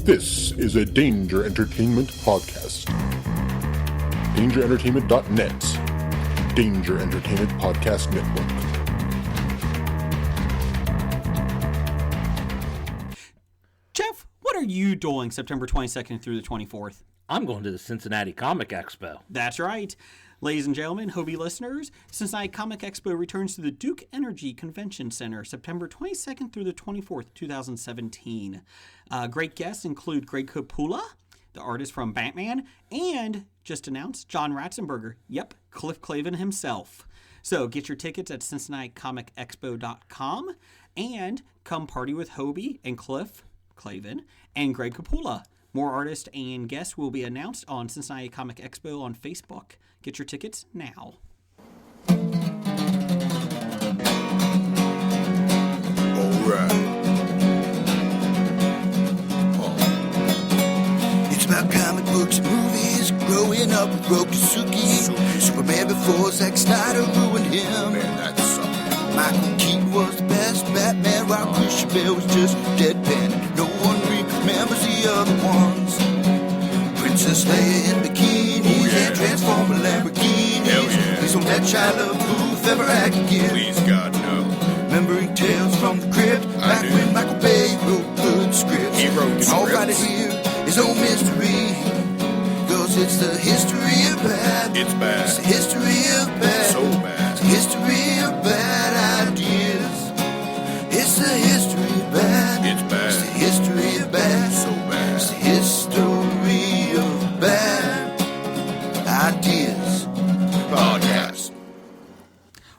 This is a Danger Entertainment podcast. DangerEntertainment.net. Danger Entertainment Podcast Network. Jeff, what are you doing September 22nd through the 24th? I'm going to the Cincinnati Comic Expo. That's right. Ladies and gentlemen, HOBI listeners, Cincinnati Comic Expo returns to the Duke Energy Convention Center September 22nd through the 24th, 2017. Great guests include Greg Capullo, the artist from Batman, and, just announced, John Ratzenberger. Yep, Cliff Clavin himself. So get your tickets at CincinnatiComicExpo.com and come party with HOBI and Cliff Clavin and Greg Capullo. More artists and guests will be announced on Cincinnati Comic Expo on Facebook. Get your tickets now. Alright. It's about comic books and movies. Growing up with Rokusuki. Superman before Zack Snyder ruined him. Man, that sucked. Michael Keaton was the best Batman, while Christian Bale was just deadpan. No one remembers the other ones. Princess Leia in bikinis and Transformer Lamborghinis. Please don't let Shia LaBeouf ever act again. Please, God, no. Remembering tales from the crypt, back when Michael Bay wrote good scripts. He wrote scripts. All right here is no mystery, cause it's the history of bad. It's bad. It's the history of bad. So bad. It's the history of bad ideas. It's the history of bad. It's bad. It's the history of bad. So bad. It's the history of bad ideas. Podcast.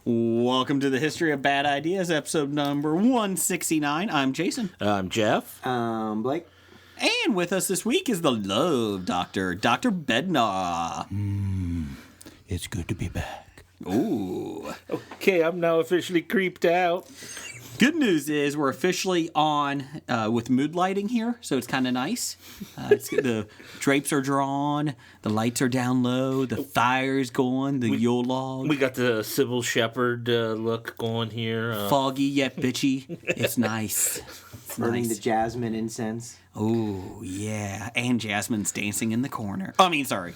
Welcome to the History of Bad Ideas, episode number 169. I'm Jason. I'm Jeff. Blake. And with us this week is the Love Doctor, Dr. Bednar. It's good to be back. Ooh. Okay, I'm now officially creeped out. Good news is we're officially on with mood lighting here, so it's kind of nice. The drapes are drawn, the lights are down low, the fire's going, the Yule log. We got the Sybil Shepherd look going here. Foggy yet bitchy. It's nice. It's Burning nice. the jasmine incense. Oh, yeah. And Jasmine's dancing in the corner. Sorry.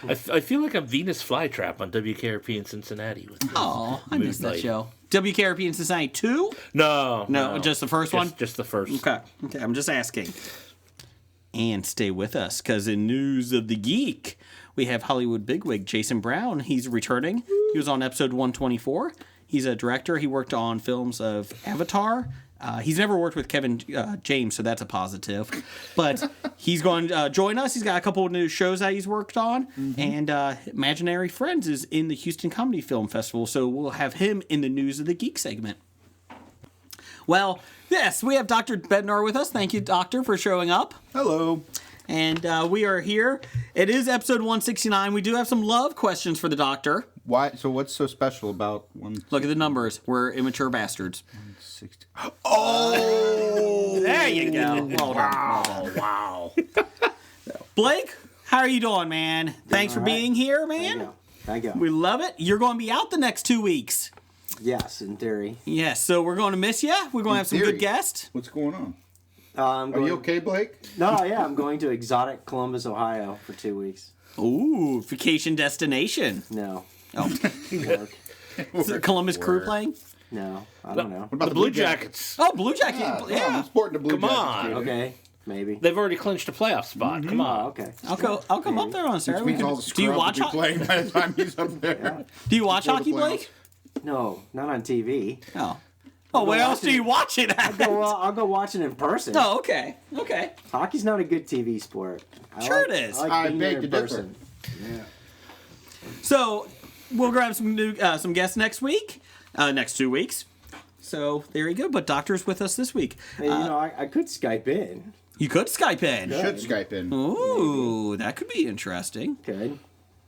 I feel like I'm Venus Flytrap on WKRP in Cincinnati. Oh, I missed that show. WKRP in Society 2? No, just the first one? Just the first. Okay, I'm just asking. And stay with us, because in News of the Geek, we have Hollywood bigwig Jason Brown. He's returning. He was on episode 124. He's a director. He worked on films of Avatar. He's never worked with Kevin James, so that's a positive. But he's going to join us. He's got a couple of new shows that he's worked on. Mm-hmm. And Imaginary Friends is in the Houston Comedy Film Festival, so we'll have him in the News of the Geek segment. Well, yes, we have Dr. Bednar with us. Thank you, Doctor, for showing up. Hello. And we are here. It is episode 169. We do have some love questions for the Doctor. Why? So what's so special about 160? Look at the numbers. We're immature bastards. 160. Oh! There you go. Well done. Wow. Blake, how are you doing, man? Thanks for being here, man. Thank you. We love it. You're going to be out the next 2 weeks. Yes, in theory. Yes, so we're going to miss you. We're going to have some good guests. What's going on? Are you okay, Blake? No, yeah, I'm going to exotic Columbus, Ohio for 2 weeks. Ooh, vacation destination. No. Oh. Work. Is the Columbus Crew playing? No, I don't know. What about The Blue Jackets. Oh, Blue Jacket. Yeah. I'm sporting the Blue Come Jackets. on. baby. Okay, maybe. They've already clinched a playoff spot. Come on. Oh, okay. I'll come up there on Saturday. Which means all the Do you scrubs watch will be hockey? playing by the time he's up there. Do you watch Before the hockey, Blake? No, not on TV. Oh. Oh, where else do you watch it at? I'll go watch it in person. Oh, okay. Okay. Hockey's not a good TV sport. Sure it is. I like being beg there to in differ. person. Yeah. So we'll grab some guests next week, next 2 weeks. So there you go. But Doctor's with us this week. Hey, I could Skype in. You could Skype in. Should Skype in. Ooh, that could be interesting. Good.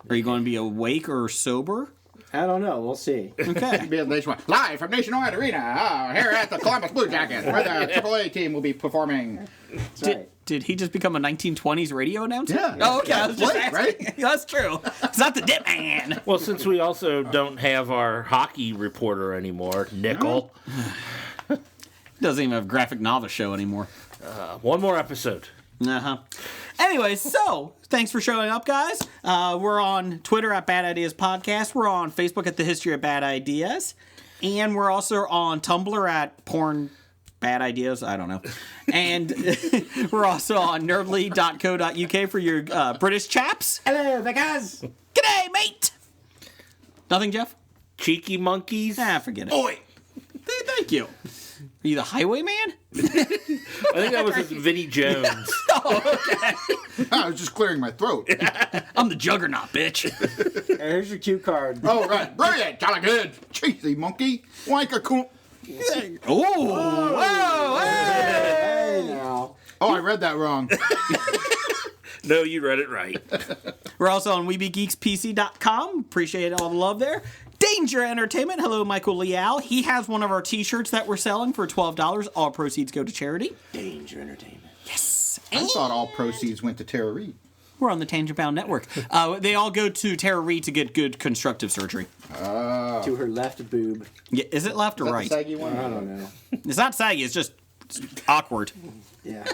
Are you going to be awake or sober? I don't know. We'll see. Okay. Be nationwide. Live from Nationwide Arena, here at the Columbus Blue Jackets, where the AAA team will be performing. That's right. Did he just become a 1920s radio announcer? Yeah. Oh, okay. I was just Blake, asking. right? That's true. It's not the Dip Man. Well, since we also don't have our hockey reporter anymore, Nickel, Doesn't even have a graphic novel show anymore. one more episode. Uh-huh. Anyway, so thanks for showing up, guys. We're on Twitter at Bad Ideas Podcast. We're on Facebook at The History of Bad Ideas. And we're also on Tumblr at Porn Bad Ideas. I don't know. And we're also on nerdly.co.uk for your British chaps. Hello, because G'day, mate! Nothing, Jeff? Cheeky monkeys. Forget it. Oi! Thank you. Are you the highwayman? I think that was Vinnie Jones. I was just clearing my throat. I'm the juggernaut, bitch. here's your cue card. Oh, right. Brilliant. Jolly good. Cheesy monkey. Wanker cool. Oh, whoa, hey. Hey, now. Oh, I read that wrong. No, you read it right. We're also on WeBeGeeksPC.com. Appreciate all the love there. Danger Entertainment. Hello, Michael Leal. He has one of our t-shirts that we're selling for $12. All proceeds go to charity. Danger Entertainment. Yes. I thought all proceeds went to Tara Reid. We're on the Tangent Bound Network. They all go to Tara Reid to get good constructive surgery. To her left boob. Yeah, is it left or Is that right? the saggy one? I don't know. It's not saggy. It's just awkward. Yeah.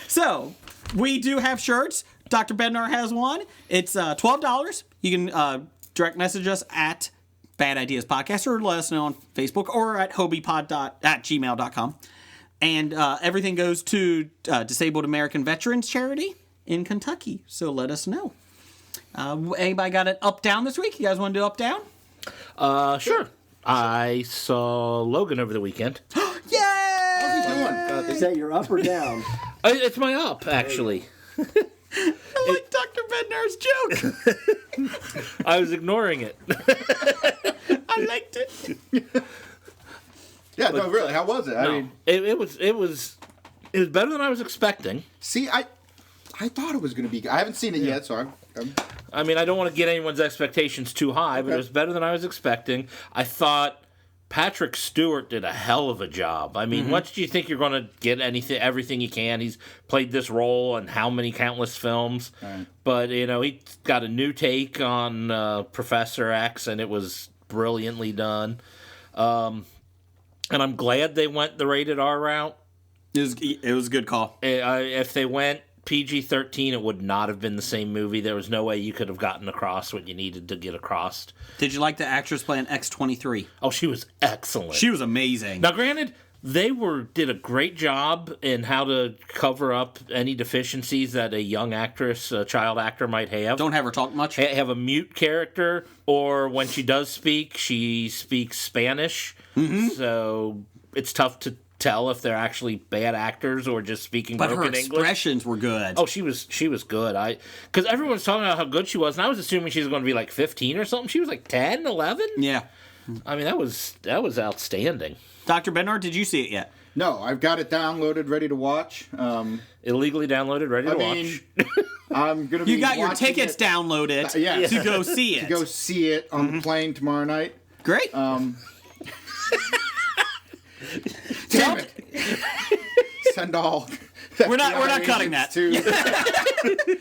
So, we do have shirts. Dr. Bednar has one. It's $12. You can direct message us at Bad Ideas Podcast or let us know on Facebook or at hobipod@gmail.com. And everything goes to Disabled American Veterans Charity in Kentucky. So let us know. Anybody got an up-down this week? You guys want to do up-down? Sure. I saw Logan over the weekend. Yay! How's he doing? Is that your up or down? It's my up, actually. I like Dr. Bednar's joke. I was ignoring it. I liked it. Yeah, no, really. How was it? I mean, it was better than I was expecting. see, I thought it was going to be. I haven't seen it yet, so I'm I mean, I don't want to get anyone's expectations too high, but it was better than I was expecting. I thought Patrick Stewart did a hell of a job. I mean, what did you think you're going to get everything he can? He's played this role in how many countless films? Right. But, you know, he got a new take on Professor X, and it was brilliantly done. And I'm glad they went the rated R route. It was a good call. If they went PG-13, it would not have been the same movie. There was no way you could have gotten across what you needed to get across. Did you like the actress playing X-23? Oh, she was excellent. She was amazing. Now, granted, they did a great job in how to cover up any deficiencies that a young actress, a child actor might have. Don't have her talk much. Have a mute character, or when she does speak, she speaks Spanish. So it's tough to tell if they're actually bad actors or just speaking But her broken English. expressions were good. Oh, she was good. Because everyone's talking about how good she was, and I was assuming she was going to be like 15 or something. She was like 10, 11? Yeah. I mean, that was outstanding. Dr. Bednar, did you see it yet? no. I've got it downloaded, ready to watch. Illegally downloaded, ready to watch. I'm gonna be. You got your watching tickets it downloaded yeah. to go see it. to go see it on the plane tomorrow night. Great. Damn it! Send all. We're not cutting that. To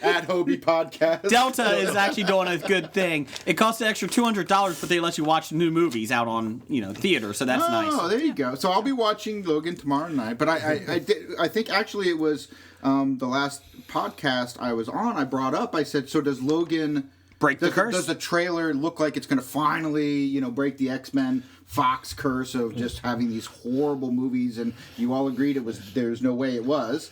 at HOBI Podcast. Delta is actually doing a good thing. It costs an extra $200, but they let you watch new movies out on theater, so that's Oh, nice. there you go. So I'll be watching Logan tomorrow night. But I think actually it was the last podcast I was on. I brought up. I said, so does Logan Break the curse? Does the trailer look like it's going to finally break the X-Men Fox curse of just having these horrible movies? And you all agreed there's no way it was.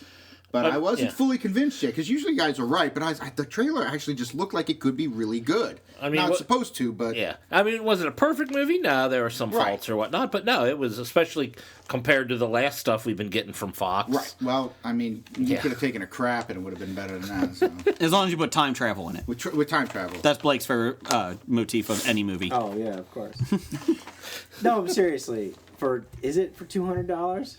But I wasn't fully convinced yet, because usually guys are right. But the trailer actually just looked like it could be really good. I mean, not supposed to, but yeah. I mean, was it a perfect movie? No, there were some faults or whatnot. But no, it was, especially compared to the last stuff we've been getting from Fox. right. Well, I mean, you could have taken a crap and it would have been better than that. So. As long as you put time travel in it. with time travel. That's Blake's favorite motif of any movie. Oh yeah, of course. No, seriously. Is it for $200?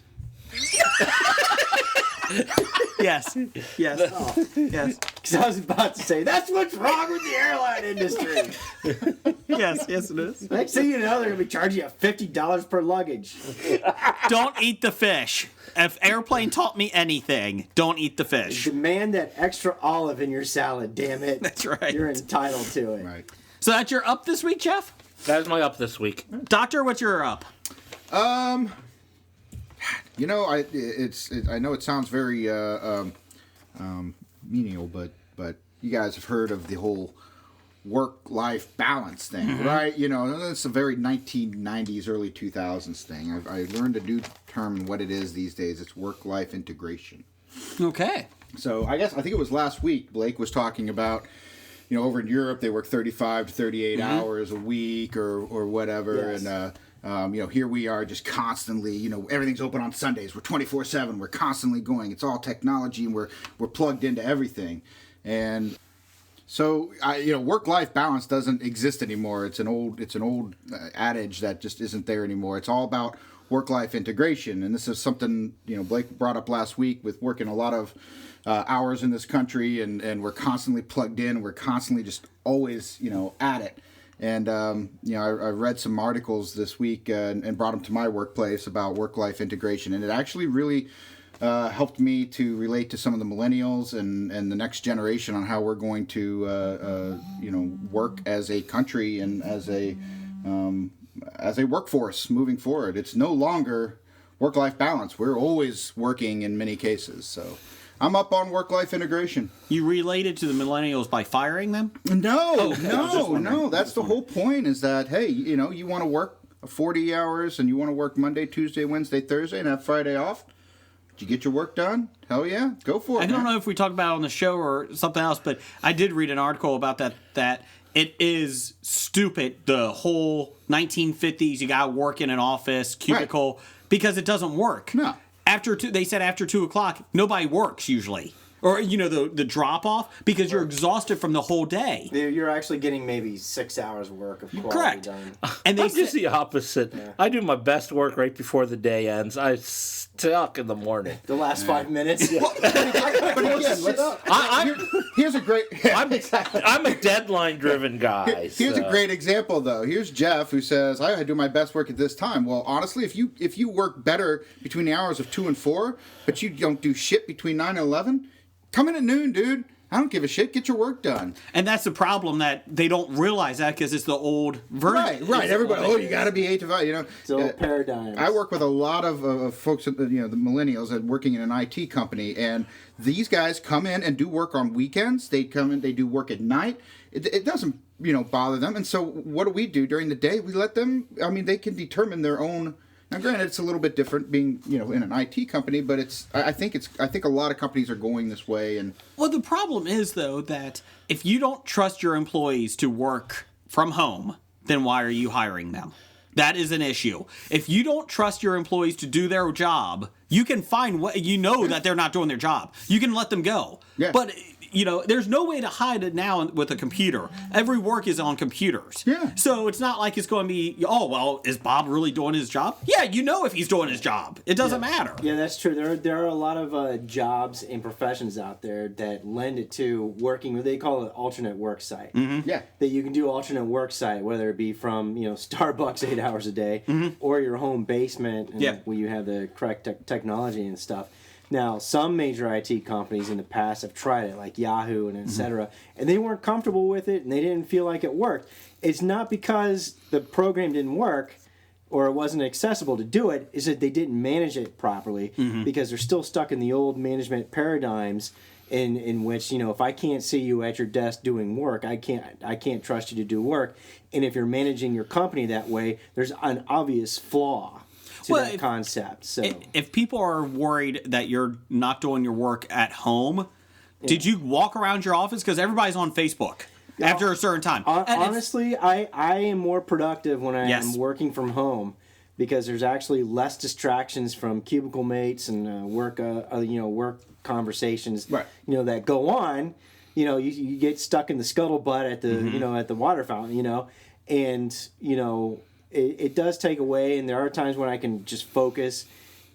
Yes. Yes. Oh. Yes. Because I was about to say that's what's wrong with the airline industry. Yes. Yes, it is. Next thing you know, they're gonna be charging you $50 per luggage. Don't eat the fish. If Airplane taught me anything, don't eat the fish. Demand that extra olive in your salad. Damn it. That's right. You're entitled to it. Right. So that's your up this week, Jeff? That is my up this week. Doctor, what's your up? I know it sounds very menial, but you guys have heard of the whole work-life balance thing, right? You know, it's a very 1990s, early 2000s thing. I learned a new term and what it is these days. It's work-life integration. Okay. So I think it was last week Blake was talking about, you know, over in Europe they work 35 to 38 hours a week or whatever, Yes. and you know, here we are just constantly, you know, everything's open on Sundays. We're 24/7. We're constantly going. It's all technology, and we're plugged into everything, and so you know, work-life balance doesn't exist anymore. It's an old adage that just isn't there anymore. It's all about work-life integration, and this is something, you know, Blake brought up last week with working a lot of hours in this country, and we're constantly plugged in. We're constantly just always, you know, at it. And you know, I read some articles this week and brought them to my workplace about work-life integration, and it actually really helped me to relate to some of the millennials and the next generation on how we're going to you know, work as a country and as a workforce moving forward. It's no longer work-life balance. We're always working in many cases. So I'm up on work-life integration. You related to the millennials by firing them? No. That's the whole point, is that, hey, you know, you want to work 40 hours and you want to work Monday, Tuesday, Wednesday, Thursday, and have Friday off? Did you get your work done? Hell yeah, go for it. I don't know if we talked about it on the show or something else, but I did read an article about that it is stupid, the whole 1950s, you got to work in an office, cubicle, because it doesn't work. No. They said after 2 o'clock, nobody works usually. Or, you know, the drop-off, because you're exhausted from the whole day. You're actually getting maybe 6 hours work of quality Correct. done. And they I'm just the opposite. Yeah. I do my best work right before the day ends. I stuck in the morning. The last 5 minutes. But again, here's a great... I'm a deadline-driven guy. Here's a great example, though. Here's Jeff, who says, I do my best work at this time. Well, honestly, if you work better between the hours of 2 and 4, but you don't do shit between 9 and 11... Come in at noon, dude. I don't give a shit. Get your work done. And that's the problem, that they don't realize that because it's the old version. Right. Everybody, you got to be 8 to 5. You know, It's old paradigms. I work with a lot of folks, you know, the millennials, that working in an IT company, and these guys come in and do work on weekends. They come in, they do work at night. It doesn't, you know, bother them. And so, what do we do during the day? We let them. I mean, they can determine their own. Now, granted, it's a little bit different being, you know, in an IT company, but I think a lot of companies are going this way. And Well, the problem is, though, that if you don't trust your employees to work from home, then why are you hiring them? That is an issue. If you don't trust your employees to do their job, you can find what you know that they're not doing their job. You can let them go. Yeah. But you know, there's no way to hide it now with a computer. Every work is on computers. Yeah. So it's not like it's going to be, oh, well, is Bob really doing his job? Yeah, you know if he's doing his job. It doesn't matter. Yeah, that's true. There are a lot of jobs and professions out there that lend it to working. They call it alternate work site. yeah, That you can do alternate work site, whether it be from, you know, Starbucks 8 hours a day or your home basement, and where you have the correct technology and stuff. Now, some major IT companies in the past have tried it, like Yahoo and etc., and they weren't comfortable with it, and they didn't feel like it worked. It's not because the program didn't work or it wasn't accessible to do it, is that they didn't manage it properly, because they're still stuck in the old management paradigms in which, you know, if I can't see you at your desk doing work, I can't trust you to do work. And if you're managing your company that way, there's an obvious flaw to that concept. So if people are worried that you're not doing your work at home, did you walk around your office? Because everybody's on Facebook after a certain time. Honestly, I am more productive when I am working from home, because there's actually less distractions from cubicle mates and work conversations, you know, that go on. You know, you get stuck in the scuttlebutt at the you know, at the water fountain, you know, and you know. It does take away, and there are times when I can just focus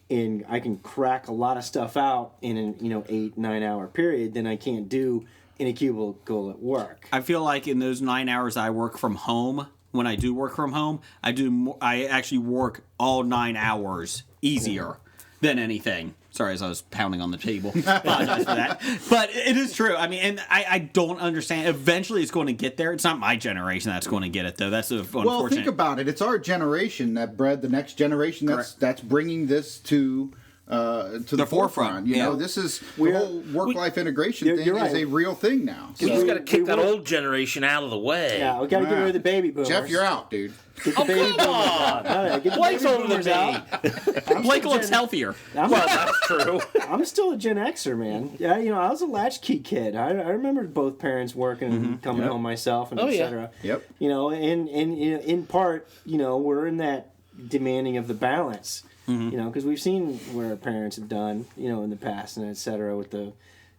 and I can crack a lot of stuff out in an 8-9 hour period than I can't do in a cubicle at work. I feel like in those 9 hours I work from home, when I do work from home, I actually work all 9 hours easier than anything. Sorry, as I was pounding on the table. Apologize for that. But it is true. I mean, and I don't understand. Eventually it's going to get there. It's not my generation that's going to get it, though. That's unfortunate. Well, think about it. It's our generation that bred the next generation that's bringing this to to the forefront. You know, this is the whole work-life integration thing is a real thing now. So he's got to kick that old generation out of the way. Yeah, we got to get rid of the baby boomers. Jeff, you're out, dude. Get the baby come on! Get the Blake's baby older than boomers me. out. Blake looks healthier. Well, that's true. I'm still a Gen Xer, man. Yeah, you know, I was a latchkey kid. I remember both parents working and coming home myself and etc. Yep. You know, and in part, you know, we're in that demanding of the balance. You know, because we've seen where our parents have done, you know, in the past and etc. with the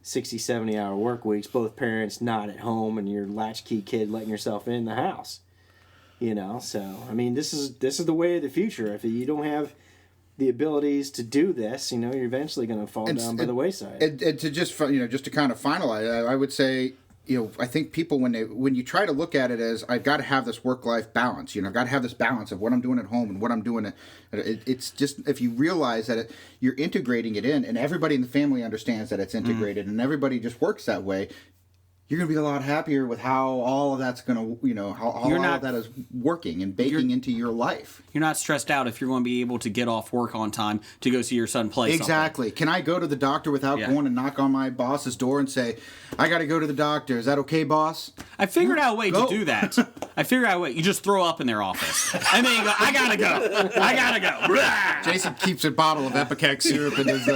60, 70-hour work weeks, both parents not at home and your latchkey kid letting yourself in the house. You know, so I mean, this is the way of the future. If you don't have the abilities to do this, you know, you're eventually going to fall down by the wayside. And to just to kind of finalize, I would say, you know, I think people when you try to look at it as I've got to have this work-life balance, you know, I've got to have this balance of what I'm doing at home and what I'm doing. It's just if you realize that you're integrating it in, and everybody in the family understands that it's integrated, and everybody just works that way. You're going to be a lot happier with how all of that's going to, you know, how all of that is working and baking into your life. You're not stressed out if you're going to be able to get off work on time to go see your son play Exactly. Can I go to the doctor without going and knock on my boss's door and say, I got to go to the doctor. Is that okay, boss? I figured out a way to do that. I figured out a way. You just throw up in their office. And then you go, I got to go. I got to go. Jason keeps a bottle of Epicac syrup in his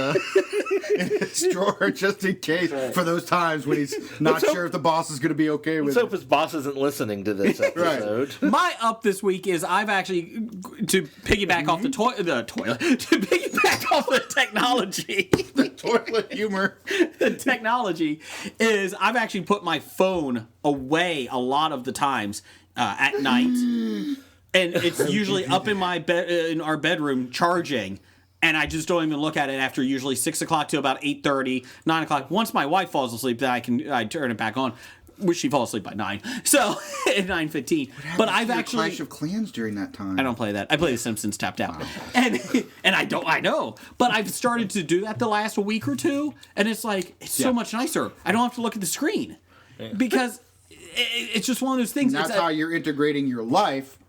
drawer just in case for those times when he's not sure if the boss is going to be okay with Let's hope his boss isn't listening to this episode. My up this week is I've actually, to piggyback off the toilet, to piggyback off the technology. the toilet humor. The technology is I've actually put my phone away a lot of the times at night. And it's usually up in my bed, in our bedroom, charging. And I just don't even look at it after usually 6 o'clock to about 8:30, 9 o'clock. Once my wife falls asleep, then I turn it back on. Which she falls asleep by 9. So at 9:15. But I've actually Clash of Clans during that time. I don't play that. I play The Simpsons tapped out. And I know. But I've started to do that the last week or two, and it's like it's so much nicer. I don't have to look at the screen. Because it's just one of those things. And that's how you're integrating your life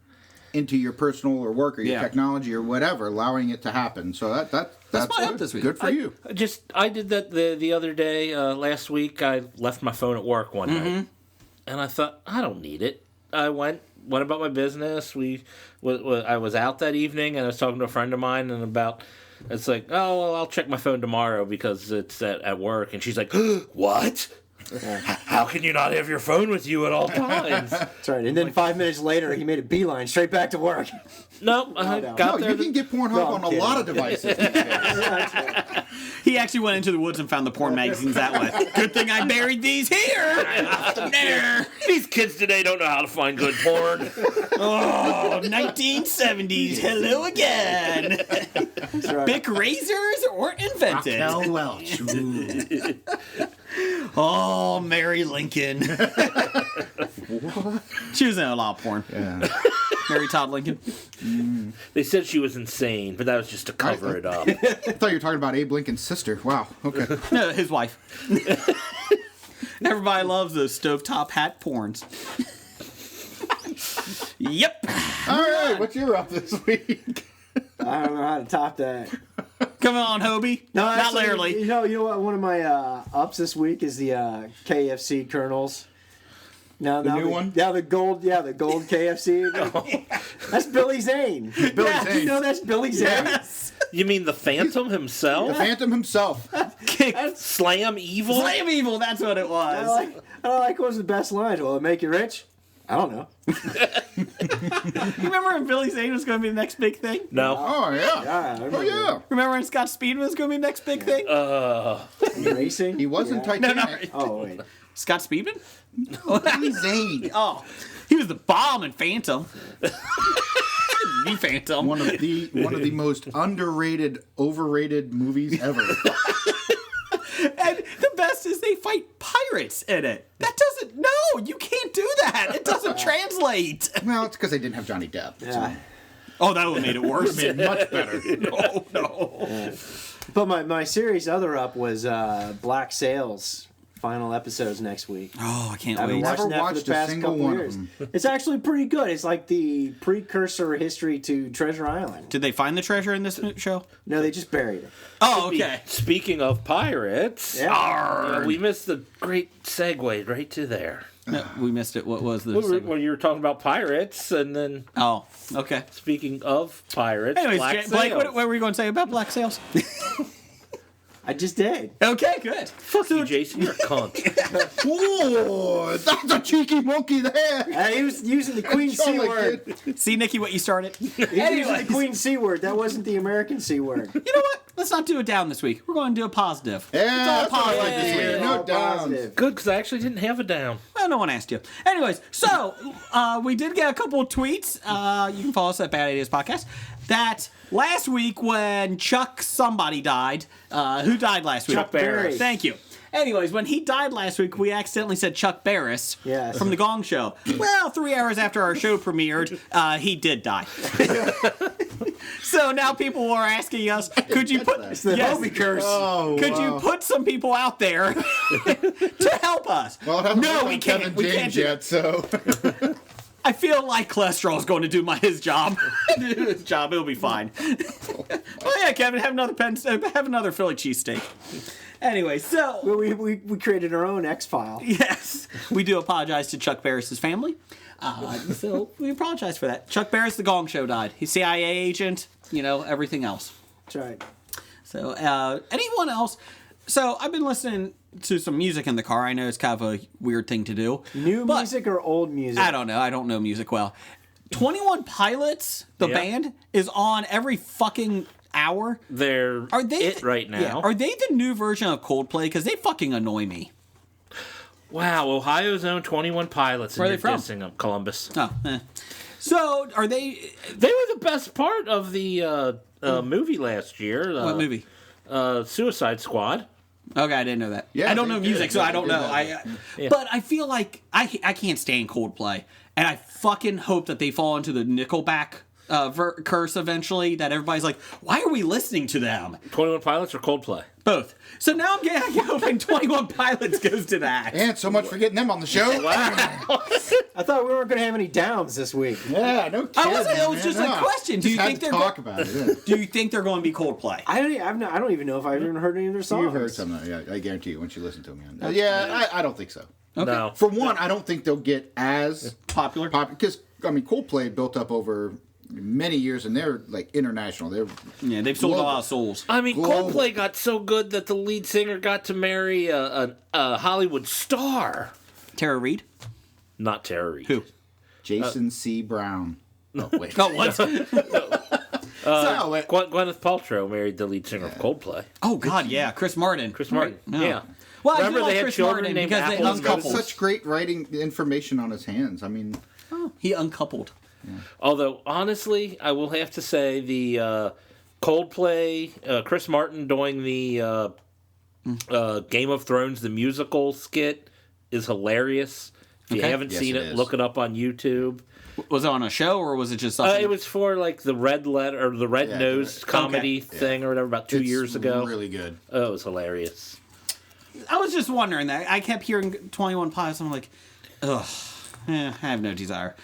into your personal or work or your technology or whatever, allowing it to happen. So that's my up this week. Good for you. I did that the other day. Last week, I left my phone at work one night, and I thought I don't need it. I went about my business. I was out that evening, and I was talking to a friend of mine, and it's like, oh well, I'll check my phone tomorrow because it's at work, and she's like, what? How can you not have your phone with you at all times? That's right. And then 5 minutes later, he made a beeline straight back to work. Nope. Got there. You can get Pornhub on a lot of devices. He actually went into the woods and found the porn magazines that way. Good thing I buried these here. There. These kids today don't know how to find good porn. Oh, 1970s. Hello again. That's right. Bic razors weren't invented. Raquel Welch. Ooh. Oh, Mary Lincoln. She was in a lot of porn. Yeah. Mary Todd Lincoln. They said she was insane, but that was just to cover it up. I thought you were talking about Abe Lincoln's sister. Wow. Okay. No, his wife. Everybody loves those stovetop hat porns. Yep. All right. What's your up this week? I don't know how to top that. Come on, Hobie. No, Not actually, literally. You know what? One of my ups this week is the KFC kernels. Now The new one? Yeah, the gold KFC. That's Billy Zane. Billy Zane. You know that's Billy Zane? Yes. You mean the Phantom himself? The Phantom himself. Slam Evil? Slam Evil, that's what it was. I like what was the best lines. Will it make you rich? I don't know. You remember when Billy Zane was going to be the next big thing? No. Oh, yeah. Yeah, I remember. Oh, yeah. Remember when Scott Speedman was going to be the next big thing? Racing? He was in Titanic. Oh, wait. Scott Speedman? Billy Zane. Oh, he was the bomb in Phantom. The Phantom. One of the most underrated, overrated movies ever. And the best is they fight pirates in it. That doesn't... No, you can't do that. It doesn't translate. Well, it's because they didn't have Johnny Depp. Yeah. Oh, that would have made it worse. Made it much better. No. But my series other up was Black Sails final episodes next week. Oh, I can't I've been wait. Never watching that for watched the a past single couple one of years. them. It's actually pretty good. It's like the precursor history to Treasure Island. Did they find the treasure in this show? No, they just buried it. Oh, okay. Speaking of pirates, Yeah. we missed the great segue right to there. No, we missed it. What was the? When you were talking about pirates, and then Oh, okay. speaking of pirates, Anyways, Black Blake, Sails. what were you going to say about black sails? I just did. Okay, good. Fuck you, Jason. You're a cunt. Whoa, that's a cheeky monkey there. He was using the Queen C word. See, Nikki, what you started. He was using Anyways, the Queen C word. That wasn't the American C word. you know what? Let's not do it down this week. We're going to do a positive. Yeah, it's all that's what I like positive to this hear. week. No All downs. positive. Good, because I actually didn't have a down. Well, no one asked you. Anyways, so we did get a couple of tweets. You can follow us at Bad Ideas Podcast. That last week when Chuck somebody died, who died last week? Chuck Barris. Thank you. Anyways, when he died last week, we accidentally said Chuck Barris Yes. from The Gong Show. Well, 3 hours after our show premiered, he did die. So now people are asking us, could you put It's the HOBI curse. Oh, could you wow. put some people out there to help us? Well, it hasn't No, worked we on can't. Kevin We James can't do yet, so I feel like cholesterol is going to do his job. Do his job. It'll be fine. Oh yeah, Kevin, have another Philly cheesesteak. Anyway, so We created our own X file. yes, we do apologize to Chuck Barris's family. So we apologize for that. Chuck Barris, The Gong Show, died. He's CIA agent. Everything else. That's right. So anyone else? So I've been listening to some music in the car. I know it's kind of a weird thing to do. New but music or old music? I don't know. I don't know music well. 21 Pilots, the Yeah. band, is on every fucking hour. They're Are they it right now. Yeah, are they the new version of Coldplay? Because they fucking annoy me. Wow, Ohio's own 21 Pilots. Where are and they you're from? dissing them. Columbus. Oh, So are they? They were the best part of the movie last year. What movie? Suicide Squad. Okay, I didn't know that. Yeah, I don't they know did. music, so Yeah, I don't they know. did that. But I feel like I can't stand Coldplay, and I fucking hope that they fall into the Nickelback curse eventually. That everybody's like, why are we listening to them? 21 Pilots or Coldplay? Both. So now I'm hoping 21 Pilots goes to that. and so much for getting them on the show. I thought we weren't going to have any downs this week. Yeah, no kidding. It was man, just no. a question. Do Just you had think to they're talk about it? Yeah. Do you think they're going to be Coldplay? I don't even know if I've even heard any of their songs. You've heard some, yeah, I guarantee you, once you listen to them. Yeah, I don't think so. No. For one, I don't think they'll get as Popular? because Coldplay built up over many years, and they're like international. They're Yeah, they've sold a Global. lot of souls. I mean, Global. Coldplay got so good that the lead singer got to marry a Hollywood star. Tara Reid? Not Tara Reid. Who? Jason C. Brown. Oh wait, Oh, what? no, wait. Gwyneth Paltrow married the lead singer of Coldplay. Oh, God, yeah. Chris Martin. Chris Martin. No. Yeah. Well, Remember I do like they had Chris children Martin named because they Apple and uncoupled. Such great writing information on his hands. I mean, He uncoupled. Although, honestly, I will have to say the Coldplay, Chris Martin doing the Game of Thrones, the musical skit, is hilarious. If you Okay. haven't Yes, seen it it, is. look it up on YouTube. Was it on a show or was it just something? It was for like the Red Letter or the Red Yeah, Nose comedy thing or whatever about 2 it's years ago. really good. Oh, it was hilarious. I was just wondering that. I kept hearing 21 Pilots. I'm like, ugh, I have no desire.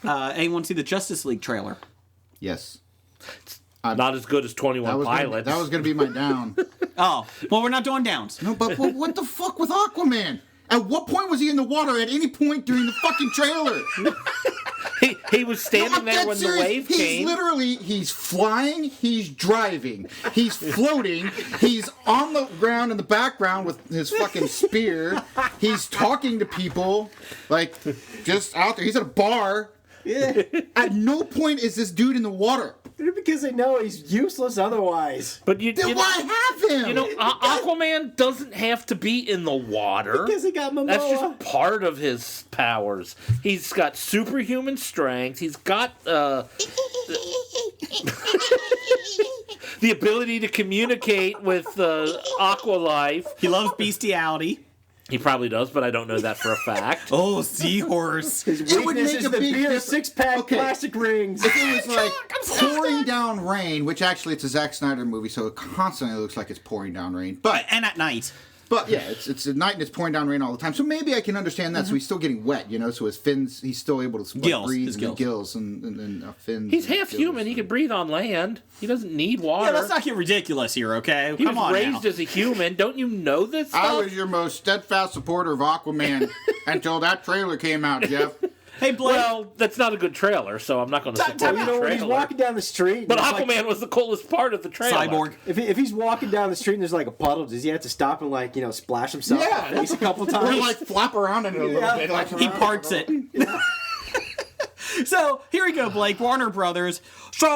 Anyone see the Justice League trailer? Yes, Not as good as 21 Pilots. that was gonna be my down. Oh, well, we're not doing downs. No, but what the fuck with Aquaman? At what point was he in the water? At any point during the fucking trailer? he was standing I'm there dead when serious. the wave came. He's flying, he's driving, he's floating, he's on the ground in the background with his fucking spear, he's talking to people, like, just out there. He's at a bar. Yeah. At no point is this dude in the water. Because they know he's useless otherwise. But you Then know, why have him? you know, Aquaman doesn't have to be in the water. Because he got Momoa. That's just part of his powers. He's got superhuman strength. He's got the ability to communicate with Aqua Life. He loves bestiality. He probably does, but I don't know that for a fact. Oh, seahorse. His It would weakness make is a the big beer difference. 6-pack Okay. plastic rings. If it was like pouring down rain, which actually it's a Zack Snyder movie, so it constantly looks like it's pouring down rain. But And at night. But yeah, it's at night and it's pouring down rain all the time. So maybe I can understand that. So he's still getting wet, So his fins, he's still able to breathe and gills and fins. He's half human. He can breathe on land. He doesn't need water. Yeah, let's not get ridiculous here, okay? He Come was on raised now. as a human. Don't you know this stuff? I was your most steadfast supporter of Aquaman until that trailer came out, Jeff. Hey, Blake. Well, that's not a good trailer, so I'm not going to support the When he's trailer. walking down the street, But and Aquaman there's was the coolest part of the trailer. Cyborg. if he's walking down the street and there's like a puddle, does he have to stop and splash himself in the face a couple Or times? flap around in it a little bit. He parts it. So, here we go, Blake. Warner Brothers. So,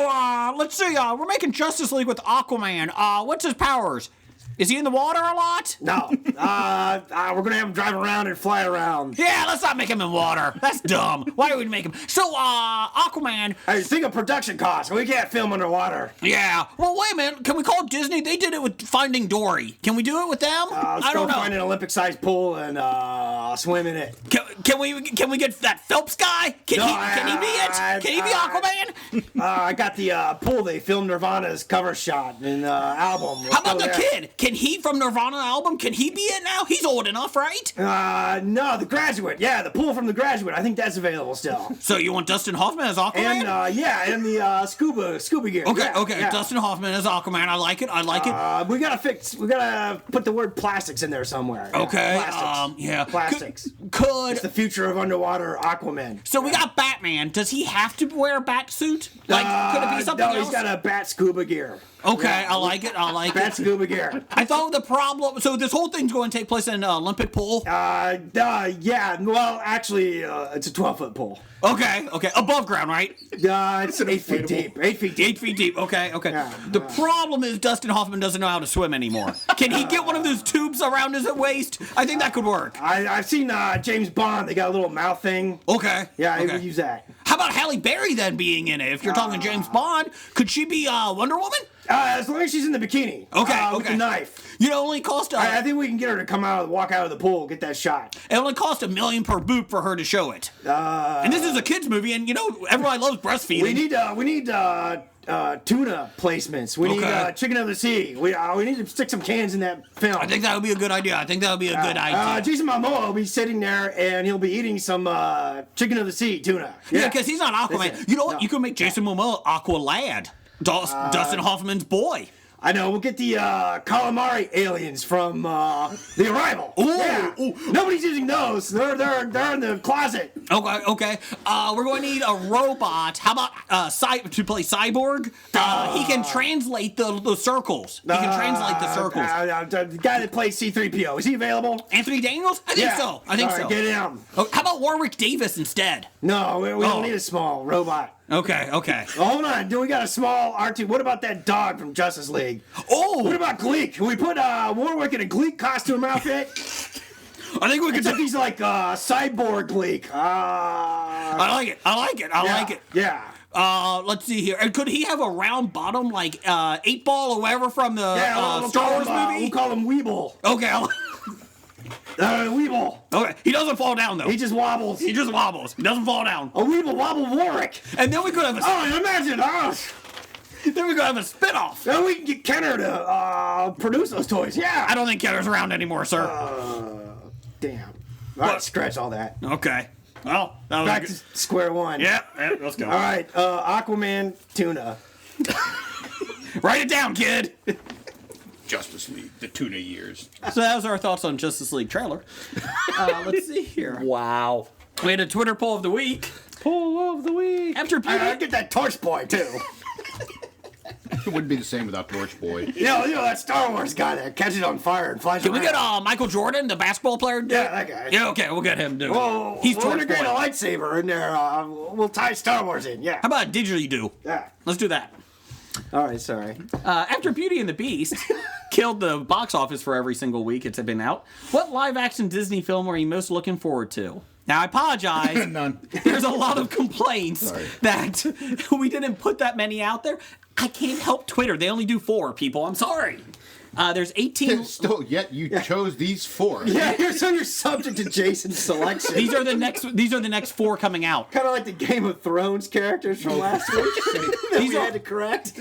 let's see. We're making Justice League with Aquaman. What's his powers? Is he in the water a lot? No. We're going to have him drive around and fly around. Yeah, let's not make him in water. That's dumb. Why would we make him? So, Aquaman. Hey, think of production costs. We can't film underwater. Yeah. Well, wait a minute. Can we call Disney? They did it with Finding Dory. Can we do it with them? Let's I don't go know. find an Olympic-sized pool and swim in it. Can we get that Phelps guy? Can he be it? Can he be Aquaman? I got the pool they filmed Nirvana's cover shot in the album. How about the kid? Can he from Nirvana album? Can he be it now? He's old enough, right? No, The Graduate. Yeah, the pool from The Graduate. I think that's available still. So you want Dustin Hoffman as Aquaman? And the scuba gear. Okay, Yeah, okay. yeah. Dustin Hoffman as Aquaman. I like it. We gotta put the word plastics in there somewhere. Yeah, Okay. plastics. Yeah. Plastics. Could It's the future of underwater Aquaman. so we got Batman. Does he have to wear a bat suit? Like, could it be something no, else? he's got a bat scuba gear. Okay, I like it. Bat scuba gear. I thought the problem. So this whole thing's going to take place in an Olympic pool. Yeah. Well, actually, it's a 12-foot pool. Okay. Above ground, right? It's 8 feet deep. 8 feet deep. 8 feet deep. Okay. Yeah. The problem is Dustin Hoffman doesn't know how to swim anymore. Can he get one of those tubes around his waist? I think that could work. I've seen James Bond. They got a little mouth thing. Okay. Yeah, I okay. would use that. How about Halle Berry then being in it? If you're talking James Bond, could she be Wonder Woman? As long as she's in the bikini. With the knife. You know, it only cost I think we can get her to walk out of the pool, get that shot. it only cost $1 million per boot for her to show it. And this is a kids movie, and everybody loves breastfeeding. We need tuna placements. We need chicken of the sea. We need to stick some cans in that film. I think that would be a good idea. Jason Momoa will be sitting there and he'll be eating some chicken of the sea tuna. Yeah, because he's not Aquaman. Listen, You know what? no. You could make Jason Momoa Aqualad. Dustin Hoffman's boy. I know. We'll get the calamari aliens from The Arrival. Ooh, Yeah. ooh. Nobody's using those. They're in the closet. Okay. We're going to need a robot. How about to play Cyborg? He can translate the circles. He can translate the circles. The guy that plays C-3PO, is he available? Anthony Daniels? I think so. I think All right, so. Get him. Oh, how about Warwick Davis instead? No, we don't need a small robot. Okay. Oh, hold on. Do we got a small R2? What about that dog from Justice League? Oh! What about Gleek? Can we put Warwick in a Gleek costume outfit? I think we could Except he's like cyborg Gleek. I like it. I like it. Yeah. Let's see here. And could he have a round bottom like 8-Ball or whatever from the We'll Star call Wars him, movie? We'll call him Weeble. Okay. Weeble. Okay. He doesn't fall down though. He just wobbles. He just wobbles. He doesn't fall down. A Weeble wobble Warwick. And then we could have Imagine. then we could have a spinoff. Then we can get Kenner to produce those toys. Yeah. I don't think Keller's around anymore, sir. Damn. All right, scratch all that. Okay. Well, that was Back good. to square one. Yeah, let's go. All right, Aquaman tuna. Write it down, kid. Justice League, the tuna years. So that was our thoughts on Justice League trailer. Let's see here. Wow. We had a Twitter poll of the week. Pull of the week. After Beauty. I get that Torch Boy too. It wouldn't be the same without Torch Boy. you know that Star Wars guy that catches on fire and flies Can we around. get Michael Jordan, the basketball player? Yeah, that guy. Yeah, okay, we'll get him. Do Whoa, He's we'll Torch integrate Boy. a lightsaber in there. We'll tie Star Wars in. Yeah. How about a didgeridoo? Yeah. Let's do that. All right. Sorry. After Beauty and the Beast killed the box office for every single week it's been out, what live-action Disney film are you most looking forward to? Now, I apologize. None. There's a lot of complaints that we didn't put that many out there. I can't help Twitter. They only do 4 people. I'm sorry. There's 18. Still, yet you chose these 4. Yeah, you're subject to Jason's selection. These are the next 4 coming out. Kind of like the Game of Thrones characters from last week. These had to correct.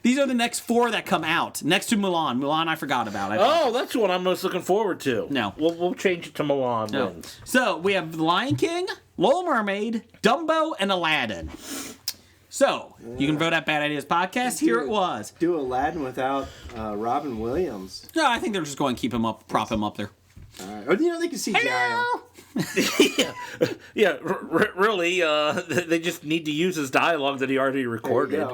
These are the next 4 that come out. Next to Mulan. Mulan, I forgot about. Oh, that's the one I'm most looking forward to. No. We'll change it to Milan. No. Wins. So we have The Lion King, Little Mermaid, Dumbo, and Aladdin. So you can vote at Bad Ideas Podcast. Here it was. Do Aladdin without Robin Williams. No, I think they're just going to keep him up, prop him up there. All right. Or, they can CGI him. Really, they just need to use his dialogue that he already recorded.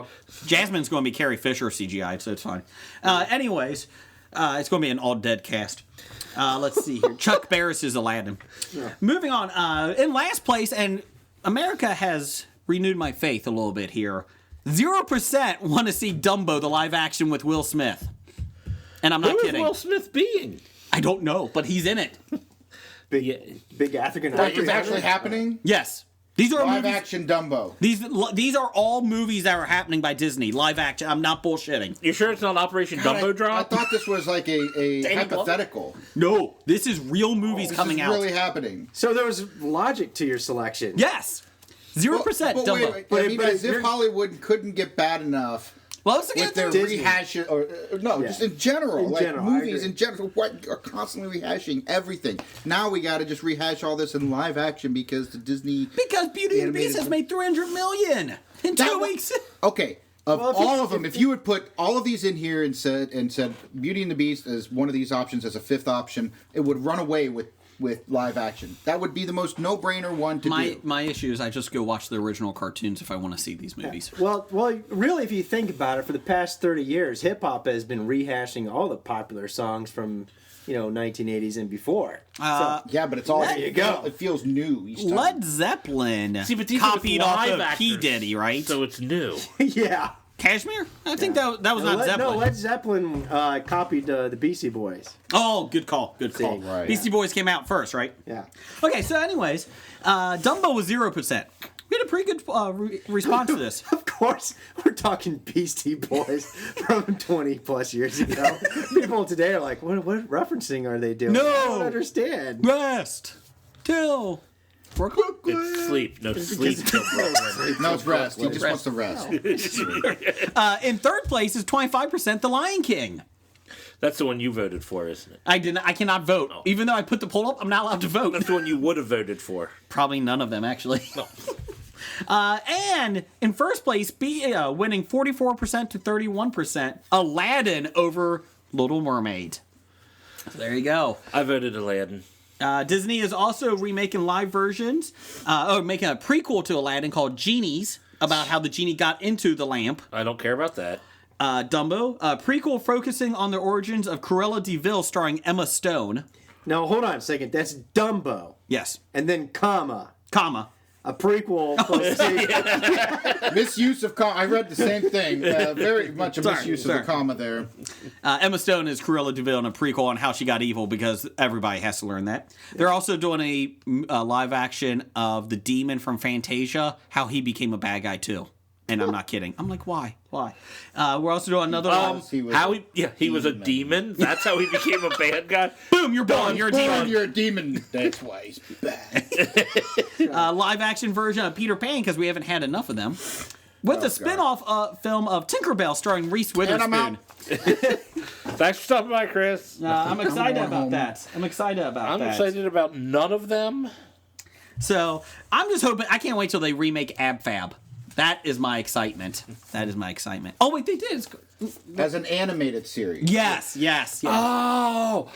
Jasmine's going to be Carrie Fisher CGI, so it's fine. Anyways, it's going to be an all dead cast. Let's see here. Chuck Barris is Aladdin. Yeah. Moving on. In last place, and America has renewed my faith a little bit here. 0% want to see Dumbo, the live action with Will Smith. And I'm not kidding. Who is Will Smith being? I don't know, but he's in it. Big African That is actually happening? Yes. These are Live movies, action Dumbo. These are all movies that are happening by Disney. Live action. I'm not bullshitting. You sure it's not Operation Dumbo Drop? I thought this was like a hypothetical. No, this is real movies coming This out. is really happening. So there was logic to your selection. Yes. 0% But Dumbo. wait, I mean, as if Hollywood couldn't get bad enough Well, let's with get their Disney. rehash, or just in general, In general, I movies agree. in general, what are constantly rehashing everything. Now we got to just rehash all this in live action because the Disney. Because Beauty and the Beast has made $300 million in 2 weeks. Okay, of Well, all of them, if you would put all of these in here and said Beauty and the Beast as one of these options as a 5th option, it would run away with live action. That would be the most no-brainer one to do. My issue is I just go watch the original cartoons if I want to see these movies. Well, really, if you think about it, for the past 30 years, hip hop has been rehashing all the popular songs from 1980s and before. Yeah, but it's all. There you go. It feels new each time. Led Zeppelin See, but these are copied with off live of actors, P. Diddy, right? So it's new. Yeah. Kashmir? I think that was not Zeppelin. No, Led Zeppelin copied the Beastie Boys. Oh, good call. Good call. Right. Beastie Boys came out first, right? Yeah. Okay, so anyways, Dumbo was 0%. We had a pretty good response to this. Of course, we're talking Beastie Boys from 20 plus years ago. People today are like, what referencing are they doing? No! I don't understand. Rest till Brooklyn. It's sleep. No sleep. till Brooklyn. No, it's rest. He just wants to rest. In third place is 25% The Lion King. That's the one you voted for, isn't it? I cannot vote. Even though I put the poll up, I'm not allowed to vote. That's the one you would have voted for. Probably none of them, actually. No. And in first place, winning 44% to 31%, Aladdin over Little Mermaid. So there you go. I voted Aladdin. Disney is also remaking live versions, making a prequel to Aladdin called Genies, about how the genie got into the lamp. I don't care about that. Dumbo, a prequel focusing on the origins of Cruella de Vil starring Emma Stone. Now, hold on a second. That's Dumbo. Yes. And then comma. A prequel. Misuse of comma. I read the same thing. Very much a misuse of the comma there. Emma Stone is Cruella de Vil in a prequel on how she got evil because everybody has to learn that. They're also doing a live action of the demon from Fantasia, how he became a bad guy too. And I'm not kidding. I'm like, why? We're also doing another one. He was a demon. That's how he became a bad guy. Boom, you're born. You're a demon. You're a demon. That's why he's bad. Live action version of Peter Pan because we haven't had enough of them. With a spin-off film of Tinkerbell starring Reese Witherspoon. Thanks for stopping by, Chris. I'm excited about that. I'm excited about none of them. So I'm just hoping. I can't wait till they remake Ab Fab. That is my excitement. Oh wait, they did. As an animated series. Yes. Oh,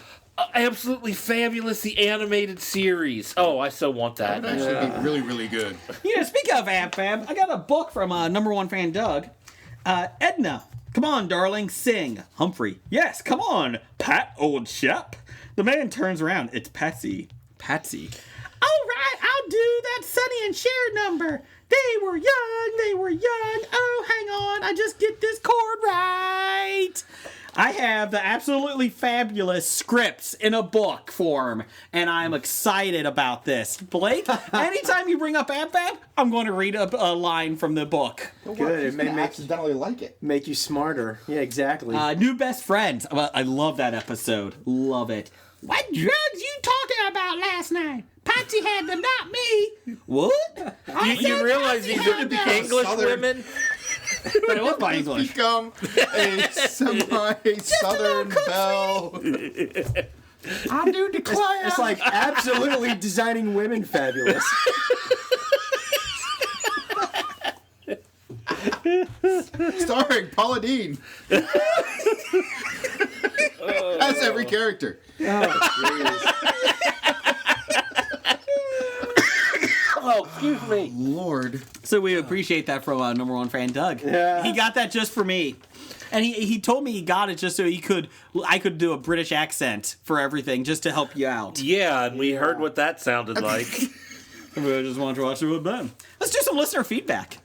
absolutely fabulous! The animated series. Oh, I so want that. That would actually be really, really good. Yeah. Speaking of Ab Fab, I got a book from number one fan Doug. Edna, come on, darling, sing. Humphrey, yes, come on, Pat, old chap. The man turns around. It's Patsy. All right, I'll do that Sonny and Cher number. They were young. Oh, hang on. I just get this chord right. I have the absolutely fabulous scripts in a book form, and I'm excited about this. Blake, anytime you bring up AbFab, I'm going to read a line from the book. Good. It may accidentally like it. make you smarter. Yeah, exactly. New best friends. Well, I love that episode. Love it. What drugs you talking about last night? Patsy had them, not me. What? You realize these are English women? But it was my English. Become a semi-southern belle. I do declare. It's like absolutely designing women fabulous. Starring Paula Deen. That's every character. Oh, excuse me. Lord. So we appreciate that from number one fan Doug. Yeah. He got that just for me. And he told me he got it just so I could do a British accent for everything just to help you out. Yeah, and we heard what that sounded like. I just wanted to watch it with Ben. Let's do some listener feedback.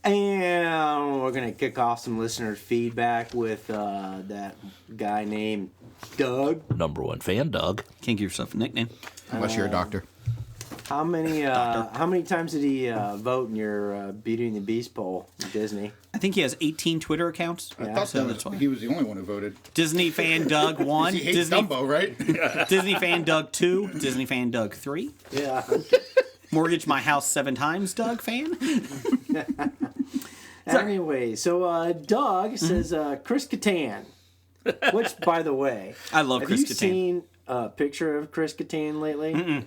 And we're gonna kick off some listener feedback with that guy named Doug. Number one fan, Doug. Can't give yourself a nickname. Unless you're a doctor. How many times did he vote in your Beauty and the Beast poll at Disney? I think he has 18 Twitter accounts. I thought so that that's why. he was the only one who voted. Disney fan Doug 1. He hates Disney, Dumbo, right? Disney fan Doug 2. Disney fan Doug 3. Yeah. Mortgage my house 7 times Doug fan. Anyway, so Doug says Chris Kattan, which, by the way, I love Chris have you Kattan. seen a picture of Chris Kattan lately? Mm-mm.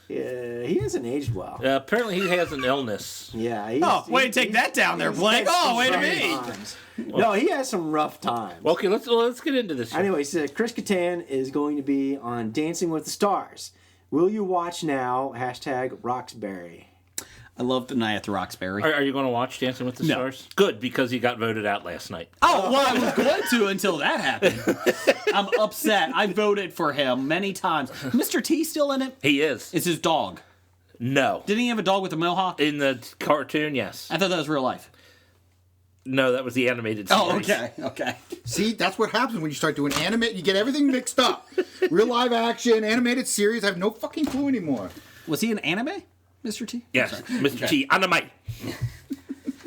Yeah, he hasn't aged well. Apparently he has an illness. Yeah. Way to take that down there, Blake. Oh, wait a minute. No, he has some rough times. Okay, let's get into this. Anyway, so Chris Kattan is going to be on Dancing with the Stars. Will you watch now? #Roxbury. I love the night at the Roxbury. Are you going to watch Dancing with the No. Stars? Good, because he got voted out last night. Oh, well, I was going to until that happened. I'm upset. I voted for him many times. Mr. T still in it? He is. It's his dog. No. Didn't he have a dog with a mohawk? In the cartoon, yes. I thought that was real life. No, that was the animated series. Oh, okay. See, that's what happens when you start doing animate. You get everything mixed up. Real live action, animated series. I have no fucking clue anymore. Was he in anime, Mr. T? Yes, Mr. T. Anime.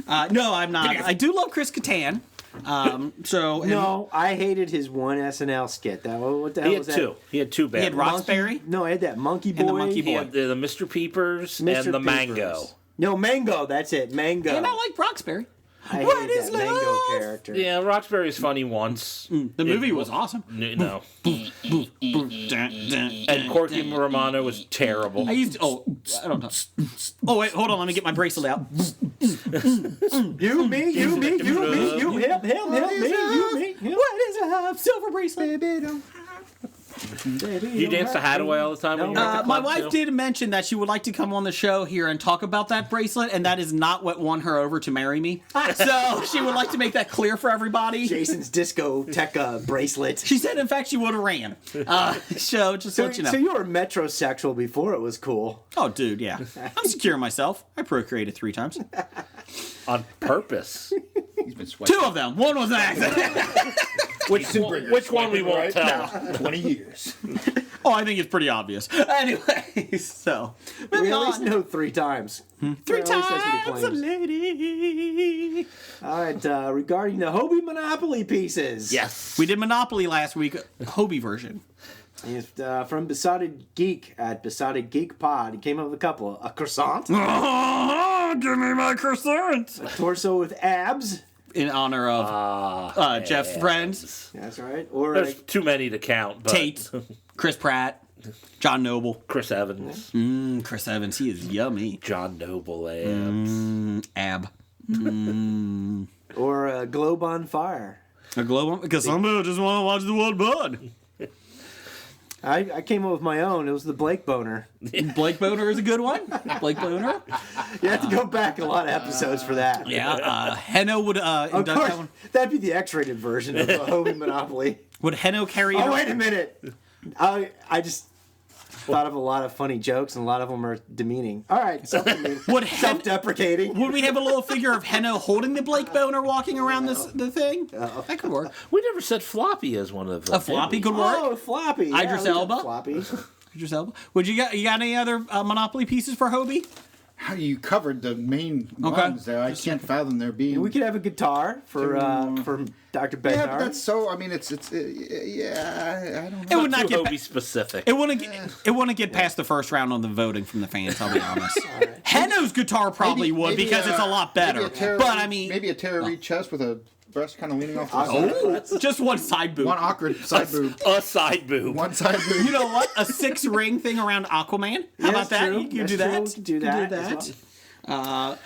No, I'm not. I do love Chris Kattan. No, I hated his one SNL skit. What the hell He had was that? two. He had two bad He had ones. Roxbury. No, I had that Monkey Boy. And the Monkey He Boy. had the Mr. Peepers Mr. and the Peepers. Mango. No, Mango. That's it. Mango. And I like Roxbury. I What hated is that Mango love? character. Yeah, Roxbury's funny once. The movie was awesome. No. Dun, And dun, Corky dun. Romano was terrible. I used to, I don't know. Oh, wait, hold on. Let me get my bracelet out. You, me, you, me, you, me, you, him, me, you, me, him. What is a silver bracelet? You dance the Hadaway all the time when you're at the My club, wife too? did mention that she would like to come on the show here and talk about that bracelet, and that is not what won her over to marry me. So she would like to make that clear for everybody. Jason's discoteca bracelet. She said, in fact, she would have ran. So just to let you know. So you were metrosexual before it was cool. Oh, dude, yeah. I'm secure in myself. I procreated 3 times. On purpose. He's been sweating. 2 of them. 1 was an accident. Which one we won't tell. 20 years. Oh, I think it's pretty obvious. Anyway, so We moving at least on. know 3 times. 3 At least that's what he times a claims. lady. All right, regarding the HOBI Monopoly pieces. Yes. We did Monopoly last week, HOBI version. It's, from Besotted Geek at Besotted Geek Pod. He came up with a couple. A croissant, Oh, give me my croissant. a torso with abs. In honor of Jeff's friends, That's right. Or There's too many to count. But Tate, Chris Pratt, John Noble. Chris Evans. Chris Evans, he is yummy. John Noble abs. Ab. or a globe on fire. A globe, because some people just want to watch the one bud. I came up with my own. It was the Blake Boner. Blake Boner is a good one. Blake Boner. You have to go back a lot of episodes for that. Yeah, Heno would Of induct course, that one. that'd be the X-rated version of the HOBI Monopoly. Would Heno carry it? Oh, wait a minute. I just... thought of a lot of funny jokes, and a lot of them are demeaning. All right, self-deprecating. Would we have a little figure of Henno holding the Blake boner walking around the thing? That could work. We never said Floppy as one of the. A floppy could work. Oh, floppy. Yeah, Idris we got Elba? Floppy. Idris Elba. Would you got any other Monopoly pieces for Hobie? How you covered the main ones there? I can't fathom there being. We could have a guitar for Dr. Bednar. Yeah, but that's so. I mean, it's yeah. I don't know. It would not Too get Hobie specific. It wouldn't get past the first round on the voting from the fans. I'll be honest. Henno's guitar probably would because it's a lot better. But I mean, maybe a Tara Reid chest with a breast kind of leaning off the side. just one side boob. One awkward side boob. A side boob. One side boob. You know what? A 6-ring thing around Aquaman. How about that? true. You can That's do that. true. We could do that as Well,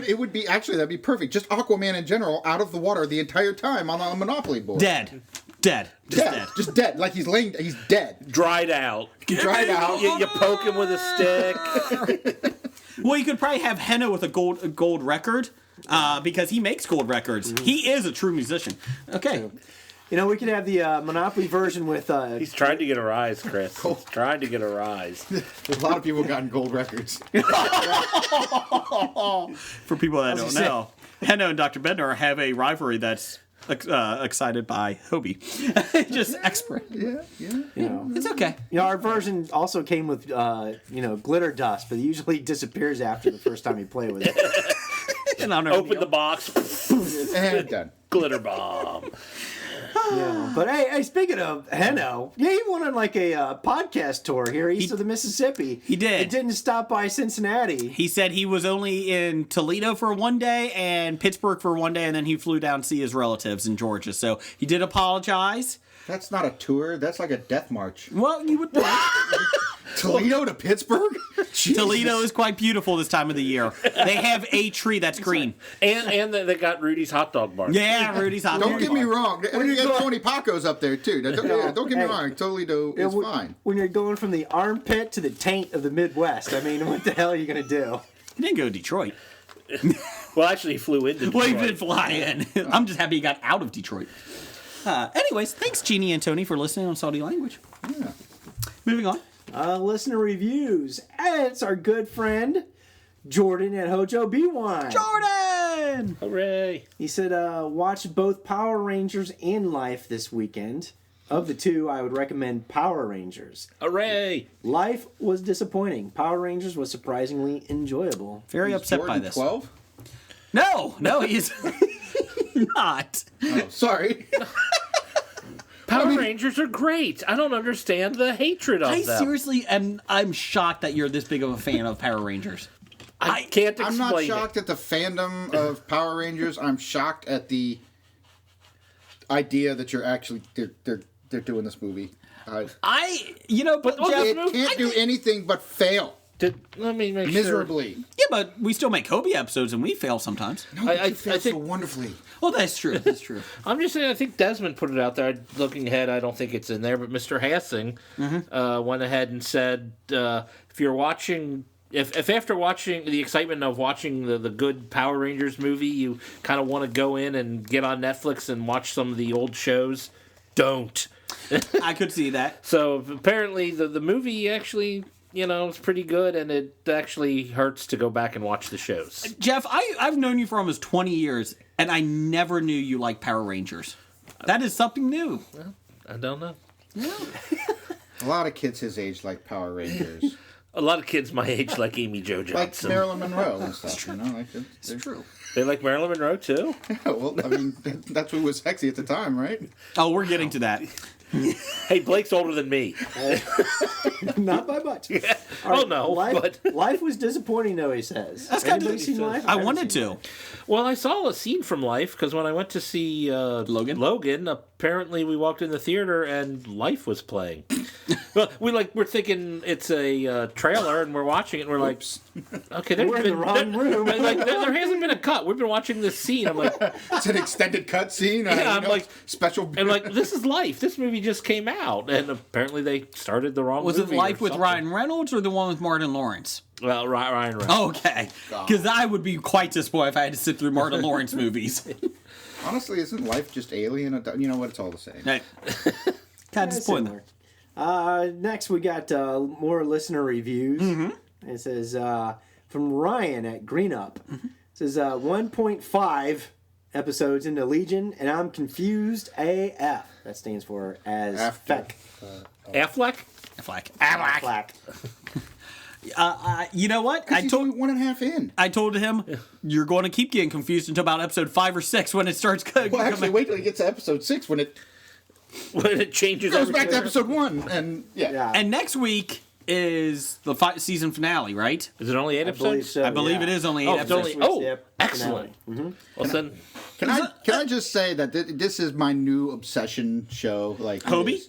it would be actually that'd be perfect. Just Aquaman in general out of the water the entire time on the Monopoly board. Dead. Just dead. Like he's dead. Dried out. Dried out. You poke him with a stick. Well, you could probably have Henno with a gold record because he makes gold records. He is a true musician. Okay. You know, we could have the Monopoly version with... He's trying to get a rise, Chris. He's trying to get a rise. A lot of people have gotten gold records. For people that don't know, Henno and Dr. Bednar have a rivalry that's excited by Hobie. Just expert. Yeah. You know, It's okay. you know, our version also came with, glitter dust, but it usually disappears after the first time you play with it. In honor of Open Neil. the box. And done. Glitter bomb. Yeah. But hey, speaking of Henno, yeah, he went on like a podcast tour here east of the Mississippi. He did. It didn't stop by Cincinnati. He said he was only in Toledo for one day and Pittsburgh for one day, and then he flew down to see his relatives in Georgia. So he did apologize. That's not a tour. That's like a death march. Well, you would think. Toledo to Pittsburgh? Jesus. Toledo is quite beautiful this time of the year. They have a tree that's green. And they got Rudy's hot dog bar. Yeah, Rudy's hot Don't dog get bar. me wrong. And you got Tony Paco's up there, too. Now, don't get me Hey. wrong. Toledo is When- fine. When you're going from the armpit to the taint of the Midwest, I mean, what the hell are you going to do? He didn't go to Detroit. Well, actually, he flew into Well, he Detroit. did fly in. I'm just happy he got out of Detroit. Anyways, thanks, Jeannie and Tony, for listening on Saudi language. Yeah. Moving on. Listener reviews. It's our good friend, Jordan at Hojo B1. Jordan! Hooray. He said, watched both Power Rangers and Life this weekend. Of the two, I would recommend Power Rangers. Hooray. Life was disappointing. Power Rangers was surprisingly enjoyable. Very upset by Jordan this. 12? No, he's not. Oh, sorry. Power Rangers are great. I don't understand the hatred of I them. seriously I'm shocked that you're this big of a fan of Power Rangers. I can't explain I'm not it. shocked at the fandom of Power Rangers. I'm shocked at the idea that you're actually they're doing this movie. But Jeff, It can't do anything but fail Let me make miserably. yeah, but we still make Hobie episodes and we fail sometimes. No, but I you fail think- so wonderfully. Well, that's true. That's true. I'm just saying, I think Desmond put it out there. Looking ahead, I don't think it's in there, but Mr. Hassing went ahead and said, if you're watching, if after watching the excitement of watching the good Power Rangers movie, you kind of want to go in and get on Netflix and watch some of the old shows, don't. I could see that. So apparently the movie actually, is pretty good, and it actually hurts to go back and watch the shows. Jeff, I've known you for almost 20 years, and I never knew you liked Power Rangers. That is something new. I don't know. A lot of kids his age like Power Rangers, A lot of kids my age like Amy Jo like Johnson. Marilyn Monroe and stuff. It's true. They like Marilyn Monroe too. Yeah, well, I mean, that's what was sexy at the time, right? Oh, we're getting to that. Hey, Blake's older than me. Not by much. Oh no, Life was disappointing, though, he says. That's kind of- Anybody seen Life? I wanted to. Well, I saw a scene from Life because when I went to see Logan, apparently we walked in the theater and Life was playing. Well, we're thinking it's a trailer and we're watching it and we're like, okay, We're in the wrong room. there hasn't been a cut. We've been watching this scene. I'm like, It's an extended cut scene. I'm like- special. and like this is Life. This movie just came out, and apparently they started the wrong. Was it movie Life or with something. Ryan Reynolds or the one with Martin Lawrence? Well, Ryan Reynolds. Oh, okay. Because I would be quite disappointed if I had to sit through Martin Lawrence movies. Honestly, isn't life just Alien? You know what? It's all the same. Right. Kind of disappointed. Next, we got more listener reviews. Mm-hmm. It says from Ryan at Greenup. It says 1.5 episodes into Legion, and I'm confused AF. That stands for as feck. Affleck? Affleck. You know what? He's only 1.5 in. I told him you're going to keep getting confused until about episode 5 or 6 when it starts. Well, actually, wait till he gets to episode 6 when it changes. goes back to episode 1, and yeah. And next week is the season finale, right? Is it only 8 episodes? So, I believe it is only 8 it's episodes. only- excellent. Well, then, Can I just say that this is my new obsession show? Like HOBI?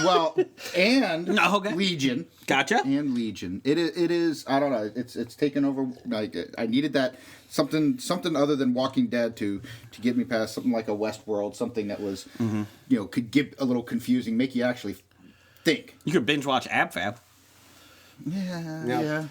Well, and Okay. Legion. Gotcha. And Legion. It is. I don't know. It's taken over. Like I needed that something other than Walking Dead to get me past something like a Westworld, something that was could get a little confusing, make you actually think. You could binge watch AbFab. Yeah.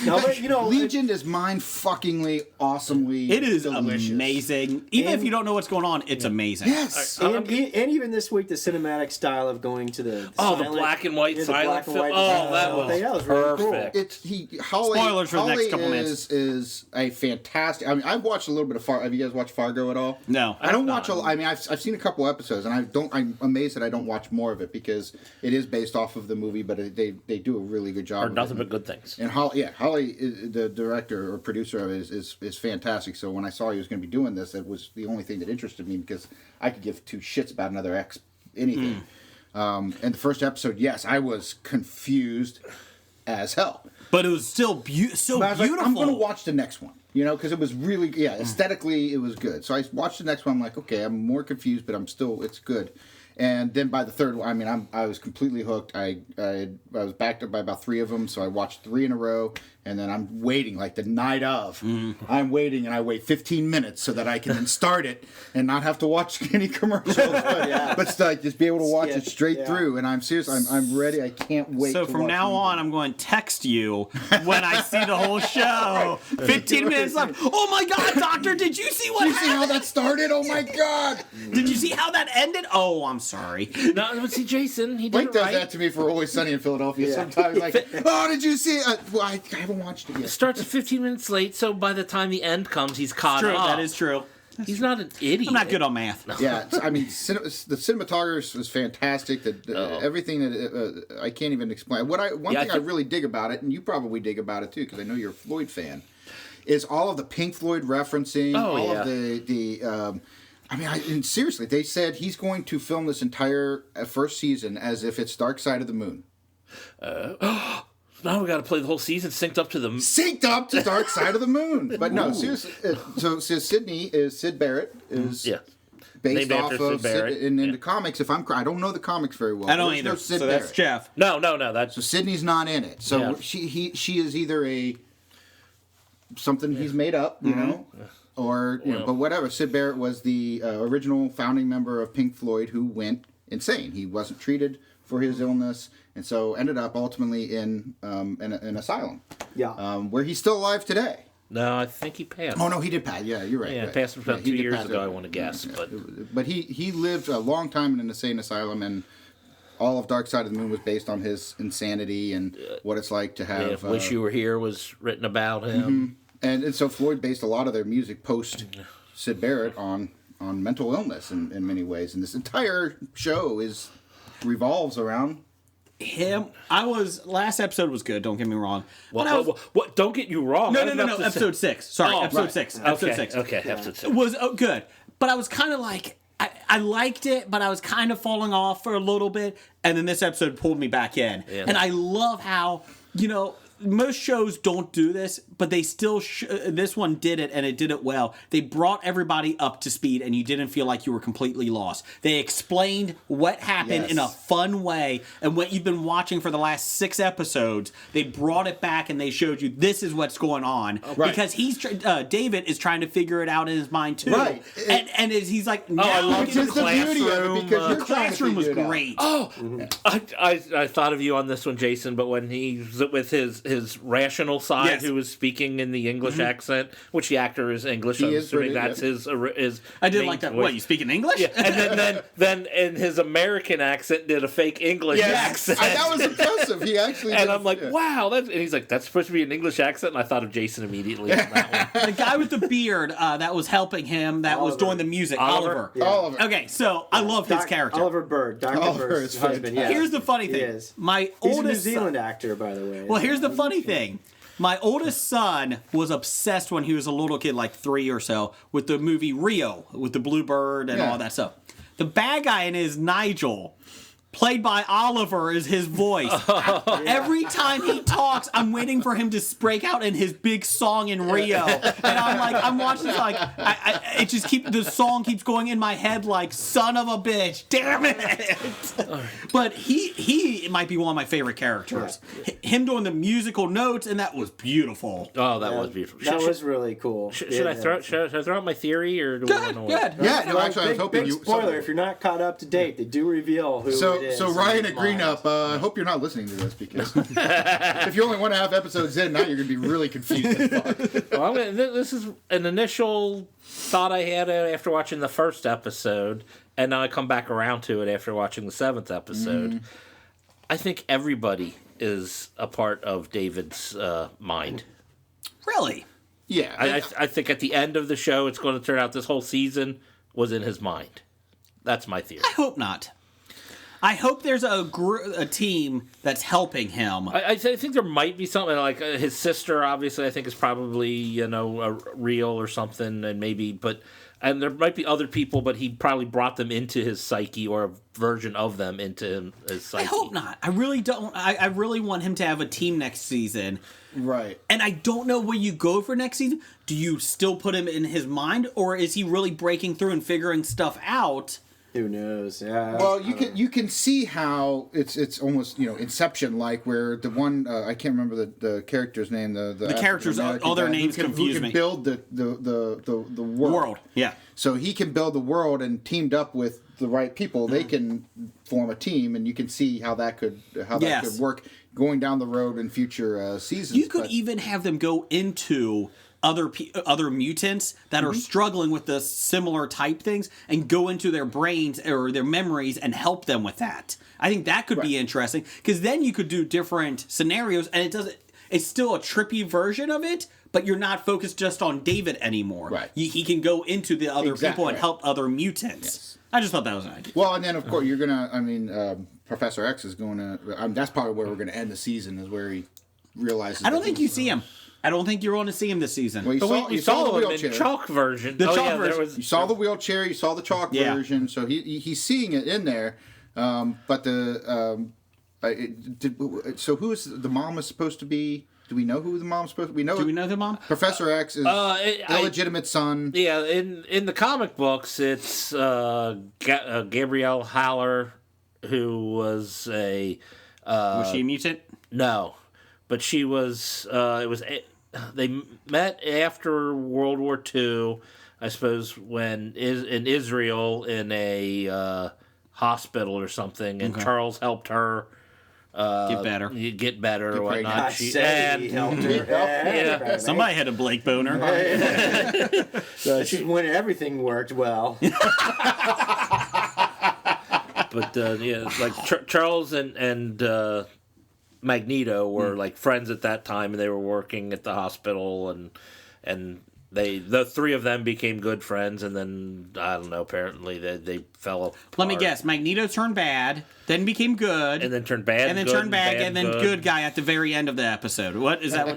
No, but Legion is mind-fuckingly, awesomely. It is delicious. amazing. Even if you don't know what's going on, it's amazing. Yes. and even this week, the cinematic style of going to the the black and white silent film. Oh, that was really cool. perfect. Holly, Spoilers for the next couple minutes. Is a fantastic. I mean, I've watched a little bit of Fargo. Have you guys watched Fargo at all? No. I don't watch. I mean, I've seen a couple episodes, and I'm amazed that I don't watch more of it because it is based off of the movie, but they do a really good job. Or nothing but good things. And Holly, the director or producer of it is fantastic. So when I saw he was going to be doing this, it was the only thing that interested me because I could give two shits about another anything. And the first episode, yes, I was confused as hell. But it was still But I was like, beautiful. I'm going to watch the next one, because it was really, aesthetically it was good. So I watched the next one. I'm like, okay, I'm more confused, but it's good. And then by the third one, I mean, I was completely hooked. I was backed up by about 3 of them, so I watched 3 in a row. And then I'm waiting, like the night of. I'm waiting, and I wait 15 minutes so that I can then start it and not have to watch any commercials, but like just be able to watch it straight through. And I'm serious. I'm ready. I can't wait. So to from watch now anything. on, I'm going to text you when I see the whole show. 15 minutes left. Oh my God, Doctor! Did you see what You see how happened? that started? Oh my God! Did you see how that ended? Oh, I'm sorry. No, but see, Jason, he did Blake it does right. that to me for Always Sunny in Philadelphia. Sometimes, like, oh, did you see it? Well, I haven't watched it It yet. starts 15 minutes late, so by the time the end comes, he's caught True, up. that is true. He's not an idiot. I'm not good on math. Yeah, I mean, the cinematography was fantastic. Everything that I can't even explain. One thing I really dig about it, and you probably dig about it too, because I know you're a Floyd fan, is all of the Pink Floyd referencing. Of the. I mean, and seriously, they said he's going to film this entire first season as if it's Dark Side of the Moon. Now we got to play the whole season synced up to the... Synced up to Dark Side of the Moon. But no, seriously. So Sid Barrett is based Named off after of Sid Barrett. in the comics. I don't know the comics very well. I don't There's either. no Sid So Barrett. that's Jeff. No, that's... So Sydney's not in it. So she is either something he's made up, or but whatever. Sid Barrett was the original founding member of Pink Floyd who went insane. He wasn't treated for his illness, and so ended up ultimately in an asylum. Where he's still alive today. No, I think he passed. Oh no, he did pass. Yeah, you're right. Yeah, right. passed about he 2 did years pass ago, away. I want to guess. But he lived a long time in an insane asylum, and all of Dark Side of the Moon was based on his insanity and what it's like to have. If Wish You Were Here was written about him. And so Floyd based a lot of their music post Sid Barrett on mental illness in many ways, and this entire show revolves around Him. Last episode was good. Don't get me wrong. What? Don't get you wrong. No. Episode 6. Sorry, episode right. 6. Episode 6. Okay, episode 6. Was good, but I was kind of like I liked it, but I was kind of falling off for a little bit, and then this episode pulled me back in. Yeah. And I love how most shows don't do this, but they still this one did it, and it did it well. They brought everybody up to speed, and you didn't feel like you were completely lost. They explained what happened in a fun way, and what you've been watching for the last 6 episodes, they brought it back, and they showed you this is what's going on. Right. Because David is trying to figure it out in his mind too. Right. And he's like, I love which is the beauty of it, because the you're trying to classroom was figure it out. great. I thought of you on this one, Jason, but when he's with his rational side Yes. who was speaking speaking in the English accent, which the actor is English. I'm is assuming British, that's his. I did main like that. voice. What, you speak in English? Yeah, and then in his American accent did a fake English accent. That was impressive. He actually And did, I'm like, yeah. wow, and he's like, that's supposed to be an English accent, and I thought of Jason immediately on that one. The guy with the beard that was helping him, that was Oliver. doing the music, Oliver? Oliver. Yeah. Oliver. Okay, so I love his character. Oliver Bird, Dr. Oliver Bird's is husband. Yeah. Here's the funny He thing. is. My He's a New oldest Zealand actor, by the way. Well, here's the funny thing. My oldest son was obsessed when he was a little kid, like 3 or so, with the movie Rio, with the blue bird and Yeah. all that stuff. The bad guy in it is Nigel. Played by Oliver is his voice. Every time he talks, I'm waiting for him to break out in his big song in Rio, and I'm watching this like, it just the song keeps going in my head like, son of a bitch, damn it. But he might be one of my favorite characters. Him doing the musical notes, and that was beautiful. Oh, that was beautiful. That was really cool. Should I throw out my theory, or do we want to Good. Yeah, no, actually, I was hoping big you. spoiler, if you're not caught up to date, they do reveal who it is. So Ryan at Greenup, I hope you're not listening to this because if you're only 1.5 episodes in, now you're going to be really confused. As fuck. Well, this is an initial thought I had after watching the first episode, and now I come back around to it after watching the 7th episode. I think everybody is a part of David's mind. Really? Yeah, I think at the end of the show, it's going to turn out this whole season was in his mind. That's my theory. I hope not. I hope there's a team that's helping him. I think there might be something like his sister. Obviously, I think is probably real or something, and there might be other people, but he probably brought them into his psyche or a version of them into his psyche. I hope not. I really don't. I really want him to have a team next season. right. And I don't know where you go for next season. Do you still put him in his mind, or is he really breaking through and figuring stuff out? Who knows? Yeah. Well, you can see how it's almost Inception like, where the one I can't remember the character's name. The characters, all their guy names confuse who me. can build the world. Yeah. So he can build the world, and teamed up with the right people, they can form a team, and you can see how that could work going down the road in future seasons. You could even have them go into other mutants that are struggling with the similar type things and go into their brains or their memories and help them with that. I think that could be interesting, because then you could do different scenarios, and it's still a trippy version of it, but you're not focused just on David anymore. Right. He can go into the other people and right. help other mutants. Yes. I just thought that was an idea. Well, and then of course you're gonna. Professor X is going to. That's probably where we're going to end the season. Is where he realizes. I don't think you see him. I don't think you're going to see him this season. Well, We saw the wheelchair. Chalk version. Version. You saw the wheelchair. You saw the chalk version. So he's seeing it in there. But so who is the mom was supposed to be? Do we know who the mom's supposed to be? Do we know the mom? Professor X is illegitimate son. Yeah, in the comic books, it's Gabrielle Haller, who was a Was she a mutant? no, but she was. They met after World War II, I suppose, when in Israel in a hospital or something, and Charles helped her. Get better or whatnot. He helped her. Yeah. Somebody had a Blake boner. So when everything worked well. But like Charles and Magneto were like friends at that time, and they were working at the hospital, and the three of them became good friends, and then I don't know. Apparently, they fell apart. Let me guess. Magneto turned bad, then became good, and then turned bad, and then good, turned bad, and then good. good guy at the very end of the episode. What is that?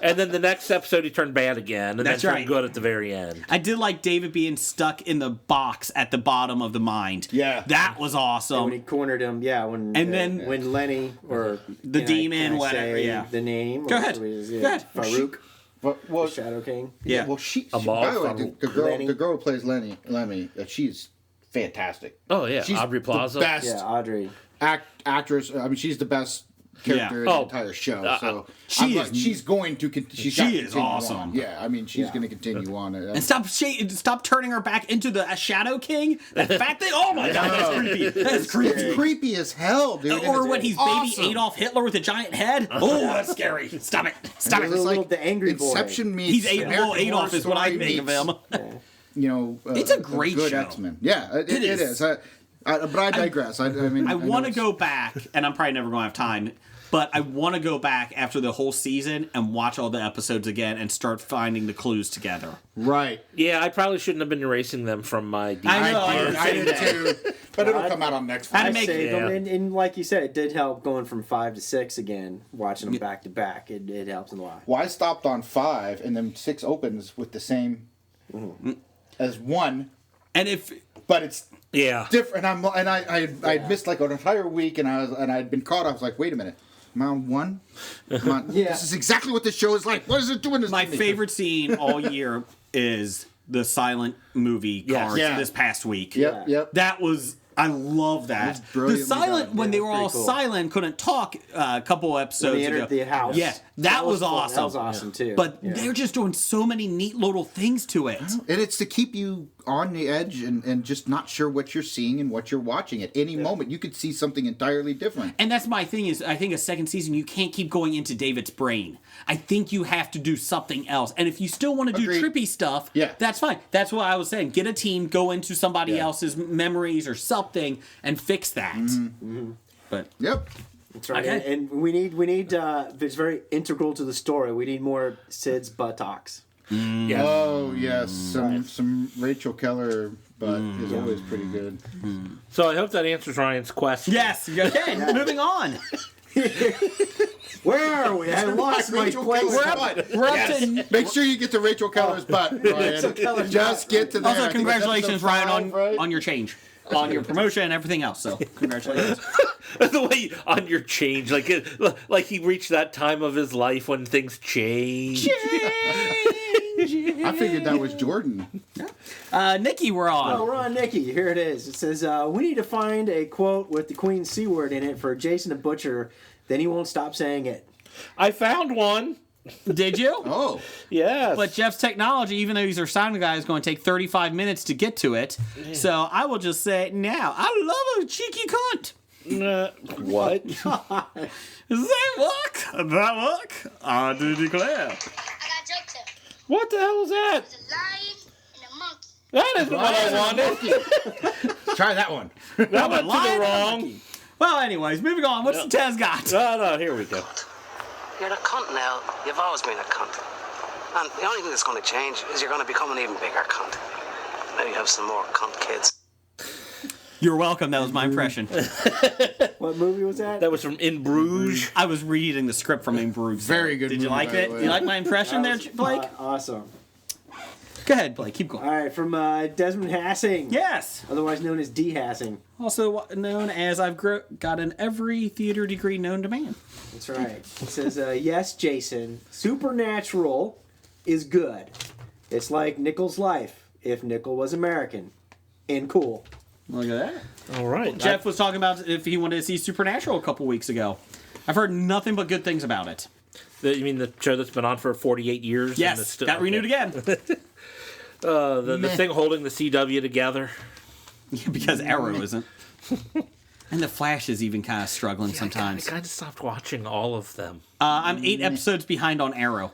And then the next episode, he turned bad again, and That's then right. turned good at the very end. I did like David being stuck in the box at the bottom of the mind. Yeah. That was awesome. When he cornered him, when Lenny or The can demon, can whatever, say yeah. the name. Go ahead. Go ahead. Farouk, Well, the Shadow King. Yeah. Well, she Amal by the way, Farouk. the girl who plays Lemmy, she's fantastic. Oh yeah, She's Aubrey Plaza. the best Yeah, Audrey. actress. I mean, she's the best character in Yeah. the entire show. So she's going to. She's she got to is continue awesome. on. Yeah, I mean, she's going to continue on. And stop turning her back into the Shadow King. That fat thing. Oh my god, that's creepy. That's creepy. It's creepy as hell, dude. Or when he's awesome. baby Adolf Hitler with a giant head. Oh, that's scary. Stop it. Stop it. Little the angry boy. Inception meets He's little Adolf is what I think of him. You know, It's a great good show. X-Men. Yeah, it is. But I digress. I want to go back, and I'm probably never going to have time, but I want to go back after the whole season and watch all the episodes again and start finding the clues together. Right. Yeah, I probably shouldn't have been erasing them from my DVD. I I did too. But it'll come out on next How to Friday. make- Saved them, Yeah. and like you said, it did help going from 5 to 6 again, watching them back to back. It helps a lot. Well, I stopped on 5, and then 6 opens with the same as 1, And if but it's Yeah. different. I missed like an entire week, and I'd been caught. I was like, wait a minute, am I on 1? Come on, Yeah. this is exactly what the show is like. What is it doing? my favorite scene all year is the silent movie Yes. cards Yeah. this past week. Yep. That was, I love that. It was brilliantly The silent, done. when Yeah, they were all pretty cool. silent, couldn't talk a couple episodes When they ago. entered the house. Yeah, that was fun. awesome. That was awesome too. But Yeah. they're just doing so many neat little things to it. And it's to keep you on the edge and just not sure what you're seeing and what you're watching. At any moment, you could see something entirely different. And that's my thing is I think a second season you can't keep going into David's brain. I think you have to do something else. And if you still want to do Agreed. trippy stuff, Yeah. that's fine. That's what I was saying. Get a team, go into somebody else's memories or something and fix that. But Yep. That's right. Okay. And we need it's very integral to the story. We need more Sid's buttocks. Yeah. Oh yes, some Rachel Keller, but is always pretty good. So I hope that answers Ryan's question. yes, okay, moving on. Where are we? I lost my Rachel place. Keller's We're up to Make sure you get to Rachel Keller's butt, Ryan. Keller's Just get to there. I also think it's congratulations, episode Ryan, 5, right? on your change. On your promotion and everything else. So congratulations. The way on your change, like he reached that time of his life when things change. I figured that was Jordan. Nikki, we're on. Oh, we're on Nikki. Here it is. It says, we need to find a quote with the Queen's C word in it for Jason to butcher, then he won't stop saying it. I found one. Did you? Oh, Yes. But Jeff's technology, even though he's our sound guy, is going to take 35 minutes to get to it. So I will just say it now. I love a cheeky cunt. What? Does that work? That work? I do declare. I got a joke too. What the hell is that? It's a lion and a monkey. That isn't what I wanted. try that one. That went to lion the and wrong. Well, anyways, moving on. What's the Tez got? No, here we go. You're a cunt now. You've always been a cunt. And the only thing that's going to change is you're going to become an even bigger cunt. Maybe have some more cunt kids. You're welcome. That was my impression. What movie was that? That was from In Bruges. I was reading the script from In Bruges. Very good Did you movie, like by the it? way. You like my impression there, Blake? Awesome. Go ahead, Blake. Keep going. All right, from Desmond Hassing. Yes. Otherwise known as D. Hassing. Also known as I've gotten every theater degree known to man. That's right. It says, yes, Jason, Supernatural is good. It's like Nickel's life if Nickel was American. And cool. Look at that. All right. Jeff was talking about if he wanted to see Supernatural a couple weeks ago. I've heard nothing but good things about it. You mean the show that's been on for 48 years? and Yes, it's still- got renewed again. The thing holding the CW together. Because Arrow isn't. And the Flash is even kind of struggling sometimes. I kind of stopped watching all of them. I'm 8 episodes behind on Arrow.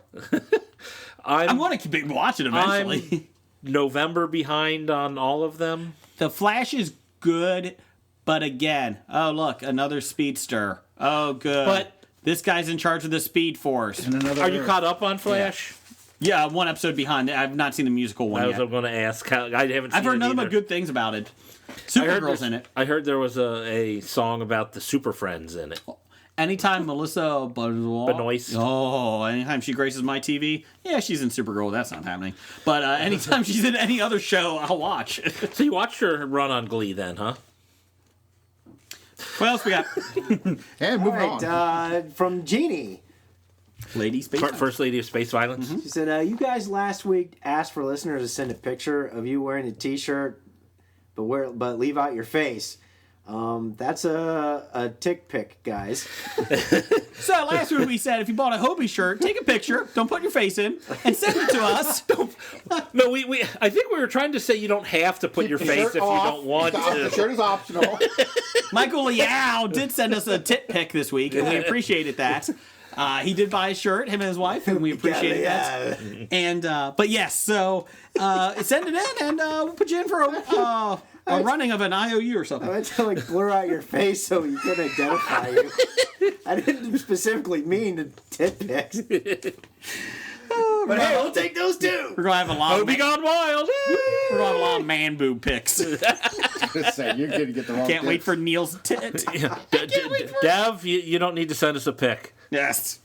I'm going to keep watching eventually. November behind on all of them. The Flash is good, but again, oh look, another speedster. Oh good. But- this guy's in charge of the Speed Force. And another. Are you caught up on Flash? Yeah, 1 episode behind. I've not seen the musical one I was yet. going to ask. I haven't. I've seen heard it nothing but either. good things about it. I heard Supergirl's there's- in it. I heard there was a song about the Super Friends in it. Anytime Melissa Benoist. Oh, anytime she graces my TV, yeah, she's in Supergirl. That's not happening. But anytime she's in any other show, I'll watch. So you watched her run on Glee then, huh? What else we got? And All moving right, on. from Jeannie. Lady Space. First Lady of Space Violence. She said, you guys last week asked for listeners to send a picture of you wearing a t-shirt, but leave out your face. That's a tick pick, guys. So last week we said if you bought a HOBI shirt, take a picture, don't put your face in, and send it to us. No, I think we were trying to say you don't have to put your face if you don't want The to. shirt is optional. Michael Liao did send us a tit pic this week, and we appreciated that. He did buy a shirt, him and his wife, and we appreciated that. And but yes, so send it in, and we'll put you in for a running of an IOU or something. I meant to like blur out your face so you couldn't identify you. I didn't specifically mean to tit pics. But hey, we'll take those too. We're gonna have a lot. HOBI gone wild. We're gonna have a lot of man boob pics. Just saying, you're going to get the wrong Can't wait tips. for Neil's tit. Dev, you don't need to send us a pic. Yes.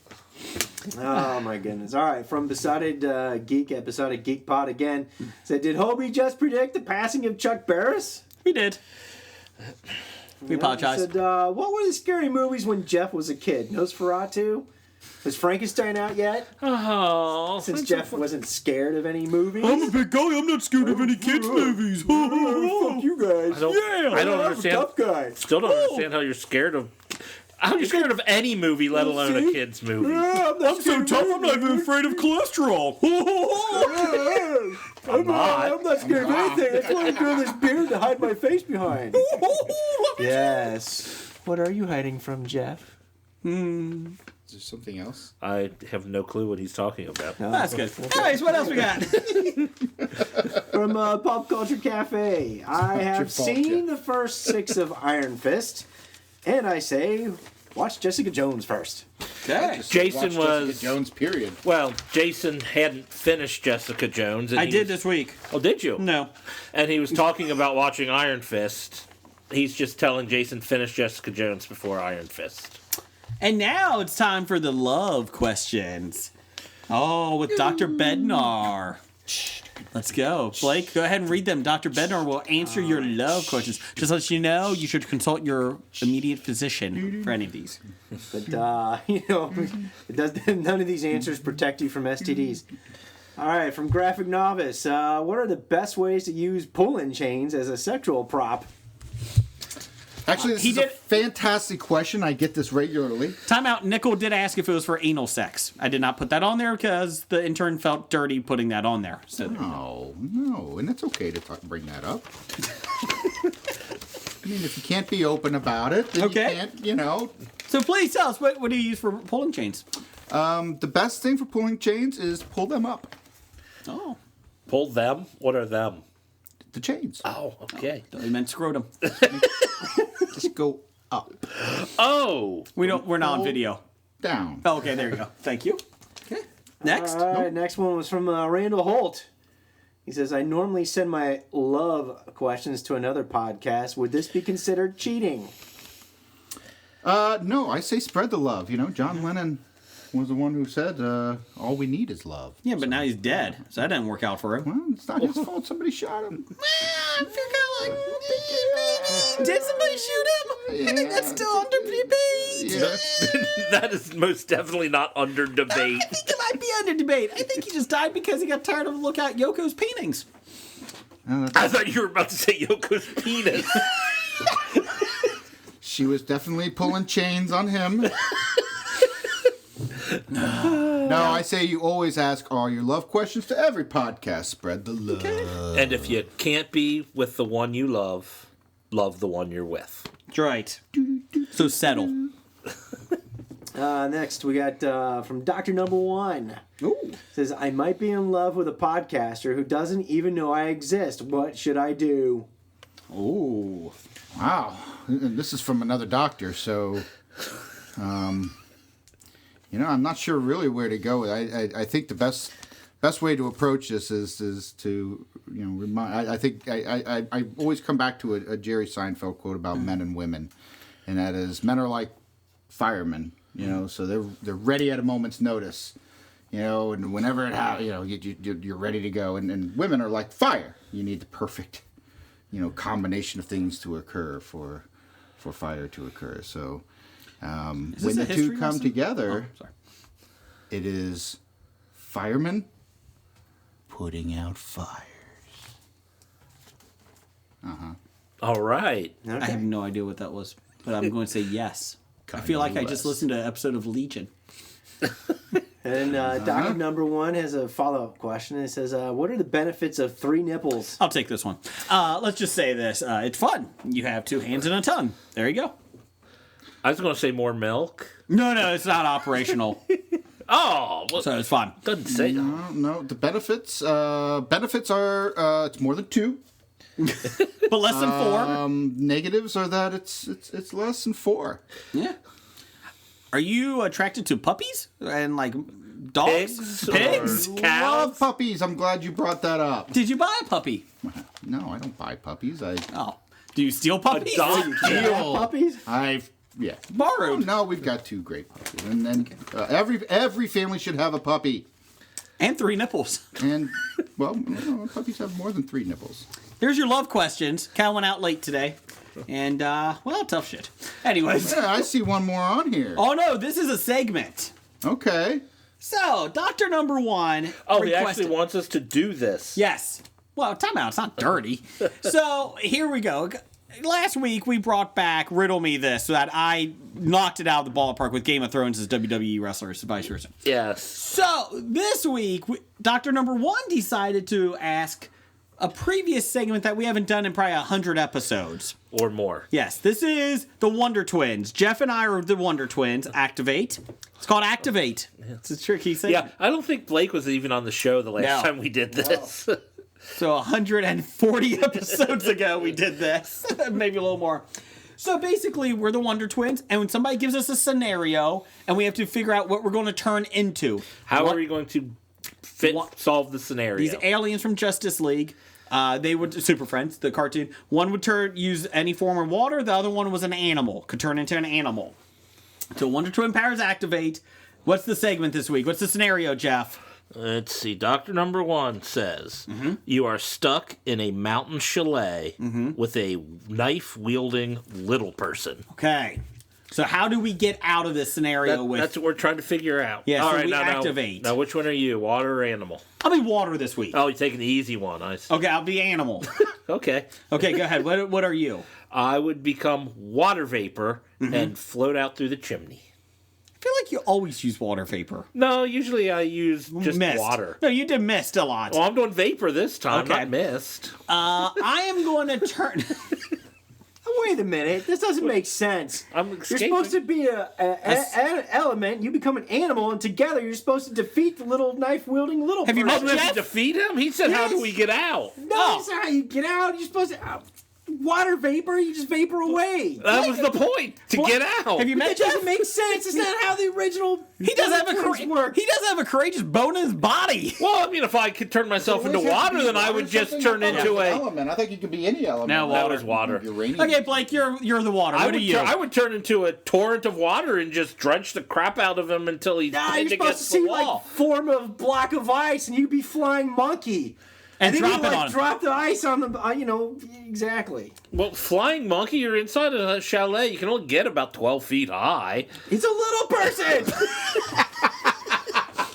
Oh my goodness! All right, from Besotted Geek, episodic Geek Pod again. Said, did HOBI just predict the passing of Chuck Barris? We did. We apologize. Said, what were the scary movies when Jeff was a kid? Nosferatu? Was Frankenstein out yet? Oh, Since Jeff wasn't scared of any movies. I'm a big guy. I'm not scared of any kids' movies. Fuck you guys. I don't I'm a understand. tough guy. Still don't understand how you're scared of. How you're scared of any movie, let alone a kid's movie. I'm so tough. I'm not even afraid of cholesterol. I'm not scared of anything. That's why I grow this beard to hide my face behind. Yes. What are you hiding from, Jeff? Is there something else? I have no clue what he's talking about. That's good. Anyways, what else we got? From Pop Culture Cafe. I have your fault, seen Jeff. the first 6 of Iron Fist, and I say, watch Jessica Jones first. Okay. Jason Watch was. Jessica Jones, period. Well, Jason hadn't finished Jessica Jones. And I he did was- this week. Oh, did you? No. And he was talking about watching Iron Fist. He's just telling Jason finish Jessica Jones before Iron Fist. And now it's time for the love questions. Oh, with Dr. Bednar. Let's go. Blake, go ahead and read them. Dr. Bednar will answer your love questions. Just to let you know, you should consult your immediate physician for any of these. But, it does, none of these answers protect you from STDs. All right, from Graphic Novice. What are the best ways to use pull-in chains as a sexual prop? Actually, this He is did- a fantastic question. I get this regularly. Time out. Nickel did ask if it was for anal sex. I did not put that on there because the intern felt dirty putting that on there. So there you go. No, and it's okay to bring that up. I mean, if you can't be open about it, then Okay. you can't, So please tell us, what do you use for pulling chains? The best thing for pulling chains is pull them up. Oh, Pull them? What are them? The chains. Oh, okay. they meant scrotum. Just go up, Oh! We're not on video. down. Oh, okay, there you go. Thank you. Okay. Next. All right, next one was from Randall Holt. He says, I normally send my love questions to another podcast. Would this be considered cheating? No, I say spread the love. John Lennon was the one who said, all we need is love. Yeah, but now he's dead, so that didn't work out for him. Well, it's not his fault. Somebody shot him. Did somebody shoot him? I think that's still under debate. Yeah. That is most definitely not under debate. I think it might be under debate. I think he just died because he got tired of looking at Yoko's paintings. I thought you were about to say Yoko's penis. She was definitely pulling chains on him. No, I say you always ask all your love questions to every podcast. Spread the love. And if you can't be with the one you love the one you're with. That's right. So settle. Next, we got from Dr. Number One. Ooh. Says, I might be in love with a podcaster who doesn't even know I exist. What should I do? Ooh. Wow. And this is from another doctor, so I'm not sure really where to go. I think the best way to approach this is to remind. I think I always come back to a Jerry Seinfeld quote about men and women, and that is men are like firemen. So they're ready at a moment's notice. And whenever it happens, you're ready to go. And women are like fire. You need the perfect combination of things to occur for fire to occur. So when this the a two history come lesson? together, Oh, sorry. it is firemen putting out fires. All right. I have no idea what that was, but I'm going to say yes. I feel like I just listened to an episode of Legion. And Doctor Number One has a follow-up question. It says, what are the benefits of 3 nipples? I'll take this one. Let's just say this. It's fun. You have 2 hands and a tongue. There you go. I was going to say more milk. No, it's not operational. Oh, well, So it's fun. doesn't say that. No, the benefits are it's more than 2. But less than 4. Negatives are that it's less than 4. Yeah. Are you attracted to puppies and like dogs? Pigs? Pigs? Cows? Love puppies. I'm glad you brought that up. Did you buy a puppy? No, I don't buy puppies. Oh. Do you steal puppies? Puppies? Yeah. Borrowed. No, we've got 2 great puppies, and then every family should have a puppy. And 3 nipples. And well, no, puppies have more than 3 nipples. Here's your love questions. Cal went out late today. And, well, tough shit. Anyways. Yeah, I see one more on here. Oh, no, this is a segment. Okay. So, Doctor Number One Oh, requested... he actually wants us to do this. Yes. Well, time out. It's not dirty. So, here we go. Last week, we brought back Riddle Me This so that I knocked it out of the ballpark with Game of Thrones as WWE wrestlers, vice versa. Yes. So, this week, Doctor Number One decided to ask a previous segment that we haven't done in probably 100 episodes. Or more. Yes, this is the Wonder Twins. Jeff and I are the Wonder Twins. Activate. It's called Activate. It's a tricky thing. Yeah, I don't think Blake was even on the show the last time we did this. So 140 episodes ago we did this. Maybe a little more. So basically, we're the Wonder Twins, and when somebody gives us a scenario, and we have to figure out what we're going to turn into. How are we going to solve the scenario? These aliens from Justice League, they would Super Friends, the cartoon. One would use any form of water. The other one was an animal. Could turn into an animal. So Wonder Twin powers activate. What's the segment this week? What's the scenario, Jeff? Let's see. Doctor Number One says you are stuck in a mountain chalet with a knife-wielding little person. Okay. So how do we get out of this scenario with... That's what we're trying to figure out. Yeah, All so right, we activate. Now, which one are you? Water or animal? I'll be water this week. Oh, you're taking the easy one. I see. Okay, I'll be animal. Okay. Okay, go ahead. What are you? I would become water vapor and float out through the chimney. I feel like you always use water vapor. No, usually I use just Mist. water. No, you did mist a lot. Well, I'm doing vapor this time, Okay. not mist. I am going to turn... Wait a minute. This doesn't make sense. I'm You're escaping. supposed to be an element. You become an animal, and together you're supposed to defeat the little knife-wielding little Have you person. met Oh, we have Jeff? to defeat him? He said, how do Yes. we get out? No, that's not how you get out. You're supposed to... water vapor, you just vapor away. That was the point, to What? get out. Have you met It Jeff? doesn't make sense. It's not how the original He does have a Twins work. he does have a courageous bone in his body. Well, I mean, if I could turn myself into water, then I would just turn into a... element. I think you could be any element. Now That was water. Uranium. Okay, Blake, you're the water. I What are would, you? I would turn into a torrent of water and just drench the crap out of him until he's Nah, pinned you're supposed to against the see wall. like form of block of ice, and you'd be flying monkey. And then drop you it like on him. drop the ice on the, exactly. Well, flying monkey, you're inside a chalet. You can only get about 12 feet high. He's a little person.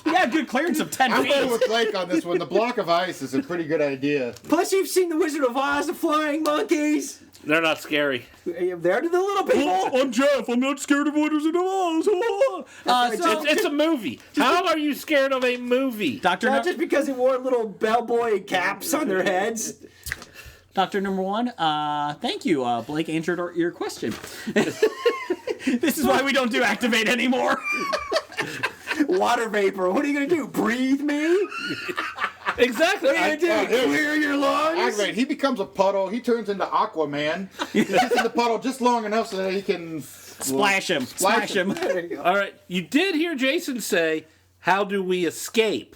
You got a good clearance of 10 I'm going feet. with Blake on this one. The block of ice is a pretty good idea. Plus, you've seen the Wizard of Oz, the flying monkeys. They're not scary. They're to the little people. I'm Jeff. I'm not scared of Wizard of Oz. So, It's a movie. How are you scared of a movie? Doctor, Not just because they wore little bellboy caps on their heads. Doctor Number One. Thank you. Blake answered your question. This is why we don't do activate anymore. Water vapor. What are you gonna do? Breathe me? Exactly. What are you gonna do? Clear your lungs? Activate. He becomes a puddle. He turns into Aquaman. He gets in the puddle just long enough so that he can Splash him. Splash him. All right. You did hear Jason say, how do we escape?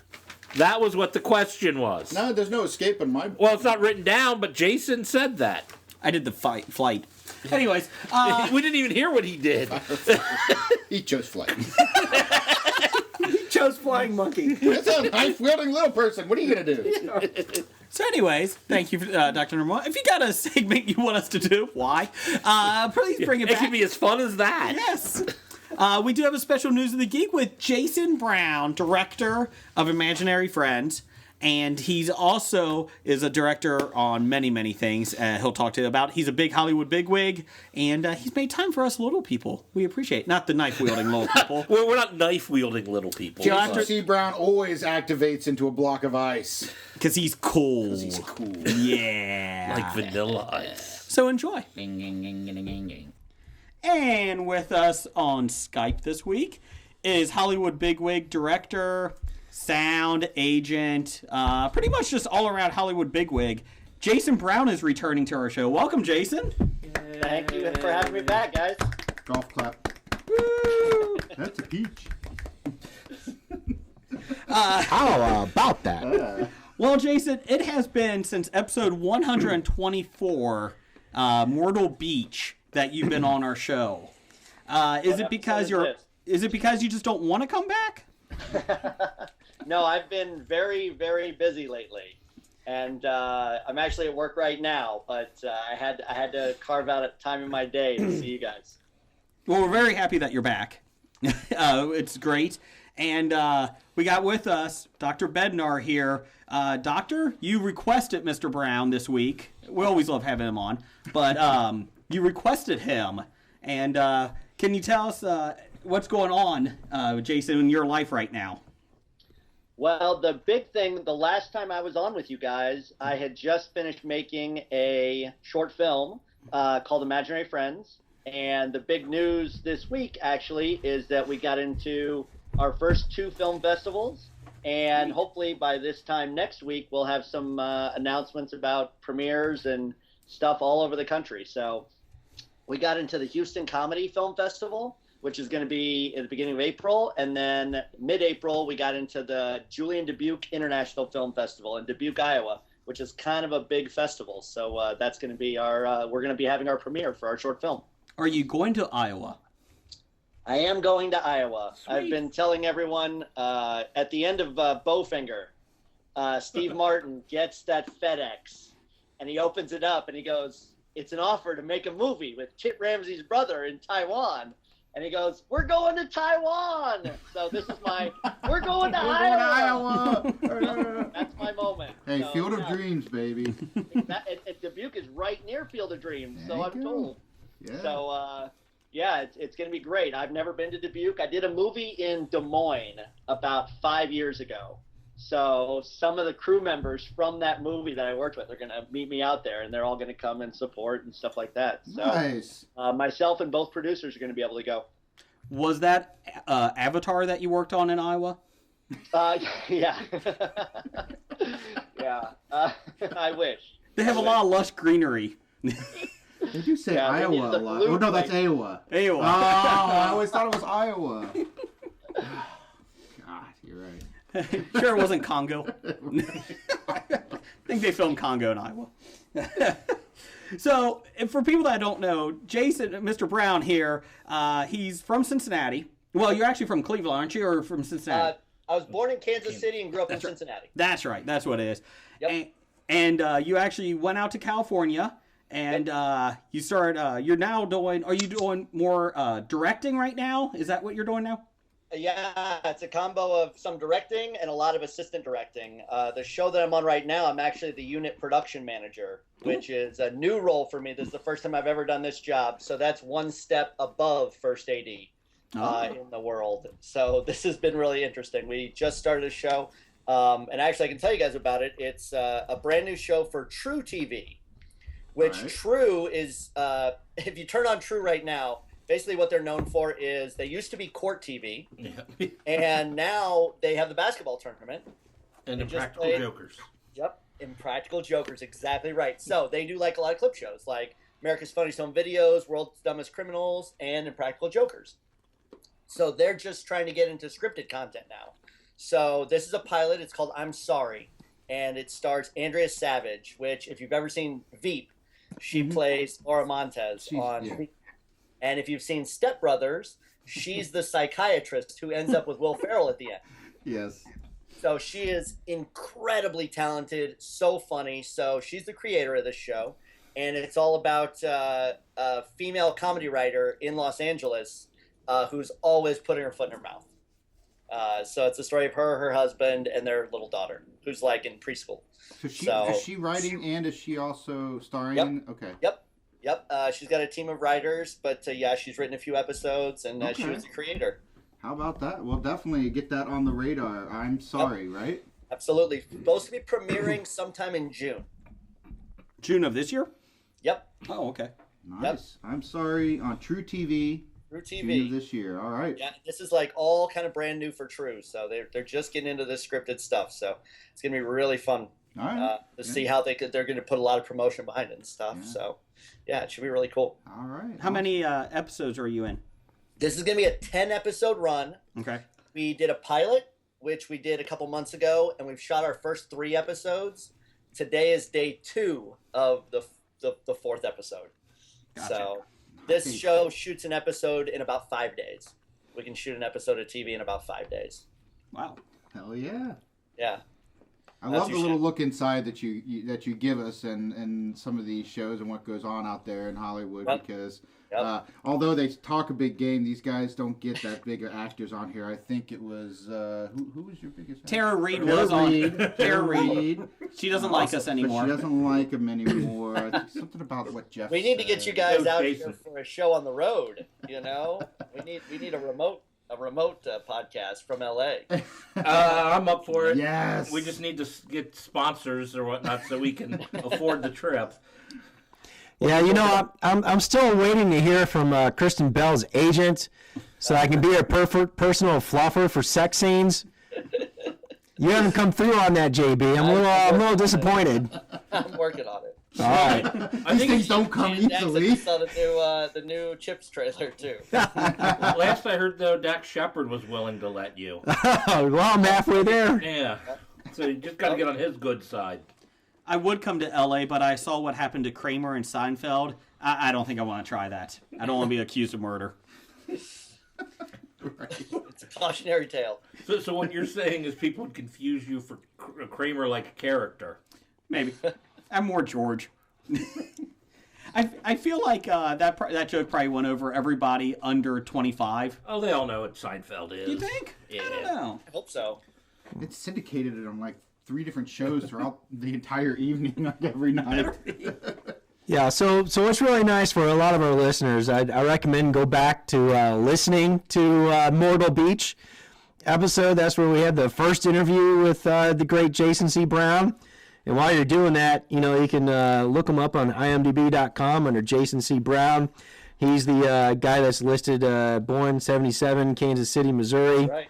That was what the question was. No, there's no escape in my. Well, it's not written down, but Jason said that. I did the flight. Anyways, We didn't even hear what he did. He chose flight. He chose flying monkey. It's a knife-wielding little person. What are you gonna do? so anyways, thank you, Doctor Number One. If you got a segment you want us to do, why? Please bring it It back. could be as fun as that. Yes. We do have a special News of the Geek with Jason Brown, director of Imaginary Friends. And he's also is a director on many, many things. He'll talk to you about. He's a big Hollywood bigwig, and he's made time for us little people. We appreciate, not the knife wielding little people. We're not knife wielding little people. C. Brown always activates into a block of ice. Because he's cool. Yeah. Like vanilla ice. So enjoy. And with us on Skype this week is Hollywood bigwig director, sound agent, pretty much just all around Hollywood bigwig. Jason Brown is returning to our show. Welcome, Jason. Thank you for having me back, guys. Golf clap. Woo! That's a peach. How about that? Well, Jason, it has been since episode 124, Myrtle Beach, that you've been on our show. Is it because you just don't want to come back? No, I've been very, very busy lately, and I'm actually at work right now. But I had to carve out a time in my day to see you guys. Well, we're very happy that you're back. It's great, and we got with us Dr. Bednar here. Doctor, you requested Mr. Brown this week. We always love having him on, but you requested him, and can you tell us what's going on, Jason, in your life right now? Well, the big thing, the last time I was on with you guys, I had just finished making a short film called Imaginary Friends. And the big news this week, actually, is that we got into our first 2 film festivals. And hopefully by this time next week, we'll have some announcements about premieres and stuff all over the country. So we got into the Houston Comedy Film Festival, which is going to be at the beginning of April. And then mid-April, we got into the Julian Dubuque International Film Festival in Dubuque, Iowa, which is kind of a big festival. So that's going to be we're going to be having our premiere for our short film. Are you going to Iowa? I am going to Iowa. Sweet. I've been telling everyone at the end of Bowfinger, Steve Martin gets that FedEx, and he opens it up, and he goes, "It's an offer to make a movie with Kit Ramsey's brother in Taiwan." And he goes, "We're going to Taiwan." So this is we're going to Iowa. That's my moment. Hey, So, Field of Dreams, baby. Dubuque is right near Field of Dreams, There so you I'm go. told. Yeah. So, it's going to be great. I've never been to Dubuque. I did a movie in Des Moines about 5 years ago. So some of the crew members from that movie that I worked with are going to meet me out there, and they're all going to come and support and stuff like that. So, Nice. myself and both producers are going to be able to go. Was that Avatar that you worked on in Iowa? Yeah. Yeah. I wish. They have a lot of lush greenery. They do say Yeah, they Iowa use the a lot. blue Oh, no, that's plate. Iowa. Iowa. Oh, I always thought it was Iowa. God, you're right. Sure it wasn't Congo. I think they filmed Congo in Iowa. So, and for people that don't know, Jason, Mr. Brown here, he's from Cincinnati. Well, you're actually from Cleveland, aren't you, or from Cincinnati? I was born in Kansas City and grew up in Cincinnati. That's right. That's what it is. Yep. And you actually went out to California, and you started. You're now doing. Are you doing more directing right now? Is that what you're doing now? Yeah, it's a combo of some directing and a lot of assistant directing. The show that I'm on right now, I'm actually the unit production manager, which is a new role for me. This is the first time I've ever done this job, so that's one step above first AD in the world. So this has been really interesting. We just started a show, and actually I can tell you guys about it. It's a brand new show for True TV, which True is, if you turn on True right now, basically what they're known for is they used to be court TV, and now they have the basketball tournament. And They just Impractical played- Jokers. Yep, Impractical Jokers, exactly right. So they do like a lot of clip shows, like America's Funniest Home Videos, World's Dumbest Criminals, and Impractical Jokers. So they're just trying to get into scripted content now. So this is a pilot. It's called I'm Sorry, and it stars Andrea Savage, which if you've ever seen Veep, she plays Laura Montez on Veep. And if you've seen Step Brothers, she's the psychiatrist who ends up with Will Ferrell at the end. Yes. So she is incredibly talented, so funny. So she's the creator of this show. And it's all about a female comedy writer in Los Angeles who's always putting her foot in her mouth. So it's the story of her, her husband, and their little daughter, who's like in preschool. So is she writing and is she also starring? Yep. Okay. Yep. She's got a team of writers, but yeah, she's written a few episodes, and she was the creator. How about that? We'll definitely get that on the radar. I'm sorry, right? Absolutely. Supposed to be premiering sometime in June. June of this year? Yep. Oh, okay. Nice. Yep. I'm sorry on True TV. True June TV. of this year. All right. Yeah, this is like all kind of brand new for True, so they're just getting into this scripted stuff. So it's gonna be really fun All right. to see how they're gonna put a lot of promotion behind it and stuff. Yeah. So yeah, it should be really cool. All right. How many episodes are you in? This is gonna be a 10-episode run. Okay. We did a pilot, which we did a couple months ago, and we've shot our first 3 episodes. Today is day 2 of the 4th episode. Gotcha. So this show shoots an episode in about 5 days. We can shoot an episode of TV in about 5 days. Wow. Hell yeah. Yeah. I love the little look inside that you give us and some of these shows and what goes on out there in Hollywood because although they talk a big game, these guys don't get that big of actors on here. I think it was who was your biggest actor? Tara Reid was on. Tara Reid. She doesn't like us anymore. But she doesn't like him anymore. I think something about what Jeff We need to said. get you guys out here for a show on the road. You know, we need a remote podcast from LA. I'm up for it. Yes. We just need to get sponsors or whatnot so we can afford the trip. Yeah, you know, I'm still waiting to hear from Kristen Bell's agent, so I can be her personal fluffer for sex scenes. You haven't come through on that, JB. I'm a little disappointed. I'm working on it. All right. I think Things don't come easily. I saw the new Chips trailer too. last I heard though, Dax Shepard was willing to let you. Well, I'm halfway there. Yeah. So you just got to get on his good side. I would come to LA, but I saw what happened to Kramer and Seinfeld. I don't think I want to try that. I don't want to be accused of murder. It's a cautionary tale. So what you're saying is people would confuse you for Kramer like a character. Maybe. I'm more George. I feel like that joke probably went over everybody under 25. Oh, they all know what Seinfeld is. You think? Yeah. I don't know. I hope so. It's syndicated on like 3 different shows throughout the entire evening, like every night. Yeah, so what's really nice for a lot of our listeners, I recommend go back to listening to Mortal Beach episode. That's where we had the first interview with the great Jason C. Brown. And while you're doing that, you know, you can look him up on imdb.com under Jason C. Brown. He's the guy that's listed born 77, Kansas City, Missouri. Right.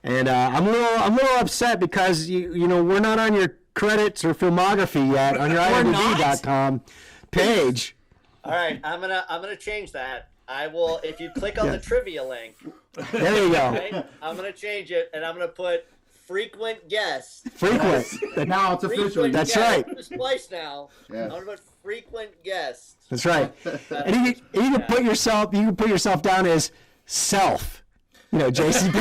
And I'm a little upset because you know we're not on your credits or filmography yet on your imdb.com page. All right, I'm gonna change that. I will if you click on the trivia link. There you go. Right, I'm gonna change it and I'm gonna put frequent guest. Frequent. Now it's official. Frequent That's guest. right. I'm gonna splice now. Yes. I'm gonna put frequent guest. That's right. And you can put yourself down as self. You know, Jason B.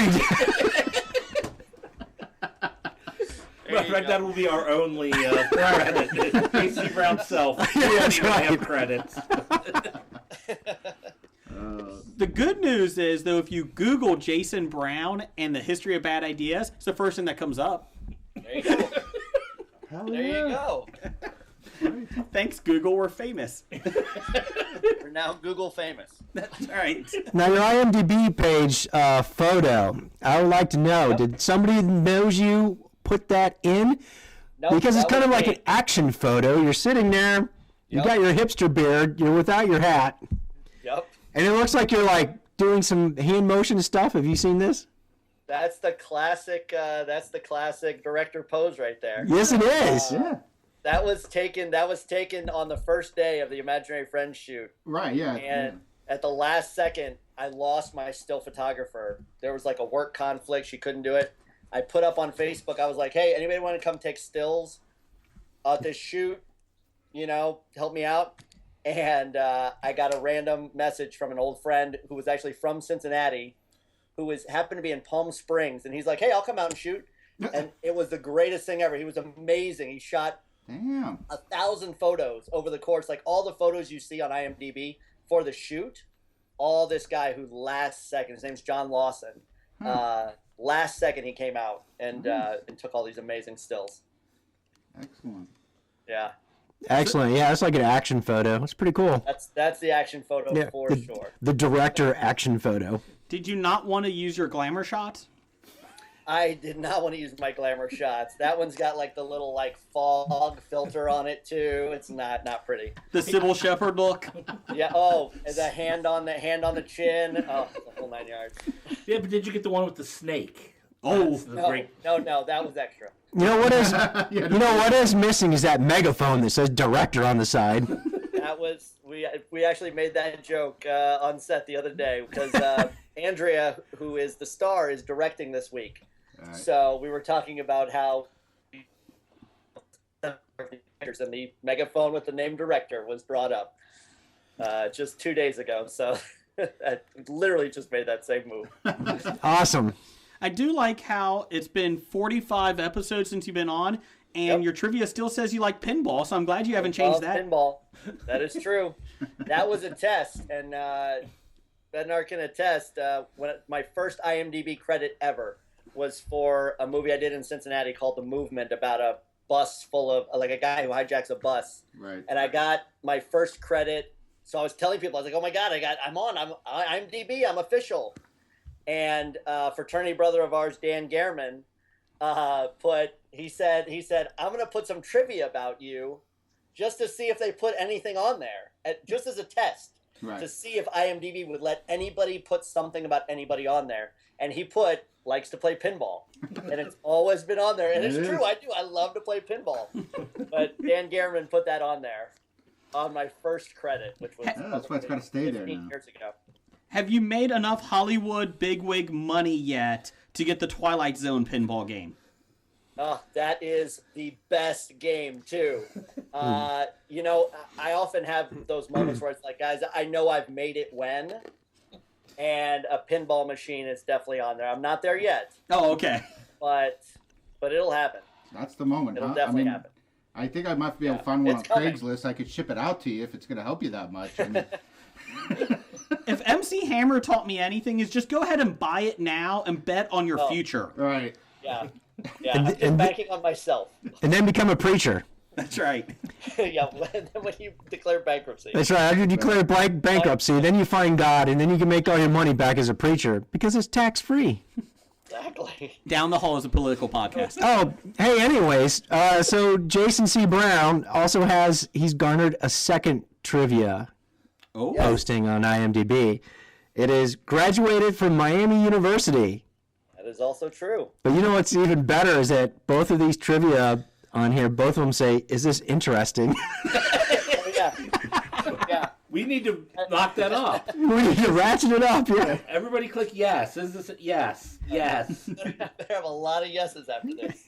Right, that will be our only credit. Casey Brown self. We don't even have credits. The good news is, though, if you Google Jason Brown and the history of bad ideas, it's the first thing that comes up. There you go. Hell There yeah. you go. Thanks, Google. We're famous. We're now Google famous. That's right. Now, your IMDb page photo, I would like to know, did somebody that knows you put that in? Nope, Because it's that kind of was like me. an action photo. You're sitting there, you got your hipster beard, you're without your hat, Yep. and it looks like you're like doing some hand motion stuff. Have you seen this? That's the classic. That's the classic director pose right there. Yes, it is. Yeah. That was taken on the first day of the Imaginary Friends shoot. Right, yeah. And at the last second, I lost my still photographer. There was like a work conflict. She couldn't do it. I put up on Facebook, I was like, hey, anybody want to come take stills at this shoot? You know, help me out. And I got a random message from an old friend who was actually from Cincinnati, who happened to be in Palm Springs. And he's like, hey, I'll come out and shoot. And it was the greatest thing ever. He was amazing. He shot Damn. 1,000 photos over the course, like all the photos you see on IMDb for the shoot. All this guy who last second, his name's John Lawson. Last second he came out and took all these amazing stills. Excellent. Yeah. Excellent. Yeah, it's like an action photo. It's pretty cool. That's the action photo for the, sure. The director action photo. Did you not want to use your glamour shots? I did not want to use my glamour shots. That one's got like the little like fog filter on it too. It's not pretty. The Sybil Shepherd look. Yeah. Oh, and the hand on the chin. Oh, the whole 9 yards. Yeah, but did you get the one with the snake? Oh, No, that was extra. You know what is what is missing is that megaphone that says director on the side. That was we actually made that joke on set the other day because Andrea, who is the star, is directing this week. Right. So we were talking about how and the megaphone with the name director was brought up just 2 days ago. So I literally just made that same move. Awesome. I do like how it's been 45 episodes since you've been on, and your trivia still says you like pinball, so I'm glad you haven't changed that. Pinball. That is true. That was a test, and Bednar can attest, when my first IMDb credit ever was for a movie I did in Cincinnati called The Movement, about a bus full of, like, a guy who hijacks a bus. Right. And I got my first credit, so I was telling people, I was like, oh my God, I'm IMDb, I'm official. And fraternity brother of ours, Dan Gehrman, he said, I'm going to put some trivia about you just to see if they put anything on there, just as a test, to see if IMDb would let anybody put something about anybody on there. And he put, likes to play pinball. And it's always been on there. And it's true, I do. I love to play pinball. But Dan Gehrman put that on there on my first credit, which was that's why it's got to stay there now. Years ago. Have you made enough Hollywood bigwig money yet to get the Twilight Zone pinball game? Oh, that is the best game, too. You know, I often have those moments where it's like, guys, I know I've made it when, and a pinball machine is definitely on there. I'm not there yet. Oh, okay. But it'll happen. That's the moment, It'll definitely happen. I think I might be able to find one on Craigslist. I could ship it out to you if it's going to help you that much. I mean, if MC Hammer taught me anything, is just go ahead and buy it now and bet on your future. Right. Yeah. I'm banking on myself. And then become a preacher. That's right. Yeah, when you declare bankruptcy. That's right. After you declare bankruptcy, then you find God, and then you can make all your money back as a preacher because it's tax-free. Exactly. Down the Hall is a political podcast. Oh, hey, anyways, so Jason C. Brown also he's garnered a second trivia posting on IMDb. It is graduated from Miami University. That is also true. But you know what's even better is that both of these trivia on here, both of them say, "Is this interesting?" Yeah. We need to knock that up. We need to ratchet it up, yeah. Everybody click yes. Is this yes? Yes. There have a lot of yeses after this.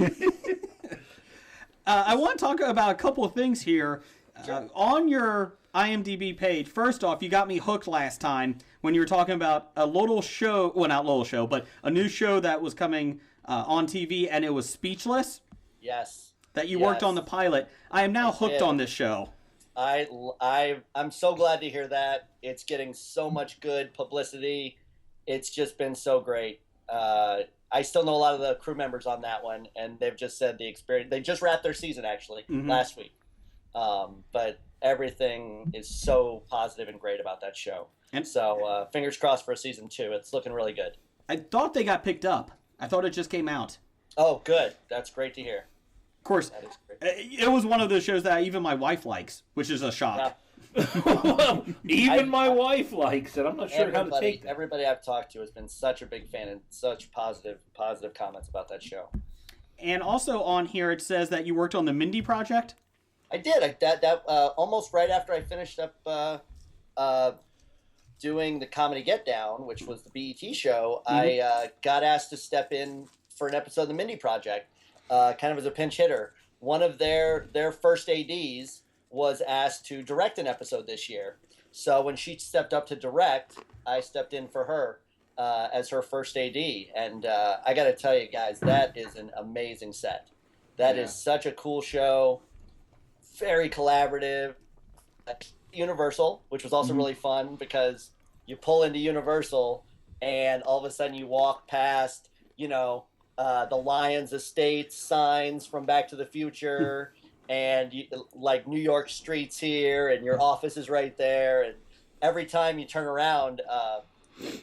I want to talk about a couple of things here. On your IMDb page, first off, you got me hooked last time when you were talking about a little show, well, not little show, but a new show that was coming on TV, and it was Speechless. Yes. That you worked on the pilot. I am now hooked on this show. I'm so glad to hear that. It's getting so much good publicity. It's just been so great. I still know a lot of the crew members on that one, and they've just said the experience. They just wrapped their season actually last week, but everything is so positive and great about that show. And so fingers crossed for season 2. It's looking really good. I thought they got picked up. I thought it just came out. Oh, good. That's great to hear. Of course, it was one of those shows that even my wife likes, which is a shock. Even my wife likes it. I'm not sure how to take that. Everybody I've talked to has been such a big fan and such positive comments about that show. And also on here it says that you worked on the Mindy Project. I did. That almost right after I finished up doing the Comedy Get Down, which was the BET show, I got asked to step in for an episode of the Mindy Project. Kind of as a pinch hitter. One of their first ADs was asked to direct an episode this year. So when she stepped up to direct, I stepped in for her as her first AD. And I got to tell you guys, that is an amazing set. That is such a cool show. Very collaborative. Universal, which was also really fun because you pull into Universal and all of a sudden you walk past, the Lions Estates signs from Back to the Future, and like New York streets here, and your office is right there, and every time you turn around,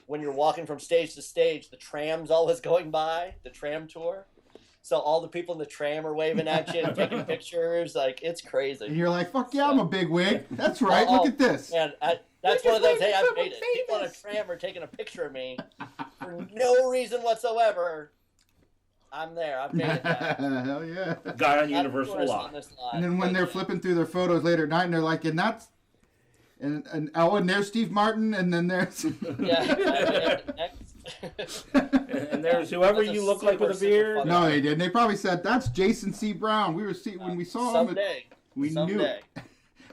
when you're walking from stage to stage, the tram's always going by, the tram tour. So all the people in the tram are waving at you and taking pictures. Like, it's crazy. And you're like, fuck yeah, I'm a big wig. That's right. Look at this. And that's one of those, hey, I've made it. People on a tram are taking a picture of me for no reason whatsoever. I'm there. I've made it now. Hell yeah. Guy on Universal Law. And then when they're flipping through their photos later at night, and they're like, and that's... And there's Steve Martin, and then there's... And there's whoever you look like with a beard. No, they didn't. They probably said, that's Jason C. Brown. We were when we saw him. We knew it.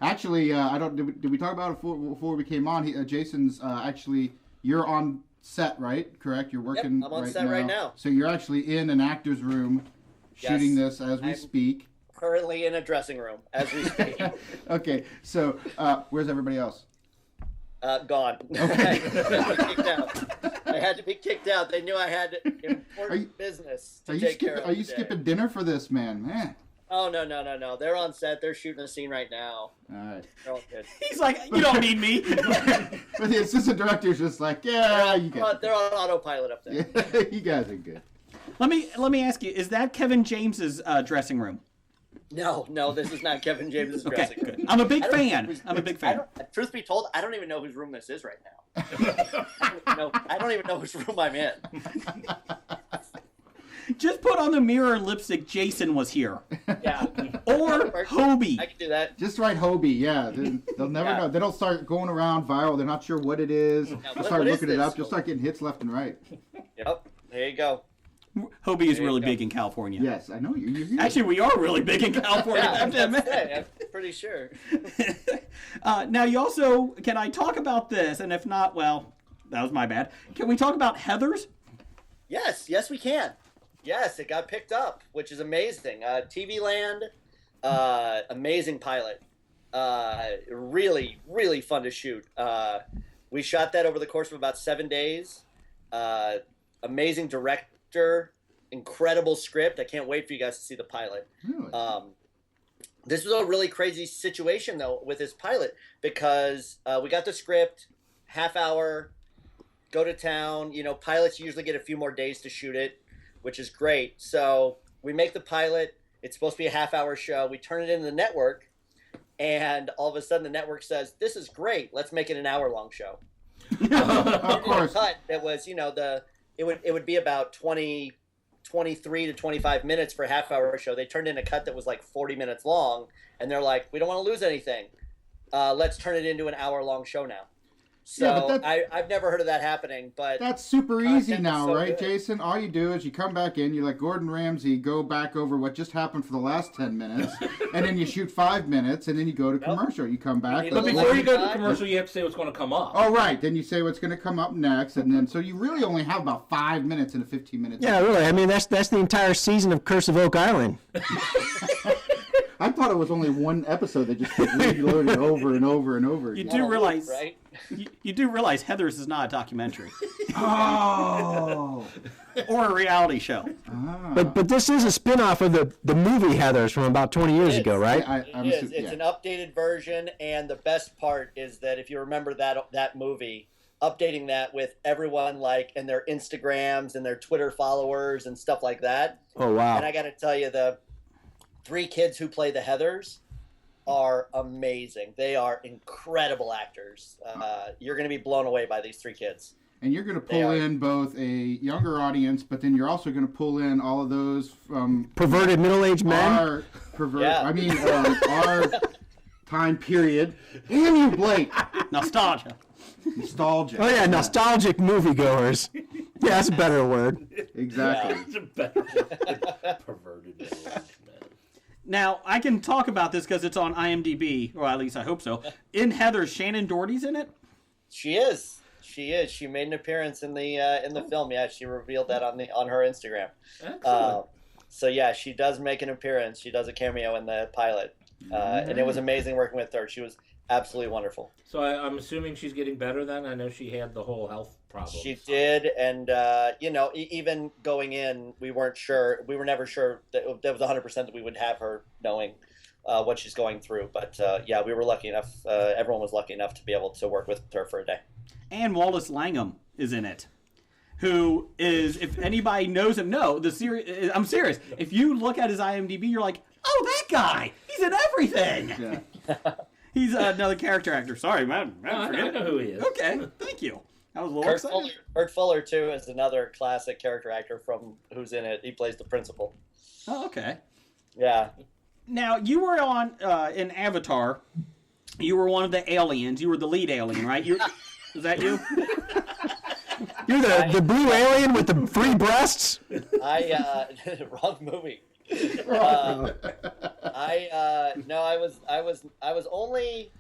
Actually, did we talk about it before we came on? Jason's actually, you're on set, right? Correct? You're working I'm on set right now. So you're actually in an actor's room shooting this as we speak. Currently in a dressing room as we speak. Okay, so where's everybody else? Gone. Okay. I had to be kicked out. They knew I had important business to take care of. Are you skipping dinner for this, man? Oh, no. They're on set. They're shooting a scene right now. All right. They're all good. He's like, you don't need me. But the assistant director's just like, yeah, you guys. They're on autopilot up there. Yeah, you guys are good. Let me ask you, is that Kevin James's dressing room? No, this is not Kevin James's dressing room. Good. I'm a big fan. Truth be told, I don't even know whose room this is right now. I don't even know whose room I'm in. Just put on the mirror and lipstick, Jason was here. Yeah. Or HOBI. I can do that. Just write HOBI, yeah. They'll never know. They don't start going around viral. They're not sure what it is. They'll start looking it up. You'll start getting hits left and right. Yep. There you go. HOBI is really big in California. Yes, I know. You're here. Actually, we are really big in California. I have to admit. I'm pretty sure. Now, you also, can I talk about this? And if not, well, that was my bad. Can we talk about Heathers? Yes, we can. Yes, it got picked up, which is amazing. TV Land, amazing pilot. Really, really fun to shoot. We shot that over the course of about 7 days. Amazing director, incredible script. I can't wait for you guys to see the pilot. Really? This was a really crazy situation, though, with this pilot, because we got the script, half hour, go to town. Pilots usually get a few more days to shoot it, which is great. So we make the pilot. It's supposed to be a half-hour show. We turn it into the network, and all of a sudden the network says, this is great. Let's make it an hour-long show. Of course. It was, it would be about 23 to 25 minutes for a half-hour show. They turned in a cut that was like 40 minutes long, and they're like, we don't want to lose anything. Let's turn it into an hour-long show now. So I've never heard of that happening, but that's super easy now, so right, good. Jason? All you do is you come back in, you let Gordon Ramsay go back over what just happened for the last 10 minutes, and then you shoot 5 minutes, and then you go to commercial. You come back. But before you go to commercial, you have to say what's going to come up. Oh, right. Then you say what's going to come up next, and then so you really only have about 5 minutes in a 15-minute. Yeah, really. I mean, that's the entire season of Curse of Oak Island. I thought it was only one episode that just kept reloading over and over and over again. You do realize, right? You do realize Heathers is not a documentary. Oh. Or a reality show. But this is a spin-off of the movie Heathers from about 20 years ago, right? It's an updated version, and the best part is that if you remember that movie, updating that with everyone and their Instagrams and their Twitter followers and stuff like that. Oh, wow. And I got to tell you, the 3 kids who play the Heathers are amazing. They are incredible actors. You're going to be blown away by these 3 kids. And you're going to pull in both a younger audience, but then you're also going to pull in all of those perverted middle-aged men. Our time period. And you, Blake. Nostalgia. Oh yeah, nostalgic moviegoers. Yeah, that's a better word. Exactly. It's a better word. Perverted middle-aged men. Now, I can talk about this because it's on IMDb, or at least I hope so. In Heathers, Shannon Doherty's in it? She is. She made an appearance in the film. Yeah, she revealed that on her Instagram. Excellent. So yeah, she does make an appearance. She does a cameo in the pilot, and it was amazing working with her. She was absolutely wonderful. So I'm assuming she's getting better then? I know she had the whole health problems. She did, and even going in, we weren't sure. We were never sure that was 100% that we would have her knowing what she's going through. But we were lucky enough. Everyone was lucky enough to be able to work with her for a day. And Wallace Langham is in it, who is, if anybody knows him, the series. I'm serious. If you look at his IMDb, you're like, oh, that guy. He's in everything. Yeah. He's another character actor. Sorry, man. I know who he is. Okay, thank you. I was a little excited. Kurt Fuller, too, is another classic character actor from who's in it. He plays the principal. Oh, okay. Yeah. Now, you were on in Avatar. You were one of the aliens. You were the lead alien, right? Was that you? You're the blue alien with the 3 breasts? Wrong movie. I was only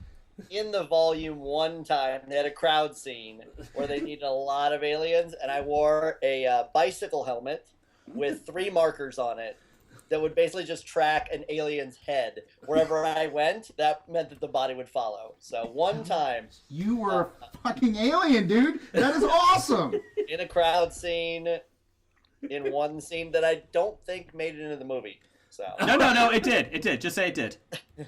in the volume one time. They had a crowd scene where they needed a lot of aliens, and I wore a bicycle helmet with 3 markers on it that would basically just track an alien's head wherever I went. That meant that the body would follow. So one time, you were a fucking alien, dude. That is awesome. In a crowd scene, in one scene that I don't think made it into the movie. So no, it did. Just say it did.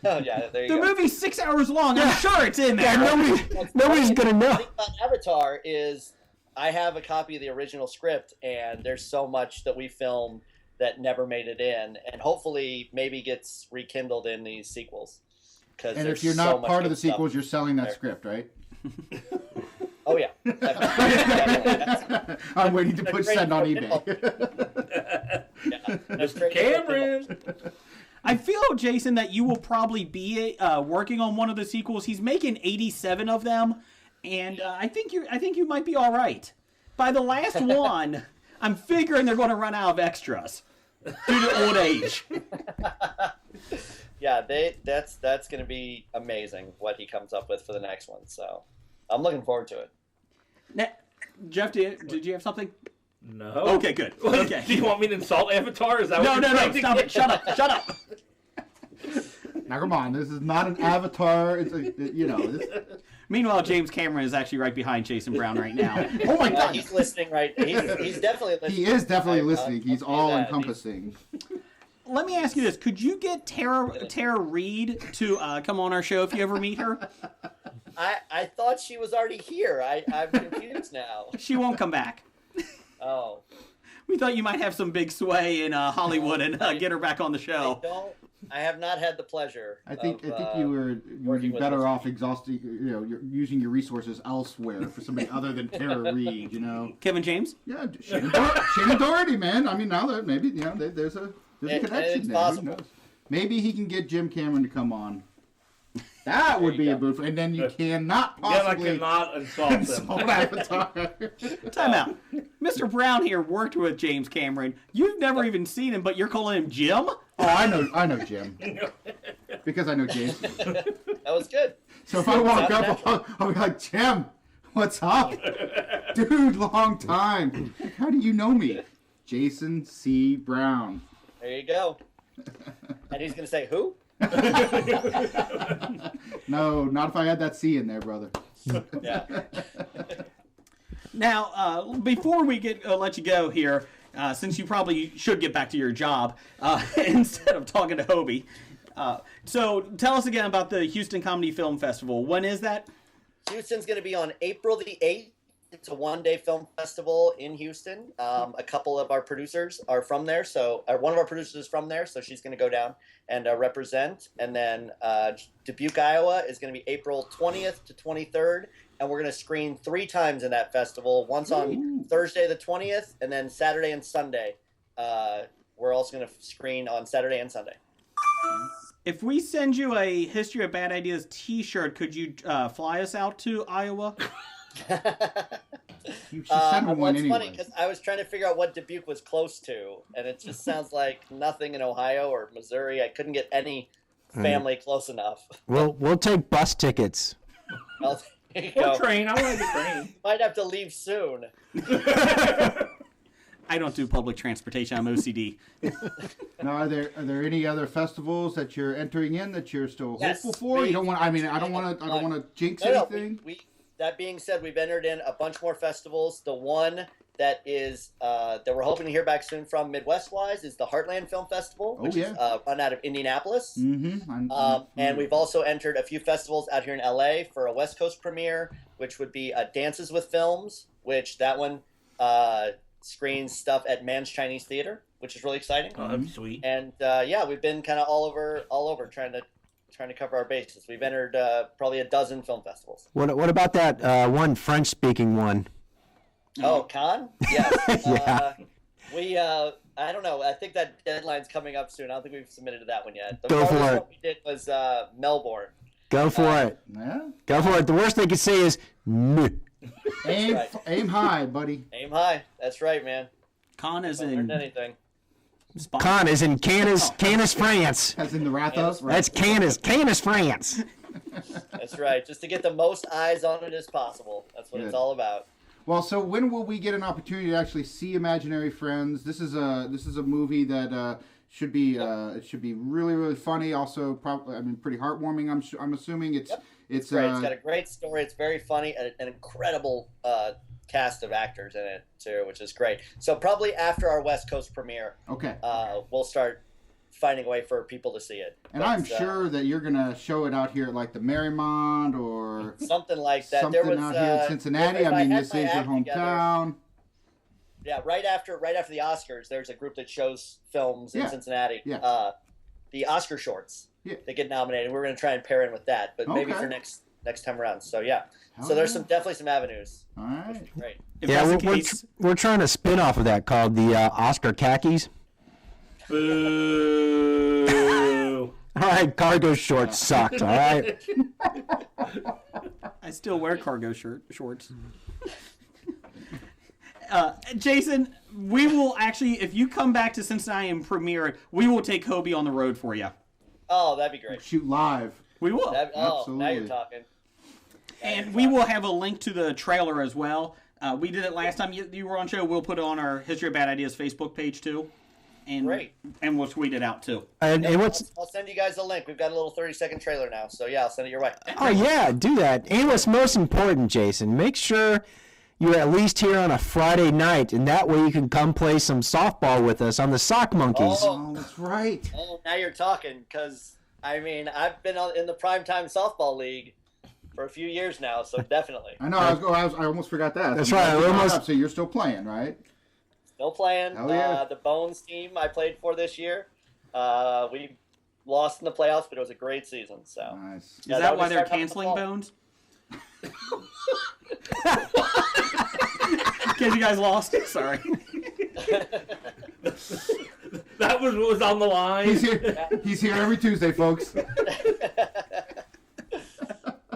Oh yeah, there you go. The movie's 6 hours long. I'm sure it's in there. Yeah, nobody's gonna know. The thing about Avatar is, I have a copy of the original script, and there's so much that we filmed that never made it in, and hopefully maybe gets rekindled in these sequels. And if you're not part of the sequels, you're selling that script, right? Oh yeah. I'm waiting to put send on eBay. Cameron. I feel, Jason, that you will probably be working on one of the sequels. He's making 87 of them, and I think you might be all right. By the last one, I'm figuring they're going to run out of extras due to old age. Yeah, that's going to be amazing what he comes up with for the next one. So I'm looking forward to it. Now, Jeff, did you have something? No. Okay, good. Okay. Do you want me to insult Avatar? Is that No, what you're trying to stop get? it. Shut up. Now come on, this is not an Avatar. It's Meanwhile, James Cameron is actually right behind Jason Brown right now. Oh my God, he's listening right. He's definitely listening. He is definitely listening. He's all encompassing. Let me ask you this: could you get Tara Reid to come on our show if you ever meet her? I thought she was already here. I'm confused now. She won't come back. Oh. We thought you might have some big sway in Hollywood and get her back on the show. I have not had the pleasure. I think you would be better off exhausting, you're using your resources elsewhere for somebody other than Tara Reid. Kevin James. Yeah, Shannon Doherty, man. I mean, now that maybe there's a connection there. Who knows? Maybe he can get Jim Cameron to come on. That would be a boost, and then you cannot possibly insult Avatar. Time out. Mr. Brown here worked with James Cameron. You've never even seen him, but you're calling him Jim? Oh, I know Jim. Because I know James. That was good. So if I walk up, I'll be like, Jim, what's up? Dude, long time. How do you know me? Jason C. Brown. There you go. And he's going to say, who? No, not if I had that C in there, brother. Yeah. Now, before we let you go here, since you probably should get back to your job instead of talking to HOBI, so tell us again about the Houston Comedy Film Festival. When is that? Houston's going to be on April the 8th. It's a one-day film festival in Houston. A couple of our producers are from there, one of our producers is from there, so she's going to go down and represent. And then Dubuque, Iowa is going to be April 20th to 23rd, and we're going to screen 3 times in that festival. Once on Thursday the 20th, and then Saturday and Sunday. We're also going to screen on Saturday and Sunday. If we send you a History of Bad Ideas t-shirt, could you fly us out to Iowa? You should send one it's anyway. funny because I was trying to figure out what Dubuque was close to, and it just sounds like nothing in Ohio or Missouri. I couldn't get any family close enough. We'll take bus tickets. Well, there you Or go. train. I like a train. Might have to leave soon. I don't do public transportation. I'm OCD. Now, are there any other festivals that you're entering in that you're still Yes, hopeful for? You don't want. I don't want to jinx anything. that being said, we've entered in a bunch more festivals. The one that is that we're hoping to hear back soon from Midwest-wise is the Heartland Film Festival, which is run out of Indianapolis. And we've also entered a few festivals out here in LA for a West Coast premiere, which would be Dances with Films, which that one screens stuff at Man's Chinese Theater, which is really exciting. Oh, that'd be sweet. And we've been kind of all over trying to cover our bases. We've entered probably a dozen film festivals. What about that one French-speaking one? Oh, Cannes? Yes. Yeah. We I don't know. I think that deadline's coming up soon. I don't think we've submitted to that one yet. The Go for farthest it. one we did was Melbourne. Go for it. Yeah. Go for it. The worst they could say is no. Aim high, buddy. Aim high. That's right, man. Con is Haven't in learned anything. Cannes is in Canis, France. As in the wrath of. That's Canis, France. That's right. Just to get the most eyes on it as possible. That's what Good. it's all about. Well, so when will we get an opportunity to actually see Imaginary Friends? This is a movie that should be it should be really, really funny. Also, probably pretty heartwarming. I'm assuming it's Great. It's got a great story. It's very funny and an incredible cast of actors in it too, which is great. So probably after our West Coast premiere, we'll start finding a way for people to see it. And I'm sure that you're gonna show it out here at like the Marymount or something like that. Something there was, out here in Cincinnati. I mean, this is your hometown. Yeah, right after the Oscars, there's a group that shows films in Cincinnati. Yeah. The Oscar shorts. Yeah. They get nominated. We're going to try and pair in with that, but maybe for next time around. So yeah. So there's definitely some avenues. All right. Great. Yeah, we're trying to spin off of that called the Oscar khakis. Boo. All right, cargo shorts sucked. All right. I still wear cargo shorts. Jason, we will actually, if you come back to Cincinnati and premiere, we will take HOBI on the road for you. Oh, that'd be great. Shoot live. We will. Absolutely. Now you're talking. And we will have a link to the trailer as well. We did it last time you were on show. We'll put it on our History of Bad Ideas Facebook page too. And, Great. And we'll tweet it out too. And what's? I'll send you guys a link. We've got a little 30-second trailer now. So yeah, I'll send it your way. Oh yeah, do that. And what's most important, Jason, make sure you're at least here on a Friday night, and that way you can come play some softball with us on the Sock Monkeys. Oh, that's right. Oh, now you're talking, because I've been in the primetime softball league for a few years now, so definitely. I know. I almost forgot that. That's right. So you're still playing, right? Still playing. Oh, yeah. The Bones team I played for this year. We lost in the playoffs, but it was a great season. So Nice. Is that why they're canceling Bones? In case you guys lost. Sorry. That was what was on the line. He's here. He's here every Tuesday, folks.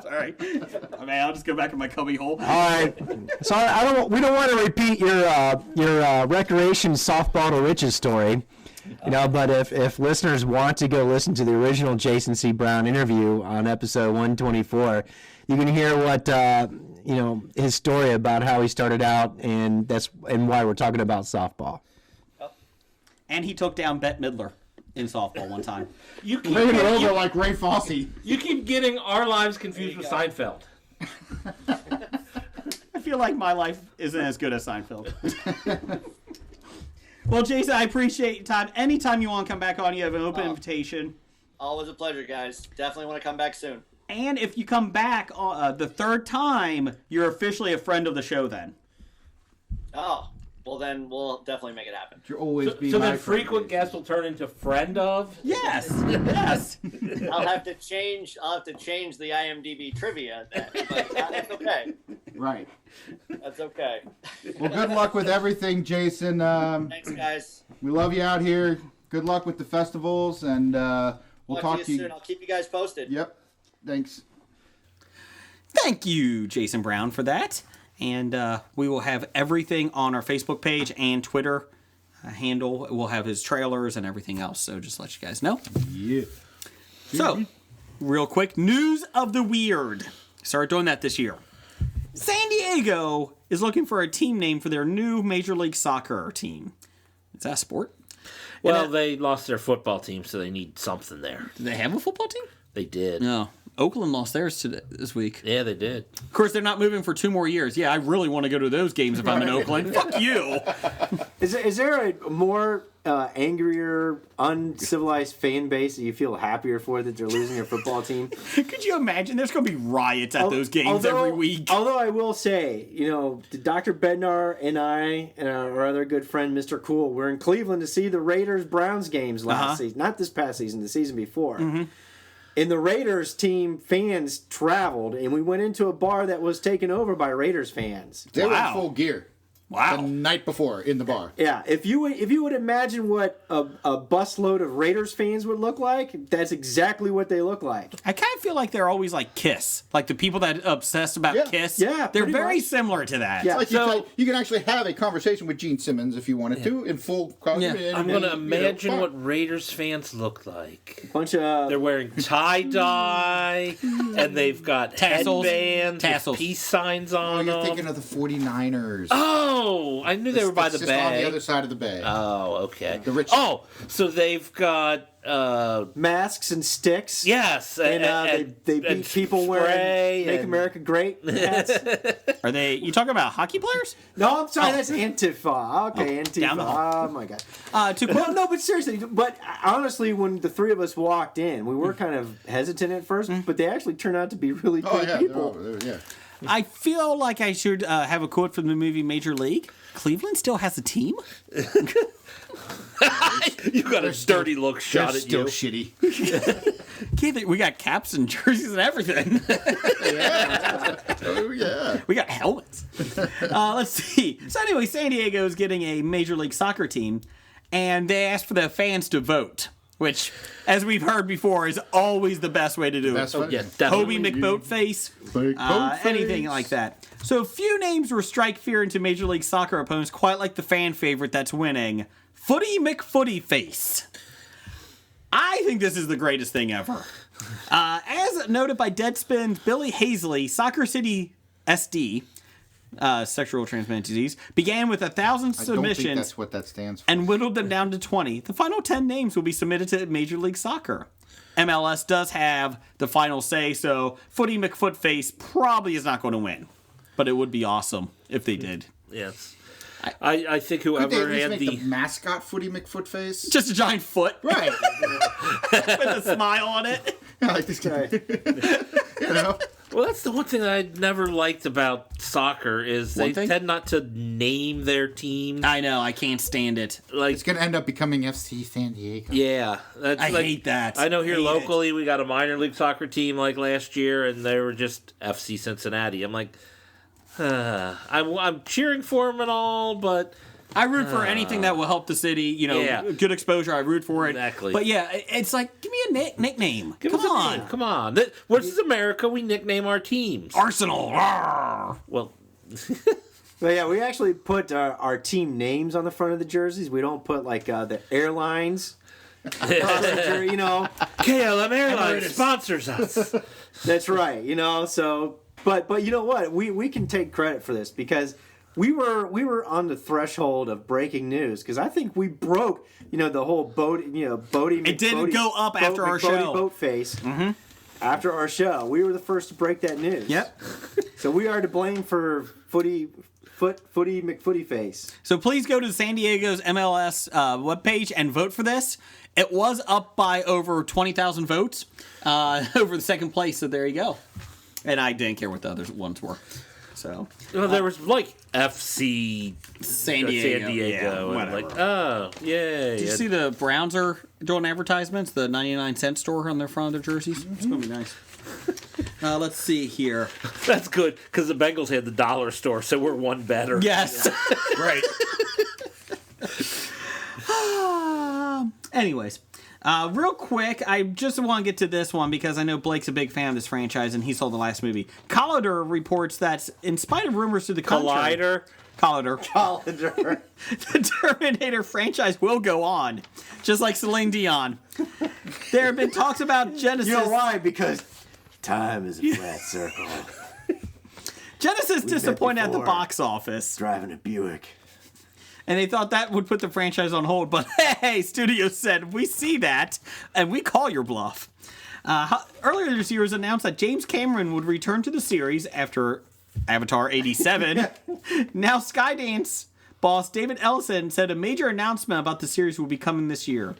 Sorry. I mean, I'll just go back in my cubby hole. All right. So we don't want to repeat your recreation softball to riches story. But if listeners want to go listen to the original Jason C. Brown interview on episode 124, you can hear what his story about how he started out, and why we're talking about softball. And he took down Bette Midler in softball one time. Bring it over like Ray Fosse. You keep getting our lives confused with Seinfeld. I feel like my life isn't as good as Seinfeld. Well, Jason, I appreciate your time. Anytime you want to come back on, you have an open invitation. Always a pleasure, guys. Definitely want to come back soon. And if you come back the third time, you're officially a friend of the show then. Oh, well then we'll definitely make it happen. You'll always be. So my then frequent friend. guests will turn into friend of? Yes. Yes. I'll have to change the IMDb trivia then, but that's okay. Right. That's okay. Well, good luck with everything, Jason. Thanks, guys. We love you out here. Good luck with the festivals, and we'll talk to you soon. I'll keep you guys posted. Yep. Thanks. Thank you, Jason Brown, for that. And we will have everything on our Facebook page and Twitter handle. We'll have his trailers and everything else. So just let you guys know. Yeah. So, real quick, news of the weird. Started doing that this year. San Diego is looking for a team name for their new Major League Soccer team. Is that a sport? Well, they lost their football team, so they need something there. Do they have a football team? They did. No. Oakland lost theirs this week. Yeah, they did. Of course, they're not moving for 2 more years. Yeah, I really want to go to those games if I'm in Oakland. Fuck you. Is there a more angrier, uncivilized fan base that you feel happier for that they're losing their football team? Could you imagine? There's going to be riots at those games every week. Although I will say, Dr. Bednar and I and our other good friend, Mr. Cool, were in Cleveland to see the Raiders-Browns games last season. Not this past season, the season before. Mm-hmm. And the Raiders team fans traveled, and we went into a bar that was taken over by Raiders fans. They were in full gear. Wow. The night before in the bar. Yeah, if you would imagine what a busload of Raiders fans would look like, that's exactly what they look like. I kind of feel like they're always like Kiss. Like the people that obsess about Kiss. Yeah, they're pretty very much. similar to that. Yeah. Like you can actually have a conversation with Gene Simmons if you wanted to in full. I'm going to imagine what Raiders fans look like. Bunch of They're wearing tie-dye, and they've got Tassels. headbands, Tassels. with peace signs Oh, on you're them. thinking of the 49ers. Oh, I knew they were by the It's just on bay. the other side of the bay. Oh, okay. The rich- Oh, so they've got masks and sticks. yes, And, they beat people wearing "Make America Great" hats. Are they? You talking about hockey players? No, I'm sorry, that's Antifa. Okay, Antifa. down the hall. Oh my god. To quote, No, but seriously. But honestly, when the three of us walked in, we were kind of hesitant at first, but they actually turned out to be really Oh good yeah, people. yeah. I feel like I should have a quote from the movie Major League. Cleveland still has a team? You got a dirty look shot at Still you. shitty. We got caps and jerseys and everything. Oh yeah. We got helmets. Let's see. So anyway, San Diego is getting a Major League Soccer team, and they asked for the fans to vote, which, as we've heard before, is always the best way to do Best it. way. Yeah, Hobie definitely. McBoatface, anything like that. So a few names were strike fear into Major League Soccer opponents, quite like the fan favorite that's winning, Footy McFootyface. I think this is the greatest thing ever. As noted by Deadspin's Billy Hazley, Soccer City SD, sexual transmitted disease, began with 1,000 I don't think submissions that's what that stands for. and whittled them down to 20. The final 10 names will be submitted to Major League Soccer. MLS does have the final say, so Footy McFootface probably is not going to win. But it would be awesome if they did. Yes. I think Could they at whoever least had make the the mascot Footy McFootface? Just a giant foot Right. with a smile on it. Like this guy. You know. Well, that's the one thing that I never liked about soccer is they One thing? tend not to name their teams. I know, I can't stand it. Like, It's going to end up becoming FC San Diego. yeah, that's I like, hate that. I know here Hate it. locally we got a minor league soccer team like last year, and they were just FC Cincinnati. I'm like, I'm cheering for them and all, but I root for anything that will help the city. Yeah. Good exposure. I root for it. Exactly. But yeah, it's like, give me a nickname. give Come us a on. name. Come on. This is America. We nickname our teams. Arsenal. Rawr. Well, But yeah, we actually put our team names on the front of the jerseys. We don't put like the airlines. KLM Airlines sponsors us. That's right. So but you know what? We can take credit for this because we were on the threshold of breaking news because I think we broke the whole boating It didn't go up after our show. boat face. Mm-hmm. After our show, we were the first to break that news. Yep. So we are to blame for Footy McFootyface. So please go to San Diego's MLS webpage and vote for this. It was up by over 20,000 votes over the second place, so there you go. And I didn't care what the other ones were. So Well, there was like FC San Diego. San Diego. Yeah, and whatever. like, oh, yay. Did you see the Browns are doing advertisements? The 99-cent store on their front of their jerseys? It's going to be nice. Let's see here. That's good because the Bengals had the dollar store, so we're one better. Yes. Right. Anyways, real quick, I just want to get to this one because I know Blake's a big fan of this franchise and he saw the last movie. Collider reports that, in spite of rumors to the contrary... Collider. Collider. The Terminator franchise will go on, just like Celine Dion. There have been talks about Genesis... You know why? Because time is a flat circle. Genesis disappointed at the before. box office. Driving a Buick. And they thought that would put the franchise on hold, but hey, studios said, we see that, and we call your bluff. Earlier this year, it was announced that James Cameron would return to the series after Avatar 87. Now, Skydance boss David Ellison said a major announcement about the series will be coming this year.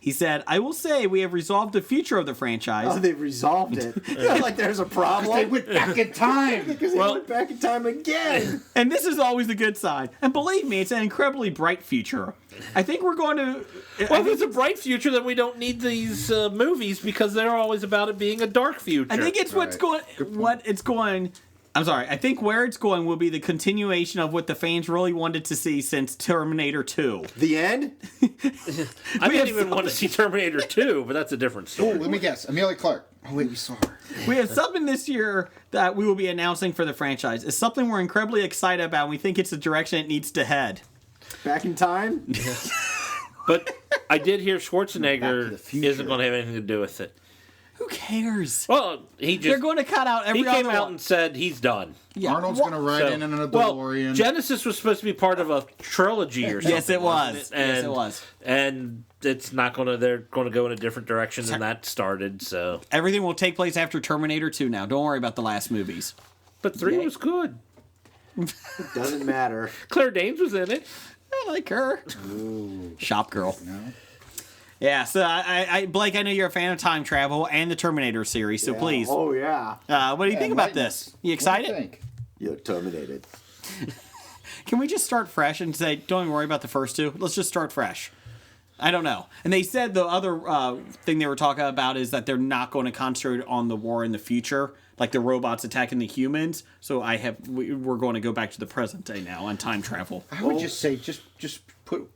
He said, "I will say we have resolved the future of the franchise." Oh, they've resolved it. Like there's a problem. They went back in time. Because they went back in time again. And this is always the good side. And believe me, it's an incredibly bright future. I think we're going to... Well, if it's a bright future, then we don't need these movies because they're always about it being a dark future. I think it's what's going... What it's going... I'm sorry. I think where it's going will be the continuation of what the fans really wanted to see since Terminator 2. The end? I didn't even want to see Terminator 2, but that's a different story. Let me guess. Amelia Clark. Oh, wait, we saw her. We have something this year that we will be announcing for the franchise. It's something we're incredibly excited about, and we think it's the direction it needs to head. Back in time? But I did hear Schwarzenegger isn't going to have anything to do with it. Who cares? Well, they're going to cut out every He came other out one. and said he's done. Yeah. Arnold's going to ride in a DeLorean. Well, Genesis was supposed to be part of a trilogy or something. Yes, it was. Wasn't it? And, Yes, it was. And it's not going to. They're going to go in a different direction than that started. So everything will take place after Terminator 2 now. Don't worry about the last movies. But 3 was good. It doesn't matter. Claire Danes was in it. I like her. Ooh. Shop girl. No. Yeah, so Blake, I know you're a fan of time travel and the Terminator series, so please. Oh, yeah. What do you think about this? You excited? What do you think? You're terminated. Can we just start fresh and say, don't even worry about the first two? Let's just start fresh. I don't know. And they said the other thing they were talking about is that they're not going to concentrate on the war in the future, like the robots attacking the humans. So we're going to go back to the present day now on time travel. I would just say, just put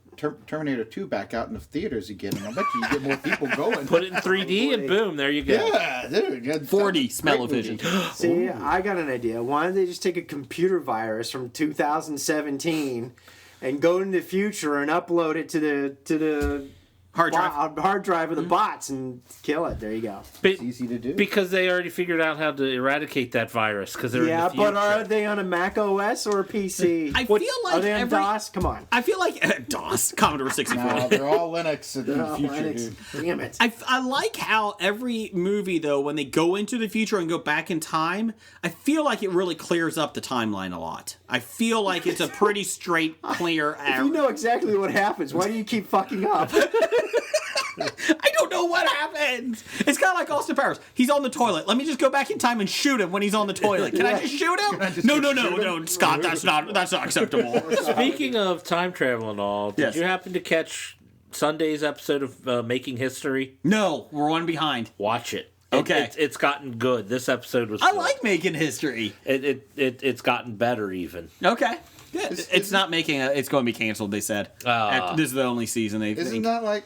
Terminator 2 back out in the theaters again, and I bet you get more people going. Put it in 3D and boom, there you go. Yeah, dude. 4D smell-o-vision. See, I got an idea. Why don't they just take a computer virus from 2017 and go into the future and upload it to the hard drive of the bots and kill it? There you go. It's easy to do. Because they already figured out how to eradicate that virus. Because they're in the future. But are they on a Mac OS or a PC? I feel like are they on DOS? Come on. I feel like DOS, Commodore 64. No, they're all Linux in the future, Linux. dude. Damn it. I like how every movie, though, when they go into the future and go back in time, I feel like it really clears up the timeline a lot. I feel like it's a pretty straight, clear If you know exactly what happens, why do you keep fucking up? I don't know what happens. It's kind of like Austin Powers. He's on the toilet. Let me just go back in time and shoot him when he's on the toilet. Can I just shoot him? No, Scott. That's not acceptable. Speaking of time travel and all, did Yes. you happen to catch Sunday's episode of Making History? No, we're one behind. Watch it. Okay. It's gotten good. This episode was I good. like Making History. It's gotten better even. Okay. Good. It's not making it's going to be canceled, they said. This is the only season they Isn't think. that like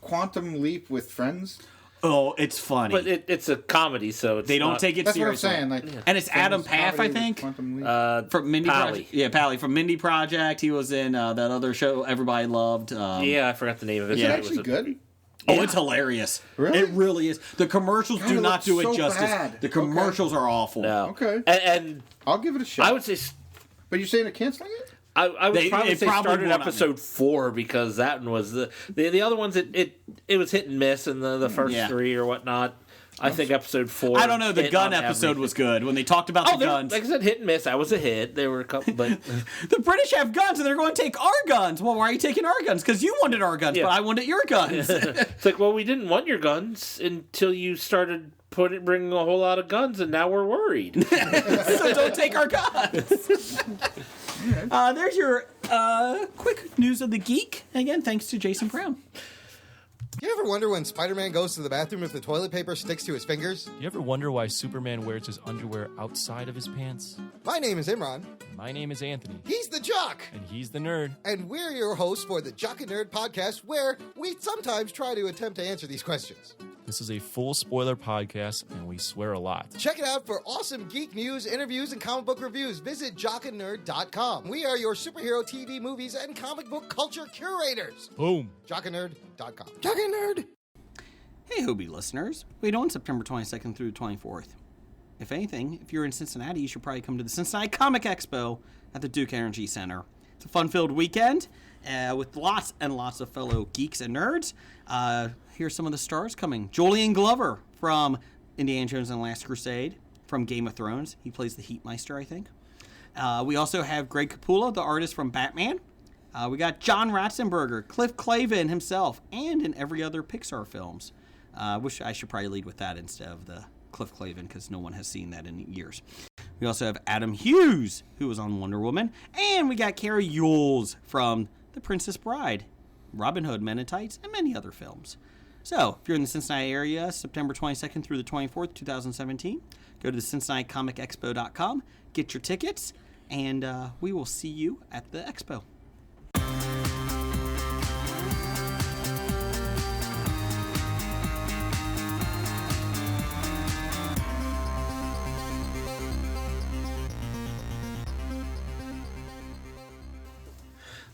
Quantum Leap with Friends? Oh, it's funny. But it's a comedy, so it's they don't not- take it That's what I'm seriously. saying. Like, And it's Adam Friends Paff, I comedy with think. Quantum Leap. From Mindy Pally. Project. Yeah, Pally from Mindy Project. He was in that other show everybody loved. Yeah, I forgot the name of it. Is yeah, it It was actually a- good? Oh, it's hilarious. Really? It really is. The commercials God, do it not looks do it so justice. bad. The commercials are awful. No. Okay. And I'll give it a shot. I would say But you're saying they're canceling it? I would probably it say probably start at will not episode 4 because that one was the other ones it was hit and miss in the first Yeah. 3 or whatnot. I think episode 4. I don't know. The hit gun on episode everything. was good when they talked about Oh, the there- guns. like I said, hit and miss. That was a hit. There were a couple, but The British have guns and they're going to take our guns. Well, why are you taking our guns? Because you wanted our guns, Yeah. but I wanted your guns. it's like, well, we didn't want your guns until you started bringing a whole lot of guns, and now we're worried. So don't take our guns. There's your quick news of the geek. Again, thanks to Jason Brown. You ever wonder when Spider-Man goes to the bathroom if the toilet paper sticks to his fingers? You ever wonder why Superman wears his underwear outside of his pants? My name is Imran. My name is Anthony. He's the Jock. And he's the nerd. And we're your hosts for the Jock and Nerd podcast, where we sometimes try to attempt to answer these questions. This is a full spoiler podcast, and we swear a lot. Check it out for awesome geek news, interviews, and comic book reviews. Visit jockandnerd.com. We are your superhero TV, movies, and comic book culture curators. Boom. Jockandnerd.com. Jock and Nerd. Hey, HOBI listeners. Wait on September 22nd through the 24th. If anything, if you're in Cincinnati, you should probably come to the Cincinnati Comic Expo at the Duke Energy Center. It's a fun-filled weekend with lots and lots of fellow geeks and nerds. Here's some of the stars coming. Julian Glover from Indiana Jones and the Last Crusade, from Game of Thrones. He plays the Heatmeister, I think. We also have Greg Capullo, the artist from Batman. We got John Ratzenberger, Cliff Clavin himself, and in every other Pixar films. I wish I should probably lead with that instead of the Cliff Clavin, because no one has seen that in years. We also have Adam Hughes, who was on Wonder Woman. And we got Carrie Yules from The Princess Bride, Robin Hood, Men in Tights, and many other films. So, if you're in the Cincinnati area, September 22nd through the 24th, 2017, go to the CincinnatiComicExpo.com, get your tickets, and we will see you at the expo.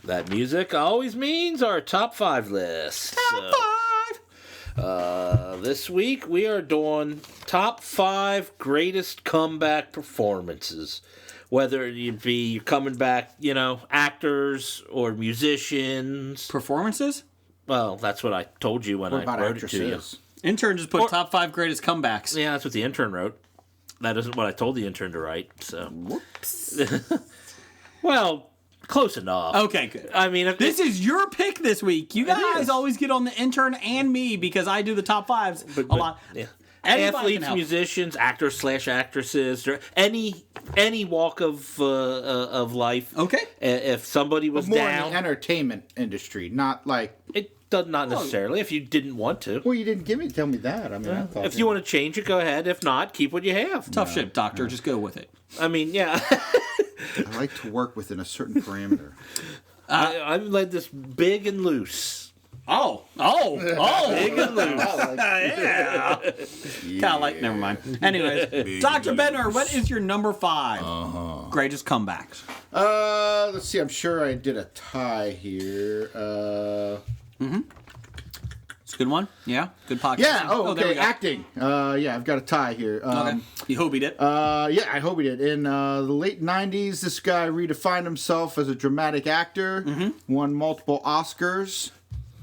That music always means our top 5 list. Top 5! This week we are doing top 5 greatest comeback performances. Whether it be coming back, actors or musicians. Performances? Well, that's what I told you when I wrote it to you. Intern just put top 5 greatest comebacks. Yeah, that's what the intern wrote. That isn't what I told the intern to write, so. Whoops. Well, close enough. Okay, good. I mean, this is your pick this week. You guys always get on the intern and me because I do the top 5s a lot. Yeah. Anybody Athletes, musicians, actors/actresses, any walk of life. Okay. If somebody was more down, in the entertainment industry, not like it does not necessarily. If you didn't want to, well, you didn't tell me that. I mean, I thought if you want to change it, go ahead. If not, keep what you have. Tough shit, doctor. Just go with it. I mean, yeah. I like to work within a certain parameter. I've led this big and loose. Oh! Big and loose. Yeah. Kind of like, never mind. Anyways, Dr. Benner, what is your number 5 greatest comebacks? Let's see. I'm sure I did a tie here. It's a good one. Yeah, good podcast. Yeah. there we Okay. go. Acting. Yeah, I've got a tie here. Okay. You HOBI'd it. Yeah, I hope he did. In the late 90s, this guy redefined himself as a dramatic actor, won multiple Oscars.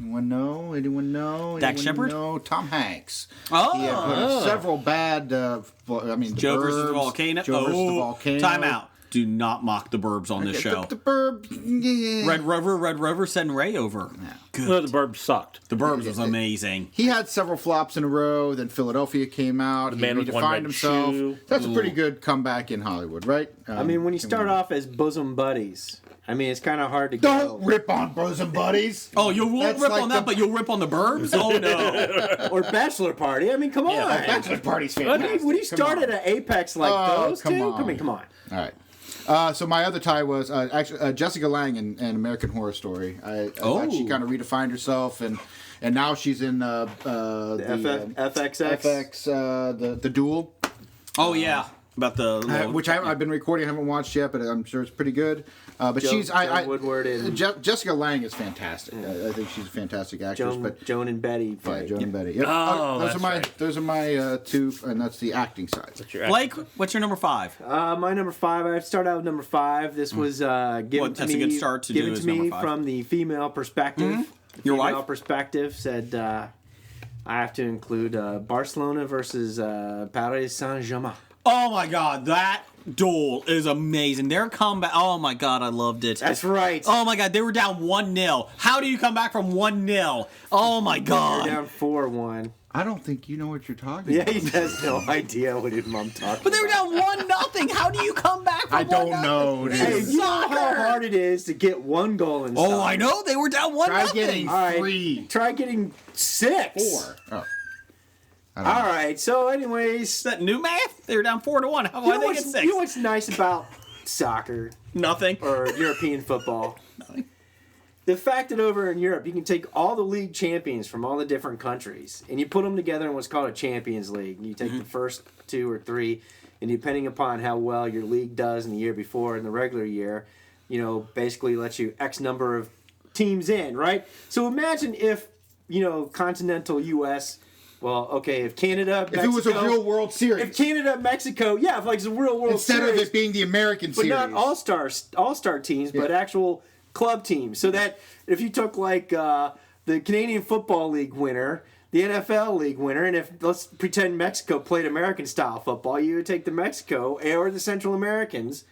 Anyone know? Dax Shepard? No, Tom Hanks. Oh. He had put in several bad, Joe The versus the Burbs, Volcano. Joe versus the Volcano. Time out. Do not mock the Burbs on this show. The Burbs, yeah. Red Rover, send Ray over. Yeah. Good. No, the Burbs sucked. The Burbs was amazing. He had several flops in a row. Then Philadelphia came out. The He Man with One redefined Red himself. Shoe. That's a pretty good comeback in Hollywood, right? I mean, when you start off as bosom buddies, I mean, it's kind of hard to Don't rip on bosom buddies. Oh, you won't rip on that, but you'll rip on the Burbs? Oh, no. Or Bachelor Party. I mean, come on. Bachelor Party's fantastic. When you started at Apex like those two, on. I mean, come on. All right. So my other tie was actually Jessica Lange in American Horror Story. I thought she kind of redefined herself, and now she's in the FXX, the Duel. Oh yeah, about the which I've been recording. I haven't watched yet, but I'm sure it's pretty good. But Joan Woodward and Jessica Lange is fantastic. I think she's a fantastic actress. Joan and Betty. Yeah, Joan and Betty. Yep. Oh, those are my 2, and that's the acting side. Blake, what's your number 5? My number 5. I start out with number 5. This was given to me. That's a good start to do. Given to me from the female perspective. Your female wife? perspective said I have to include Barcelona versus Paris Saint-Germain. Oh my God, that duel is amazing. Their comeback. Oh my God, I loved it. That's right. Oh my God, they were down 1-0. How do you come back from 1-0? Oh my God. They're down 4-1. I don't think you know what you're talking Yeah, about. he has no idea what his mom talking But they were down 1-0. How do you come back from I don't 1-0? know, dude. Hey, you know how hard it is to get one goal in Oh, soccer? I know. They were down 1-0. Try getting All right, 3. Try getting 6. 4. Oh. All right. So, anyways, Is that new math? They were down 4-1. How you know, did they get 6? you know what's nice about soccer Nothing. or European football? The fact that over in Europe, you can take all the league champions from all the different countries and you put them together in what's called a Champions League. You take the first 2 or 3, and depending upon how well your league does in the year before in the regular year, basically lets you X number of teams in, right? So imagine if, continental U.S., well, okay, if Canada, Mexico... If it was a real World Series. If Canada, Mexico, if it's a real World Instead Series. of it being the American But Series. not all-star teams, but actual club teams. So that if you took the Canadian Football League winner, the NFL league winner, and if let's pretend Mexico played American style football, you would take the Mexico or the Central Americans.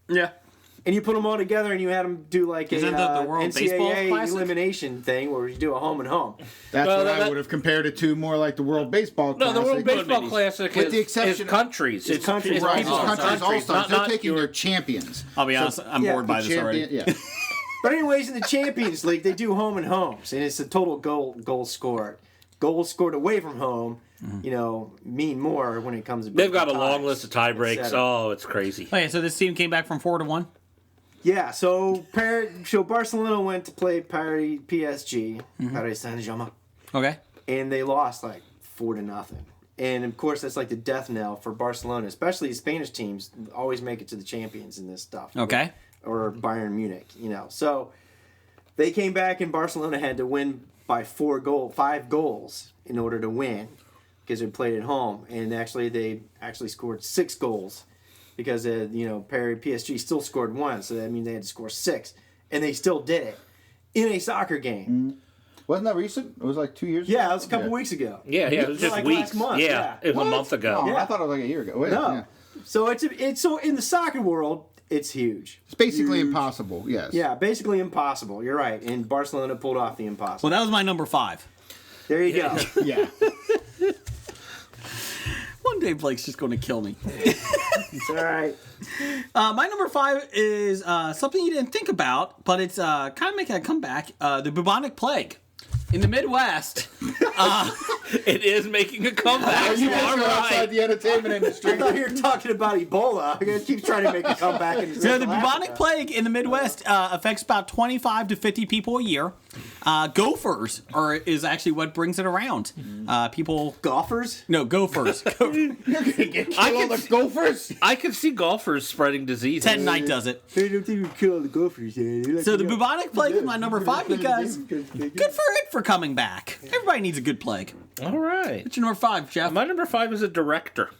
Yeah. And you put them all together, and you had them do like Isn't the World Baseball NCAA Classic? elimination thing, where you do a home and home. That's what I would have compared it to, more like the World Baseball Classic. No, the World Baseball Classic with the exception is countries. It's countries. Right, people's countries all-stars. They're not taking your their champions. I'll be honest, I'm bored by this already. Yeah. But anyways, in the Champions League, they do home and homes, and it's a total goal scored. Goals scored away from home, mean more when it comes to. They've got a ties, long list of tie breaks. etc. Oh, it's crazy. Okay, so this team came back from 4-1. Yeah, so Barcelona went to play Paris PSG, Paris Saint-Germain, Okay. and they lost like 4-0. And of course, that's like the death knell for Barcelona, especially Spanish teams always make it to the champions in this stuff. Okay. Or Bayern Munich, So they came back, and Barcelona had to win by 5 goals in order to win because they played at home. And actually, they scored 6 goals because Paris PSG still scored 1, so that means they had to score 6, and they still did it in a soccer game. Wasn't that recent? It was like 2 years ago? Yeah, it was a couple weeks ago. Yeah, it was just like weeks. last month. Yeah, it was a month ago. Oh, Yeah. I thought it was like a year ago. Wait, No, yeah. so it's so in the soccer world, it's huge. It's basically impossible, yes. Yeah, basically impossible. You're right, and Barcelona pulled off the impossible. Well, that was my number 5. There you go. Yeah. One day Blake's just going to kill me. It's all right. My number 5 is something you didn't think about, but it's kind of making a comeback. The bubonic plague in the Midwest. It is making a comeback. You guys are outside the entertainment industry. I thought you were talking about Ebola. It keeps trying to make a comeback. In So the bubonic plague in the Midwest affects about 25 to 50 people a year. Gophers is actually what brings it around. People golfers? No, gophers. You're gonna get killed all the gophers. I can see golfers spreading disease. Ted Knight does it. They don't think we kill all the gophers. So the bubonic plague is my number 5 because good for it for coming back. Everybody needs a good plague. All right. What's your number 5, Jeff? My number 5 is a director.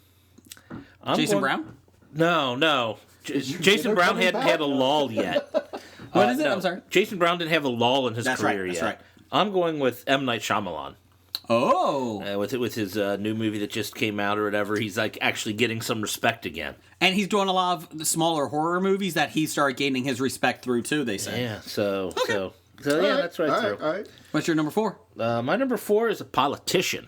Jason Brown? No. Jason Brown hadn't had a lull yet. What is it? I'm sorry. Jason Brown didn't have a lull in his That's career right, yet. that's right. I'm going with M. Night Shyamalan. Oh. With his new movie that just came out or whatever, he's like actually getting some respect again. And he's doing a lot of the smaller horror movies that he started gaining his respect through too, they say. Yeah, so yeah, that's right through. All right. What's your number 4? My number 4 is a politician.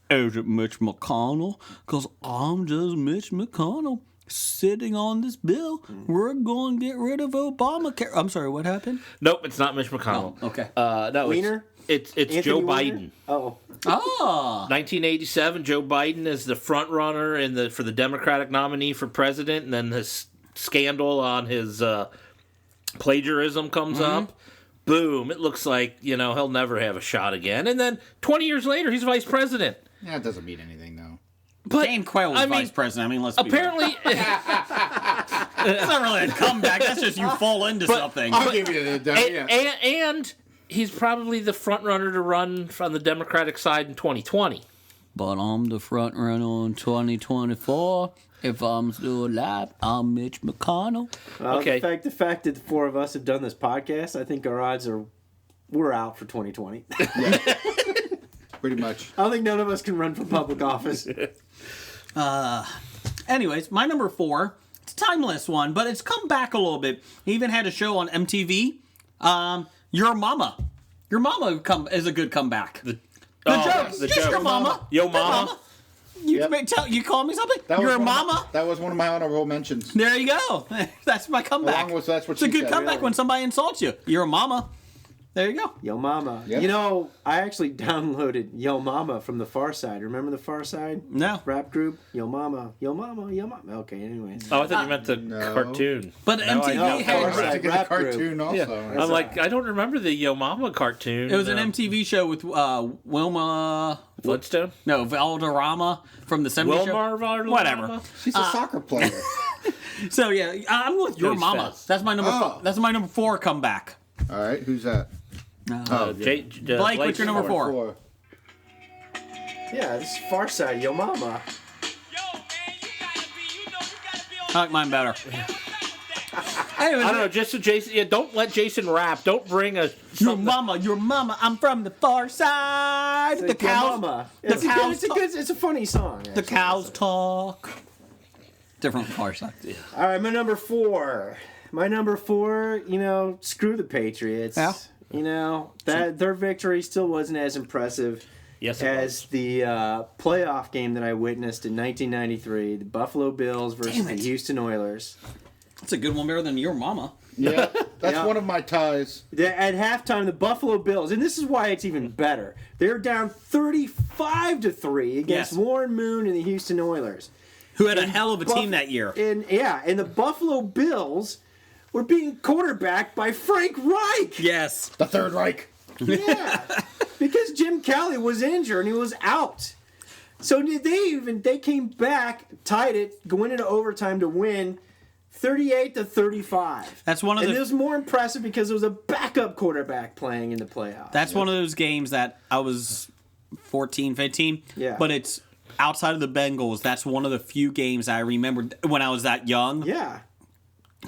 Is it Mitch McConnell? Because I'm just Mitch McConnell sitting on this bill. We're going to get rid of Obamacare. I'm sorry, what happened? Nope, it's not Mitch McConnell. Oh, okay. No, Wiener? It's Anthony Joe Weiner? Biden. Oh. 1987, Joe Biden is the front runner for the Democratic nominee for president, and then this scandal on his plagiarism comes up. Boom! It looks like he'll never have a shot again. And then 20 years later, he's vice president. Yeah, it doesn't mean anything, though. But Dan Quayle was vice president. I mean, let's be apparently, real. It's not really a comeback. That's just you fall into something. I'll give you the and he's probably the front runner to run from the Democratic side in 2020. But I'm the front runner in 2024. If I'm still alive, I'm Mitch McConnell. Okay. The fact that the 4 of us have done this podcast, I think our odds we're out for 2020. Pretty much. I don't think none of us can run for public office. Anyways, my number 4, it's a timeless one, but it's come back a little bit. He even had a show on MTV. Your Mama. Your Mama is a good comeback. The joke. The Just joke. your mama. Yo, Your mama. You call me something? Your mama? That was one of my honorable mentions. There you go. That's my comeback. Along with that's what It's a she good said, comeback really. when somebody insults you. You're a mama. There you go. Yo Mama. Yep. I actually downloaded Yo Mama from The Far Side. Remember The Far Side? No. Rap group? Yo Mama. Yo Mama. Yo Mama. Okay, anyways. Oh, I thought you meant the cartoon. But Now I MTV know. had... Far Side It's a rap group. cartoon also. Yeah. I'm like, I don't remember the Yo Mama cartoon. It was an MTV show with Wilma... Flintstone? No, Valderrama from the 70s show. Wilmar Valderrama? Whatever. She's a soccer player. So, yeah, I'm with Your Goes Mama. fast. That's my number Oh. That's my number 4 comeback. All right, who's that? Blake, what's your number 4? Yeah, this is Far Side. Yo Mama. I like mine better. I don't know. Just so Jason, don't let Jason rap. Don't bring a your mama. I'm from the far side. The cows. It's a funny song. Actually. The cows talk. Different far side. Yeah. All right, my number 4. Screw the Patriots. Yeah. That their victory still wasn't as impressive as the playoff game that I witnessed in 1993, the Buffalo Bills versus the Houston Oilers. That's a good one, better than your mama. Yeah, that's one of my ties. At halftime, the Buffalo Bills, and this is why it's even better, they're down 35-3 against Warren Moon and the Houston Oilers, who had a hell of a team that year. And the Buffalo Bills were being quarterbacked by Frank Reich. Yes, the Third Reich. Yeah, because Jim Kelly was injured and he was out. So they came back, tied it, going into overtime to win 38-35. That's one of it was more impressive because it was a backup quarterback playing in the playoffs. That's one of those games that I was 14, 15. Yeah. But it's outside of the Bengals. That's one of the few games I remember when I was that young. Yeah.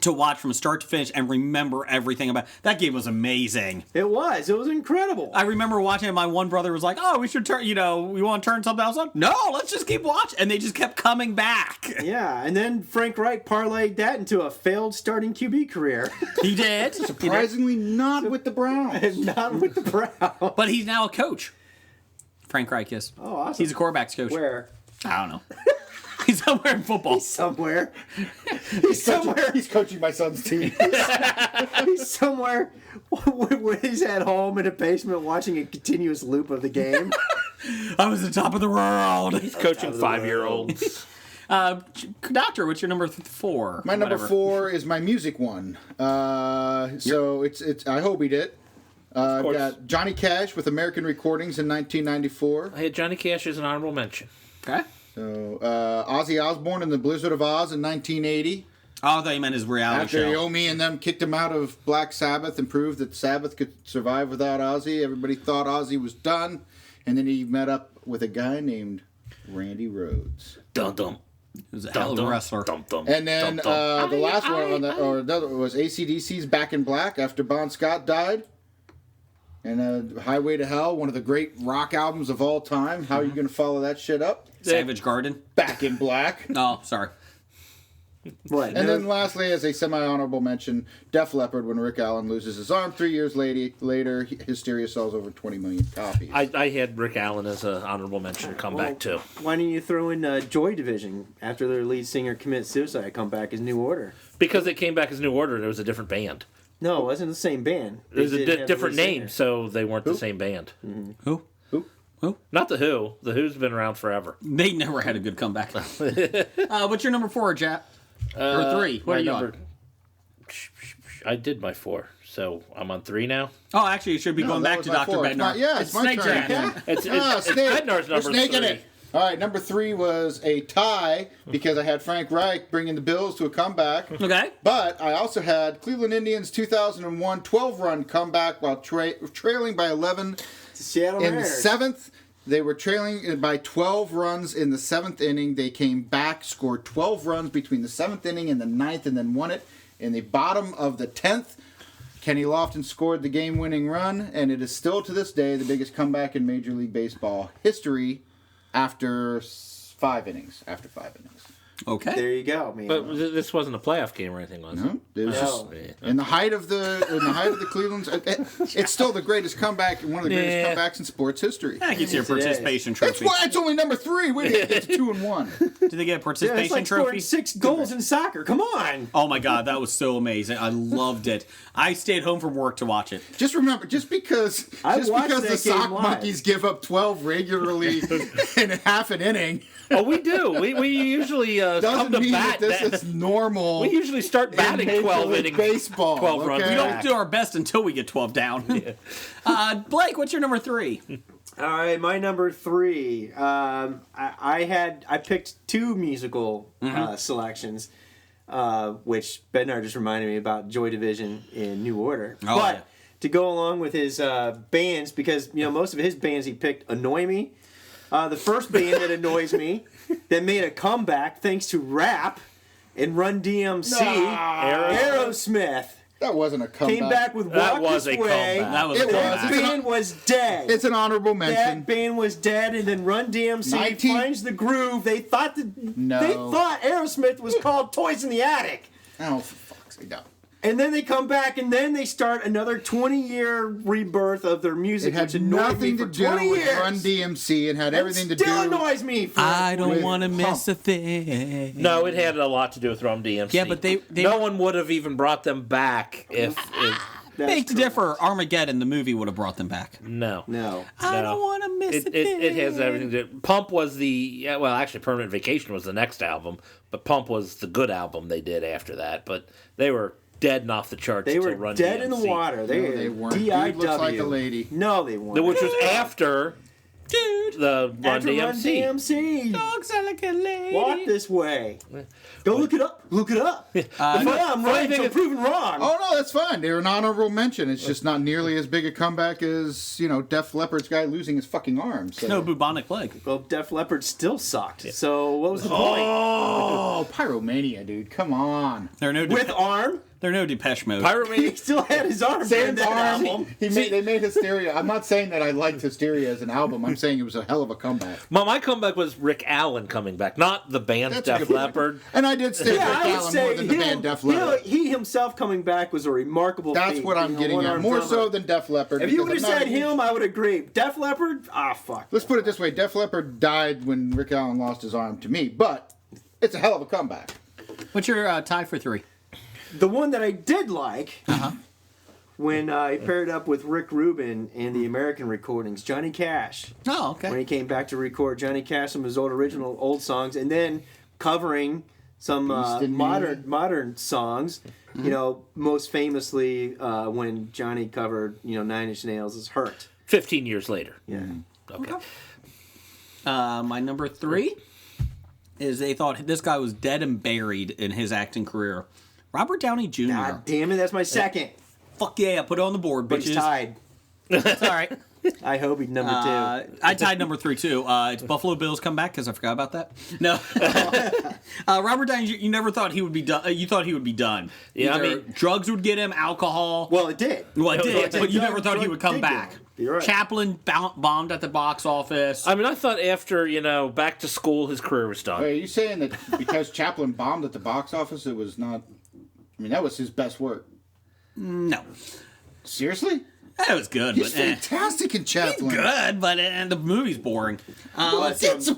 To watch from start to finish and remember everything about that game was amazing. It was incredible. I remember watching it. My one brother was like, "Oh, we should turn. We want to turn something else on." No, let's just keep watching. And they just kept coming back. Yeah, and then Frank Reich parlayed that into a failed starting QB career. He did. Surprisingly, not with the Browns. Not with the Browns. But he's now a coach. Frank Reich is. Oh, awesome. He's a quarterback's coach. Where? I don't know. He's somewhere in football. He's somewhere. He's coaching my son's team. He's somewhere when he's at home in a basement watching a continuous loop of the game. I was the top of the world. He's coaching 5-year-olds. Doctor, what's your number 4? My number 4 is my music one. So it's I HOBI'd it. I've got Johnny Cash with American Recordings in 1994. I had Johnny Cash as an honorable mention. Okay. So Ozzy Osbourne and the Blizzard of Oz in 1980. Oh, I thought you meant his reality After show. Yomi and them kicked him out of Black Sabbath and proved that Sabbath could survive without Ozzy, everybody thought Ozzy was done. And then he met up with a guy named Randy Rhoads. Dum-dum. He was a hell of a wrestler. And then the last one was AC/DC's Back in Black after Bon Scott died. And Highway to Hell, one of the great rock albums of all time. How are you going to follow that shit up? Savage Garden. Back in Black. Oh, sorry. What? And then lastly, as a semi-honorable mention, Def Leppard when Rick Allen loses his arm 3 years later, Hysteria sells over 20 million copies. I had Rick Allen as an honorable mention come back too. Why didn't you throw in Joy Division after their lead singer commits suicide? Come back as New Order. Because they came back as New Order and it was a different band. No, it wasn't the same band. It was a different name, so they weren't the same band. Mm-hmm. Who? Not the Who. The Who's been around forever. They never had a good comeback. What's your number 4, Jack? Or 3? What are you on? I did my 4, so I'm on 3 now. Oh, actually, you should be going back to Dr. Bednar. It's my Snake turn. Draft. It's Snake. Bednar's number 3. It. All right, number 3 was a tie because I had Frank Reich bringing the Bills to a comeback. Okay. But I also had Cleveland Indians' 2001 12-run comeback while trailing by 11 Seattle in Mariners. the 7th. They were trailing by 12 runs in the 7th inning. They came back, scored 12 runs between the 7th inning and the 9th, and then won it. In the bottom of the 10th, Kenny Lofton scored the game-winning run, and it is still to this day the biggest comeback in Major League Baseball history after 5 innings. Okay. There you go, man. But this wasn't a playoff game or anything, was it? No, it was just in the height of the Cleveland's. It's still the greatest comeback, one of the greatest comebacks in sports history. That gets you a participation trophy. It's only number 3. Wait, it's 2 and 1. Do they get a participation it's like trophy? scoring 6 goals in soccer. Come on. Oh my God, that was so amazing! I loved it. I stayed home from work to watch it. Just remember, just because the Sock Monkeys give up 12 regularly in half an inning. Oh, we do. We usually come to mean bat. That this is normal. We usually start batting 12 innings. Baseball. 12 runs. We don't do our best until we get 12 down. Blake, what's your number 3? All right, my number 3. I picked 2 musical selections, which Bednar just reminded me about Joy Division in New Order. Oh, but yeah. to go along with his bands, because most of his bands he picked annoy me. The first band that annoys me, that made a comeback thanks to rap, and Run DMC, Aerosmith. That wasn't a comeback. Came back with Walk That was This a Way. comeback. That was a That comeback. band was dead. It's an honorable mention. That band was dead, and then Run DMC finds the groove. They thought Aerosmith was called Toys in the Attic. Oh, for fuck's sake, no. And then they come back, and then they start another 20-year rebirth of their music, It had which annoyed me nothing to for do 20 with years. Run DMC. It had everything to Still do. annoys me. For I don't with want to miss Pump. a thing. No, it had a lot to do with Rum DMC. Yeah, but they no one would have even brought them back if beg to differ. Armageddon, the movie, would have brought them back. no. I don't want to miss a thing. It has everything to do. Pump was actually Permanent Vacation was the next album, but Pump was the good album they did after that. But they were dead and off the charts. They were Run dead DMC. in the water. They weren't. DIW. Dude looks like a lady. No, they weren't. Which was after the Run After DMC. Run DMC. Dogs are like a lady. Walk This Way. Go look it up. Look it up. If I'm right, so proven wrong. Oh no, that's fine. They're an honorable mention. It's just not nearly as big a comeback as Def Leppard's guy losing his fucking arm. So. No, bubonic plague. Well, Def Leppard still sucked. So what was the point? Oh, Pyromania, dude. Come on. They're no With arm? They're no Depeche Mode. He Pyromania. still had his arm. Sam's that arm. album. They made Hysteria. I'm not saying that I liked Hysteria as an album. I'm saying it was a hell of a comeback. My comeback was Rick Allen coming back, not the band That's a Def good point. Leppard. And I did say Rick I would Allen say more than the band Def Leppard. he himself coming back was a remarkable That's feat. what I'm getting at. More so than Def Leppard. If you because would have I'm not said a huge- him, I would agree. Def Leppard? Fuck. Let's put it this way. Def Leppard died when Rick Allen lost his arm to me, but it's a hell of a comeback. What's your tie for 3? The one that I did like, when he paired up with Rick Rubin in the American recordings, Johnny Cash. Oh, okay. When he came back to record Johnny Cash, some of his old songs, and then covering some Beast in Me. modern songs. Most famously when Johnny covered 9 Inch Nails' "Hurt." 15 years later. Yeah. Okay. My number 3 is they thought this guy was dead and buried in his acting career. Robert Downey Jr. God damn it, that's my second. Fuck yeah, put it on the board, But bitches. he's tied. It's all right. I hope he's number 2. I tied number 3 too. It's Buffalo Bills come back because I forgot about that. No, Robert Downey Jr. You never thought he would be done. You thought he would be done. Yeah, Either drugs would get him, alcohol. Well, it did. Well, it did, but you Drug- never thought he drug would come did back. get him. You're right. Chaplin bombed at the box office. I mean, I thought after, Back to School, his career was done. Wait, are you saying that because Chaplin bombed at the box office, it was not... I mean, that was his best work. No, Seriously? that was good, He's but fantastic in Chaplin. good, but the movie's boring. It's a...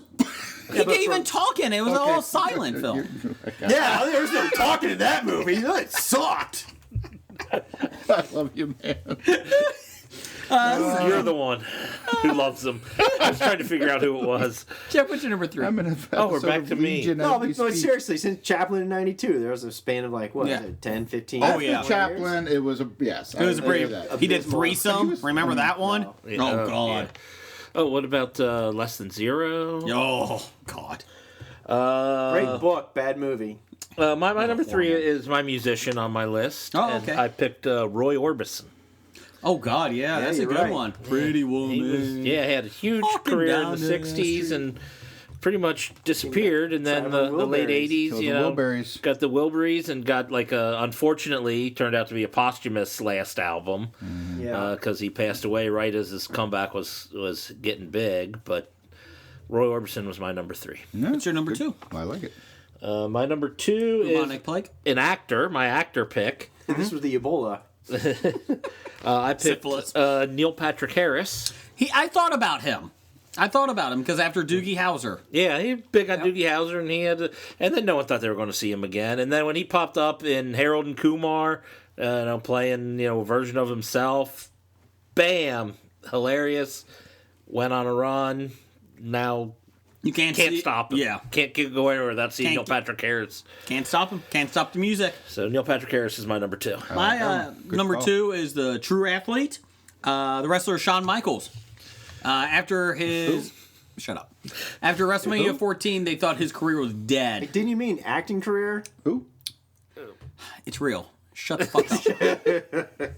He didn't even talk in it. It was all a silent film. Yeah, there was no talking in that movie. It sucked. I love you, man. You're the one who loves them. I was trying to figure out who it was. Jeff, what's your number 3? I'm in an Oh, we're episode back of to me. Legion No, as we but speak. seriously, since Chaplin in '92, there was a span of like, what, Yeah. is it, 10, 15 Oh, years? yeah. After Chaplin, it was a... Yes. It was a pretty. that. He did Abysmal. Threesome. Remember that one? Yeah. Oh God. Yeah. Oh, what about Less Than Zero? Oh God. Great book, bad movie. My number 3 is my musician on my list. Oh, and okay. I picked Roy Orbison. Oh God, yeah, that's a you're good right. one. Pretty woman. He was, had a huge Walking career in down the the 60s street. and pretty much disappeared. And then Simon the late Wilburys. 80s, Killed the Wilburys. got the Wilburys and got like unfortunately turned out to be a posthumous last album Yeah. because he passed away right as his comeback was getting big. But Roy Orbison was my number 3. What's your number 2? I like it. My number 2 Bubonic is plague. an actor, my actor pick. This was the Ebola. I picked Syphilis. Neil Patrick Harris. I thought about him. Because after Doogie Howser. Yeah, he was big on Doogie Howser, and and then no one thought they were going to see him again. And then when he popped up in Harold and Kumar, playing a version of himself, bam, hilarious. Went on a run. Now You can't stop him. Yeah. Can't go anywhere without seeing Can't Neil Patrick Harris. Can't stop him. Can't stop the music. So Neil Patrick Harris is my number 2. My number call. 2 is the true athlete, the wrestler Shawn Michaels. After his... Shut up. After WrestleMania 14, they thought his career was dead. Didn't you mean acting career? Who? It's real. Shut the fuck up.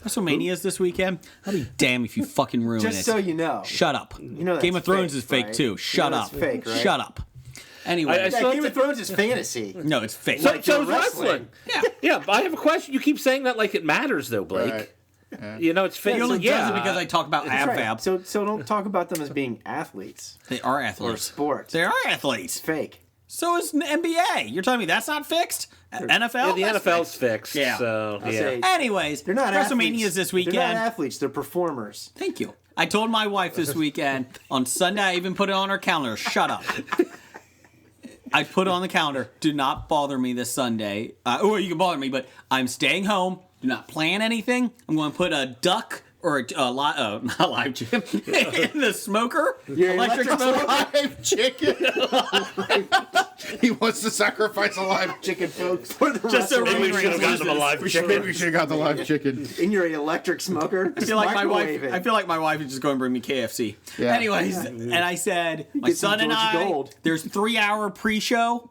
WrestleMania is this weekend. I'll be damned if you fucking ruin Just it. so you know. Shut up. You know that's Game of Thrones fake, is fake right? too. You Shut know up. that's fake, right? Shut up. Anyway, Game of Thrones is fantasy. no, it's fake. So is wrestling. Yeah. Yeah, but I have a question. You keep saying that like it matters, though, Blake. Right. You know, it's fake. He only Yeah. does it because I talk about That's right. ab fab. So don't talk about them as being athletes They are or athletes. sports. They are athletes. It's fake. So is the NBA. You're telling me that's not fixed? NFL? Yeah, the That's NFL's fixed. Yeah. So, I'll yeah. say, Anyways, they're not WrestleMania athletes. is this They're not weekend. athletes. They're performers. Thank you. I told my wife this weekend on Sunday. I even put it on her calendar. Shut up. I put it on the calendar. Do not bother me this Sunday. Or you can bother me, but I'm staying home. Do not plan anything. I'm going to put a duck or not live chicken in the smoker. Your Electric smoker. Live chicken. He wants to sacrifice a live chicken, folks. For the Just so Maybe we Roman should have Reigns gotten them a live chicken. Maybe we should have got the live chicken. in your electric smoker. I feel like my wife. Microwave it. I feel like my wife is just going to bring me KFC. Yeah. Anyways, and I said, my Get some son and Georgia I. Gold. There's 3-hour pre-show,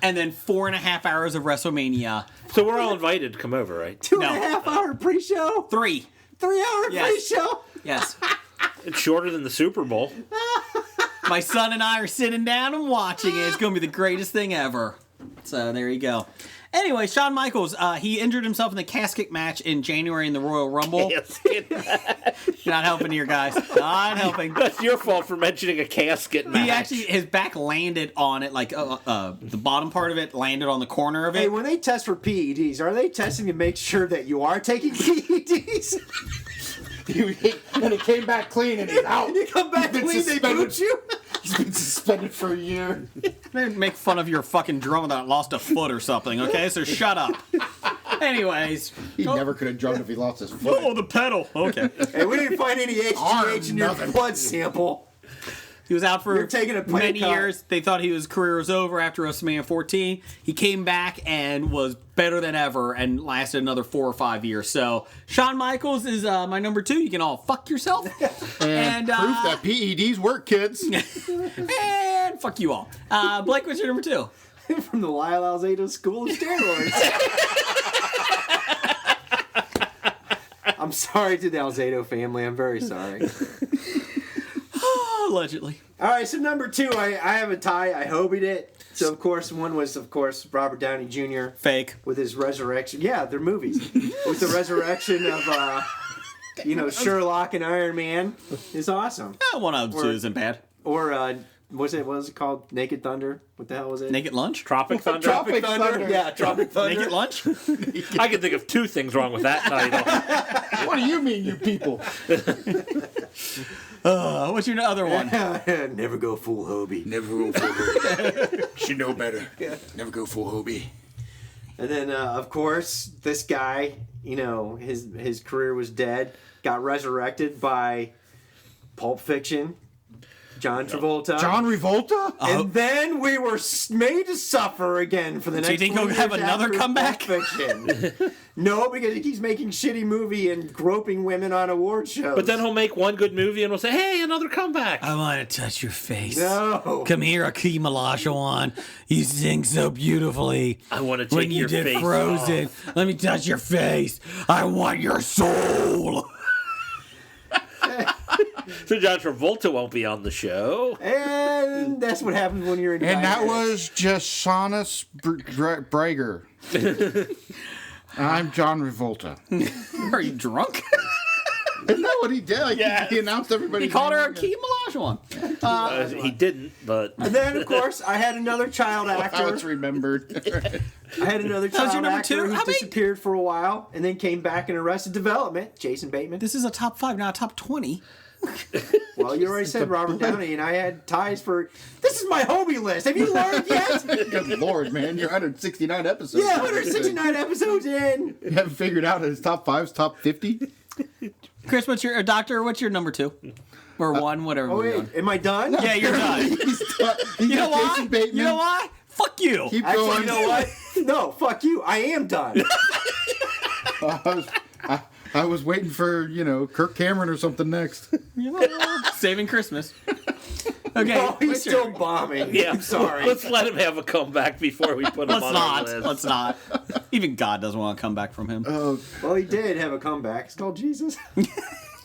and then 4.5 hours of WrestleMania. So we're all invited to come over, right? 2.5 hour pre-show. 3. 3 hour Yes. pre-show. Yes. It's shorter than the Super Bowl. My son and I are sitting down and watching it. It's going to be the greatest thing ever. So there you go. Anyway, Shawn Michaels, he injured himself in the casket match in January in the Royal Rumble. Yes. Not helping here, guys. Not helping. That's your fault for mentioning a casket match. He actually, his back landed on it, like the bottom part of it landed on the corner of it. Hey, when they test for PEDs, are they testing to make sure that you are taking PEDs? And it came back clean and he's out. You come back He's been clean, they suspended. boot you? He's been suspended for a year. They make fun of your fucking drummer that lost a foot or something, okay? So shut up. Anyways. He never could have drummed if he lost his foot. Oh, the pedal. Okay. Hey, we didn't find any HGH in your nothing. blood sample. He was out for You're taking a pay many cut. years. They thought his career was over after WrestleMania 14. He came back and was better than ever and lasted another 4 or 5 years. So Shawn Michaels is my number 2. You can all fuck yourself. And proof that PEDs work, kids. And fuck you all. Blake, what's your number 2? From the Lyle Alzado School of Steroids. I'm sorry to the Alzado family. I'm very sorry. Allegedly. All right, so number 2, I have a tie. I hobied it. So, of course, one was, of course, Robert Downey Jr. Fake. With his resurrection. Yeah, they're movies. With the resurrection of, Sherlock and Iron Man. It's awesome. One of them isn't bad. Or, what was it called? Naked Thunder? What the hell was it? Naked Lunch? Tropic Thunder. Tropic Thunder. Yeah, Tropic Thunder. Naked Lunch? I can think of 2 things wrong with that title. What do you mean, you people? What's your other one? Never go full Hobie. Never go full Hobie. Should know better. Never go full Hobie. And then, of course, this guy, his career was dead, got resurrected by Pulp Fiction, John Travolta. John Travolta? And then we were made to suffer again for the next. Do you think he'll 20 have years another after comeback? Pulp Fiction. No, because he keeps making shitty movie and groping women on award shows. But then he'll make one good movie and we'll say, hey, another comeback. I want to touch your face. No. Come here, Akeem Olajuwon. You sing so beautifully. I want to take When you your did face Frozen, off. let me touch your face. I want your soul. So John Travolta won't be on the show. And that's what happens when you're in. And that was just Shaunus Brager. I'm John Travolta. Are you drunk? Isn't that what he did? Like, he announced everybody. He called her Akeem Olajuwon. He didn't, but... And then, of course, I had another child Wow, actor. it's remembered. I had another That was child your number actor 2? who How many? disappeared for a while and then came back in Arrested Development. Jason Bateman. This is a top 5, not a top 20. Well, you already said Robert Downey, and I had ties for. This is my Hobie list. Have you learned yet? Good Lord, man. You're 169 episodes. Yeah, 169 episodes in. You haven't figured out his top 5's top 50? Chris, what's your doctor? What's your number 2? Or 1, whatever. Oh, we're wait, doing. am I done? Yeah, you're done. You know why? Jason Bateman. You know why? Fuck you. Keep Actually, going. you know what? No, fuck you. I am done. I was waiting for, Kirk Cameron or something next. Saving Christmas. Okay. No, he's what's still your- bombing. Yeah, I'm sorry. Let's let him have a comeback before we put him Let's on not. our list. Let's not. Even God doesn't want to come back from him. Well, he did have a comeback. It's called Jesus.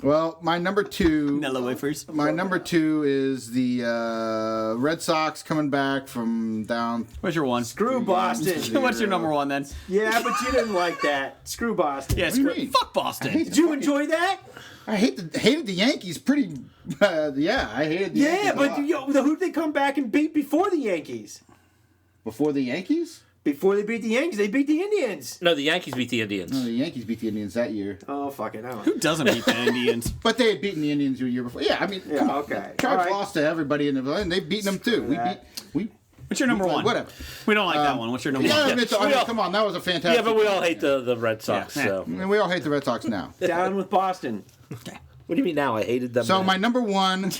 Well, my number 2. Nella wafers. My number 2 is the Red Sox coming back from down. What's your one? Screw Boston. What's your number one then? Yeah, but you didn't like that. Screw Boston. Yeah, What do you mean? fuck Boston. Did you enjoy that? I hated the Yankees pretty. Yeah, I hated the Yankees. Yeah, a but lot. who'd they come back and beat before the Yankees? Before the Yankees? Before they beat the Yankees, they beat the Indians. No, the Yankees beat the Indians. No, the Yankees beat the Indians that year. Oh, fuck it. I don't Who doesn't beat the Indians? But they had beaten the Indians a year before. Yeah, I mean, come on. okay. Tribes All right. lost to everybody in the and they've beaten them too. What's your number one? Whatever. We don't like that one. What's your number Yeah, one? I mean, come on, that was a fantastic. Yeah, but we all hate the Red Sox. Yeah. So And we all hate the Red Sox now. Down with Boston. what do you mean now? I hated them. So then. my number 1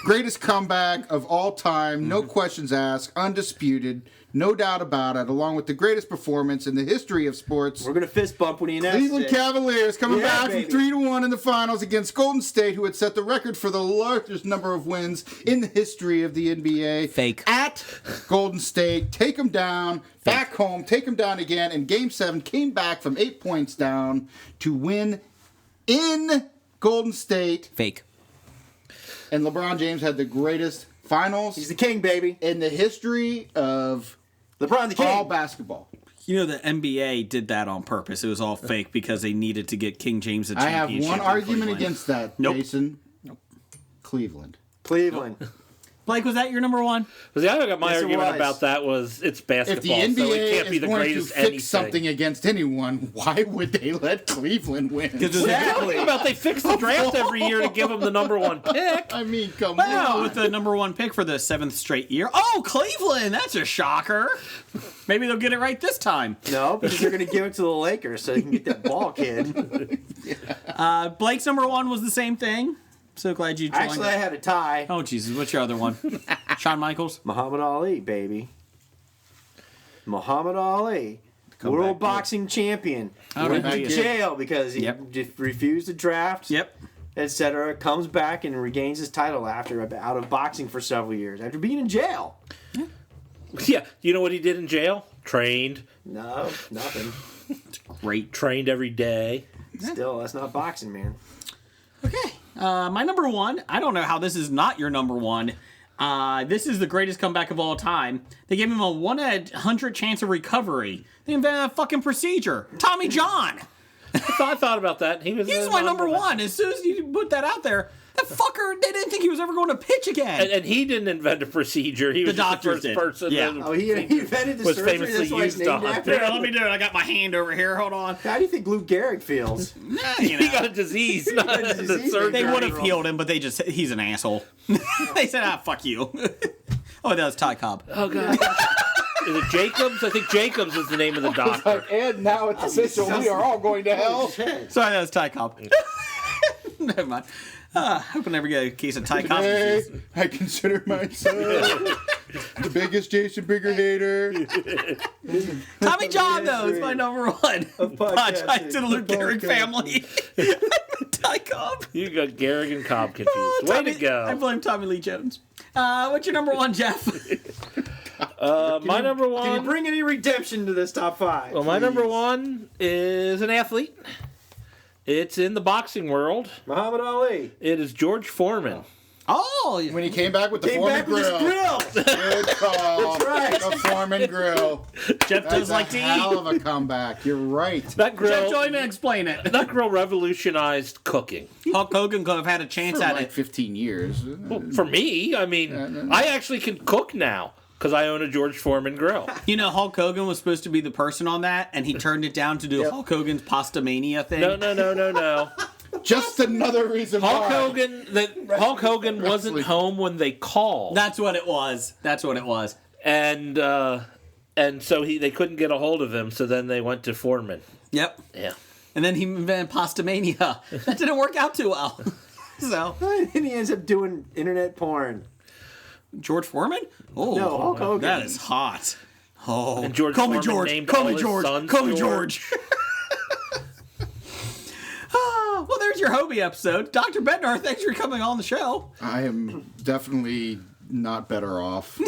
greatest comeback of all time, no questions asked, undisputed, no doubt about it, along with the greatest performance in the history of sports. We're going to fist bump when he announces Cleveland it. Cavaliers coming Yeah, back baby. from 3-1 in the finals against Golden State, who had set the record for the largest number of wins in the history of the NBA. Fake. At Golden State, take them down, back home, take them down again, and Game 7 came back from 8 points down to win in Golden State. Fake. And LeBron James had the greatest finals He's the king, baby. in the history of LeBron the king. all basketball. You know, the NBA did that on purpose. It was all fake because they needed to get King James a I have championship. one in argument Cleveland. against that, Nope. Jason. Cleveland. Cleveland. Blake, was that your number one? Well, the other my Yes, it argument was. about that was it's If the basketball, NBA so it can't be is the going to greatest fix anything. something against anyone, why would they let Cleveland win? Talking about they fix the draft every year to give them the number 1 pick. I mean, come Wow, on. with the number one pick for the 7th straight year. Oh, Cleveland! That's a shocker. Maybe they'll get it right this time. No, because you're going to give it to the Lakers so they can get that ball, kid. Blake's number one was the same thing. So glad you joined. Actually, I had a tie. Oh, Jesus. What's your other one? Shawn Michaels? Muhammad Ali, baby. Muhammad Ali. World boxing champion. All Went right, to yeah. jail because he Yep. just refused to draft. Yep. Etc. Comes back and regains his title after out of boxing for several years after being in jail. Yeah, you know what he did in jail? Trained. No, nothing. Great. Trained every day. Still, that's not boxing, man. Okay. My number one, I don't know how this is not your number one. This is the greatest comeback of all time. They gave him a 1 in 100 chance of recovery. They invented a fucking procedure. Tommy John. I thought about that. He's my number one. As soon as you put that out there, that fucker, they didn't think he was ever going to pitch again. And he didn't invent a procedure. He was The just the doctors first did. person Yeah. that Oh, he invented the was surgery. famously That's why it's used named on. after Here, him. let me do it. I got my hand over here. Hold on. How do you think Lou Gehrig feels? You He know. got a disease, not got a the disease. surgery. They would have healed him, but they just, he's an asshole. They said, fuck you. Oh, that was Ty Cobb. Oh, God. Is it Jacobs? I think Jacobs is the name of the doctor. And now it's official. We are all going to hell. Sorry, that was Ty Cobb. Never mind. I hope I never get a case of Ty Cobb Today, disease. I consider myself the biggest Jason Bigger hater. Tommy John, though, is my number one. Apologize to the Luke Gehrig family. Ty Cobb. You got Gehrig and Cobb confused. Way Tommy- to go. I blame Tommy Lee Jones. What's your number one, Jeff? My number Can you one. bring any redemption to this top five? Well, my number one is an athlete. It's in the boxing world. Muhammad Ali. It is George Foreman. Oh, When he came back with the Came Foreman back with his grill. grill. Good call. That's right. The Foreman grill. Jeff That's does a like to hell eat. of a comeback. You're right. That Jeff, grill, join and explain it. that grill revolutionized cooking. Hulk Hogan could have had a chance For at like it. 15 years. Well, for me, I mean, I actually can cook now because I own a George Foreman grill. You know, Hulk Hogan was supposed to be the person on that, and he turned it down to do Hulk Hogan's Pasta Mania thing. No. Just another reason Hulk why. Hogan wasn't home when they called. That's what it was. And so they couldn't get a hold of him, so then they went to Foreman. Yep. Yeah. And then he invented Pasta Mania. That didn't work out too well. So, And he ends up doing internet porn. George Foreman? Oh, No, Hulk Hogan. That is hot. Oh, And George call me Foreman George. named Call all me his George. sons Call me George. George. Well, there's your Hobie episode. Dr. Bednar, thanks for coming on the show. I am definitely not better off.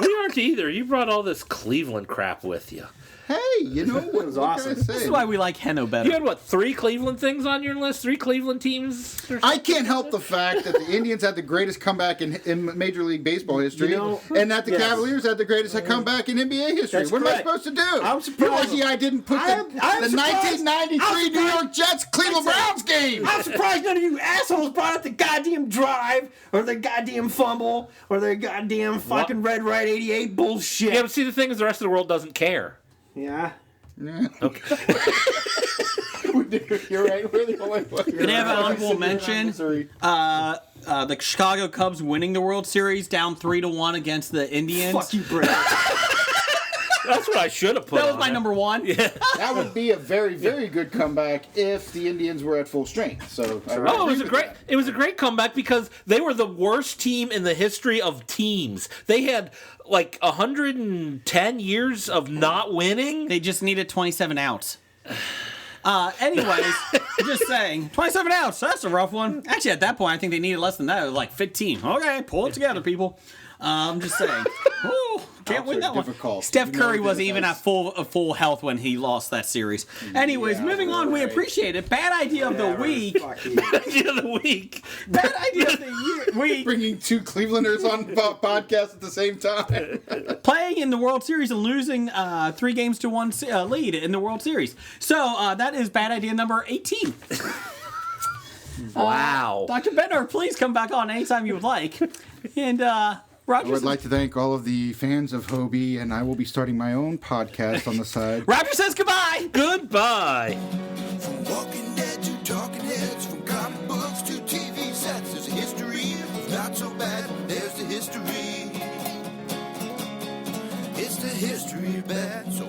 We aren't either. You brought all this Cleveland crap with you. hey, you know what was awesome. Can I say? This is why we like Henno better. You had what, 3 Cleveland things on your list? 3 Cleveland teams? I can't help the fact that the Indians had the greatest comeback in Major League Baseball history, and that the Cavaliers had the greatest comeback in NBA history. That's What correct. am I supposed to do? I'm surprised. You're lucky I didn't put I'm the surprised. 1993 New York Jets Cleveland Browns game. I'm surprised none of you assholes brought up the goddamn drive or the goddamn fumble or the goddamn fucking Red Right 88 bullshit. Yeah, but see, the thing is, the rest of the world doesn't care. Yeah. Okay. You're right. We're the only one. Can I have an honorable mention? The Chicago Cubs winning the World Series down 3-1 against the Indians. Fuck you, Brett. That's what I should have put. That was on my there. number 1. Yeah. That would be a very, very good comeback if the Indians were at full strength. So, Oh, it was a great comeback because they were the worst team in the history of teams. They had like 110 years of not winning. They just needed 27 outs. Anyways, just saying, 27 outs. That's a rough one. Actually, at that point, I think they needed less than that. It was like 15. Okay, pull it together, people. I'm just saying. Ooh, can't win that one. difficult. Steph Curry wasn't even at full health when he lost that series. Anyways, moving on. We appreciate it. Bad idea of the week. Idea of the week. Bad idea of the week. Bringing 2 Clevelanders on podcast at the same time. Playing in the World Series and losing 3 games to 1 lead in the World Series. So that is bad idea number 18. Wow. Dr. Bednar, please come back on anytime you would like. And Roger, I would like to thank all of the fans of HOBI, and I will be starting my own podcast on the side. Roger says goodbye. Goodbye. From Walking Dead to Talking Heads, from comic books to TV sets, there's a history of not so bad. There's the history. It's the history of bad, so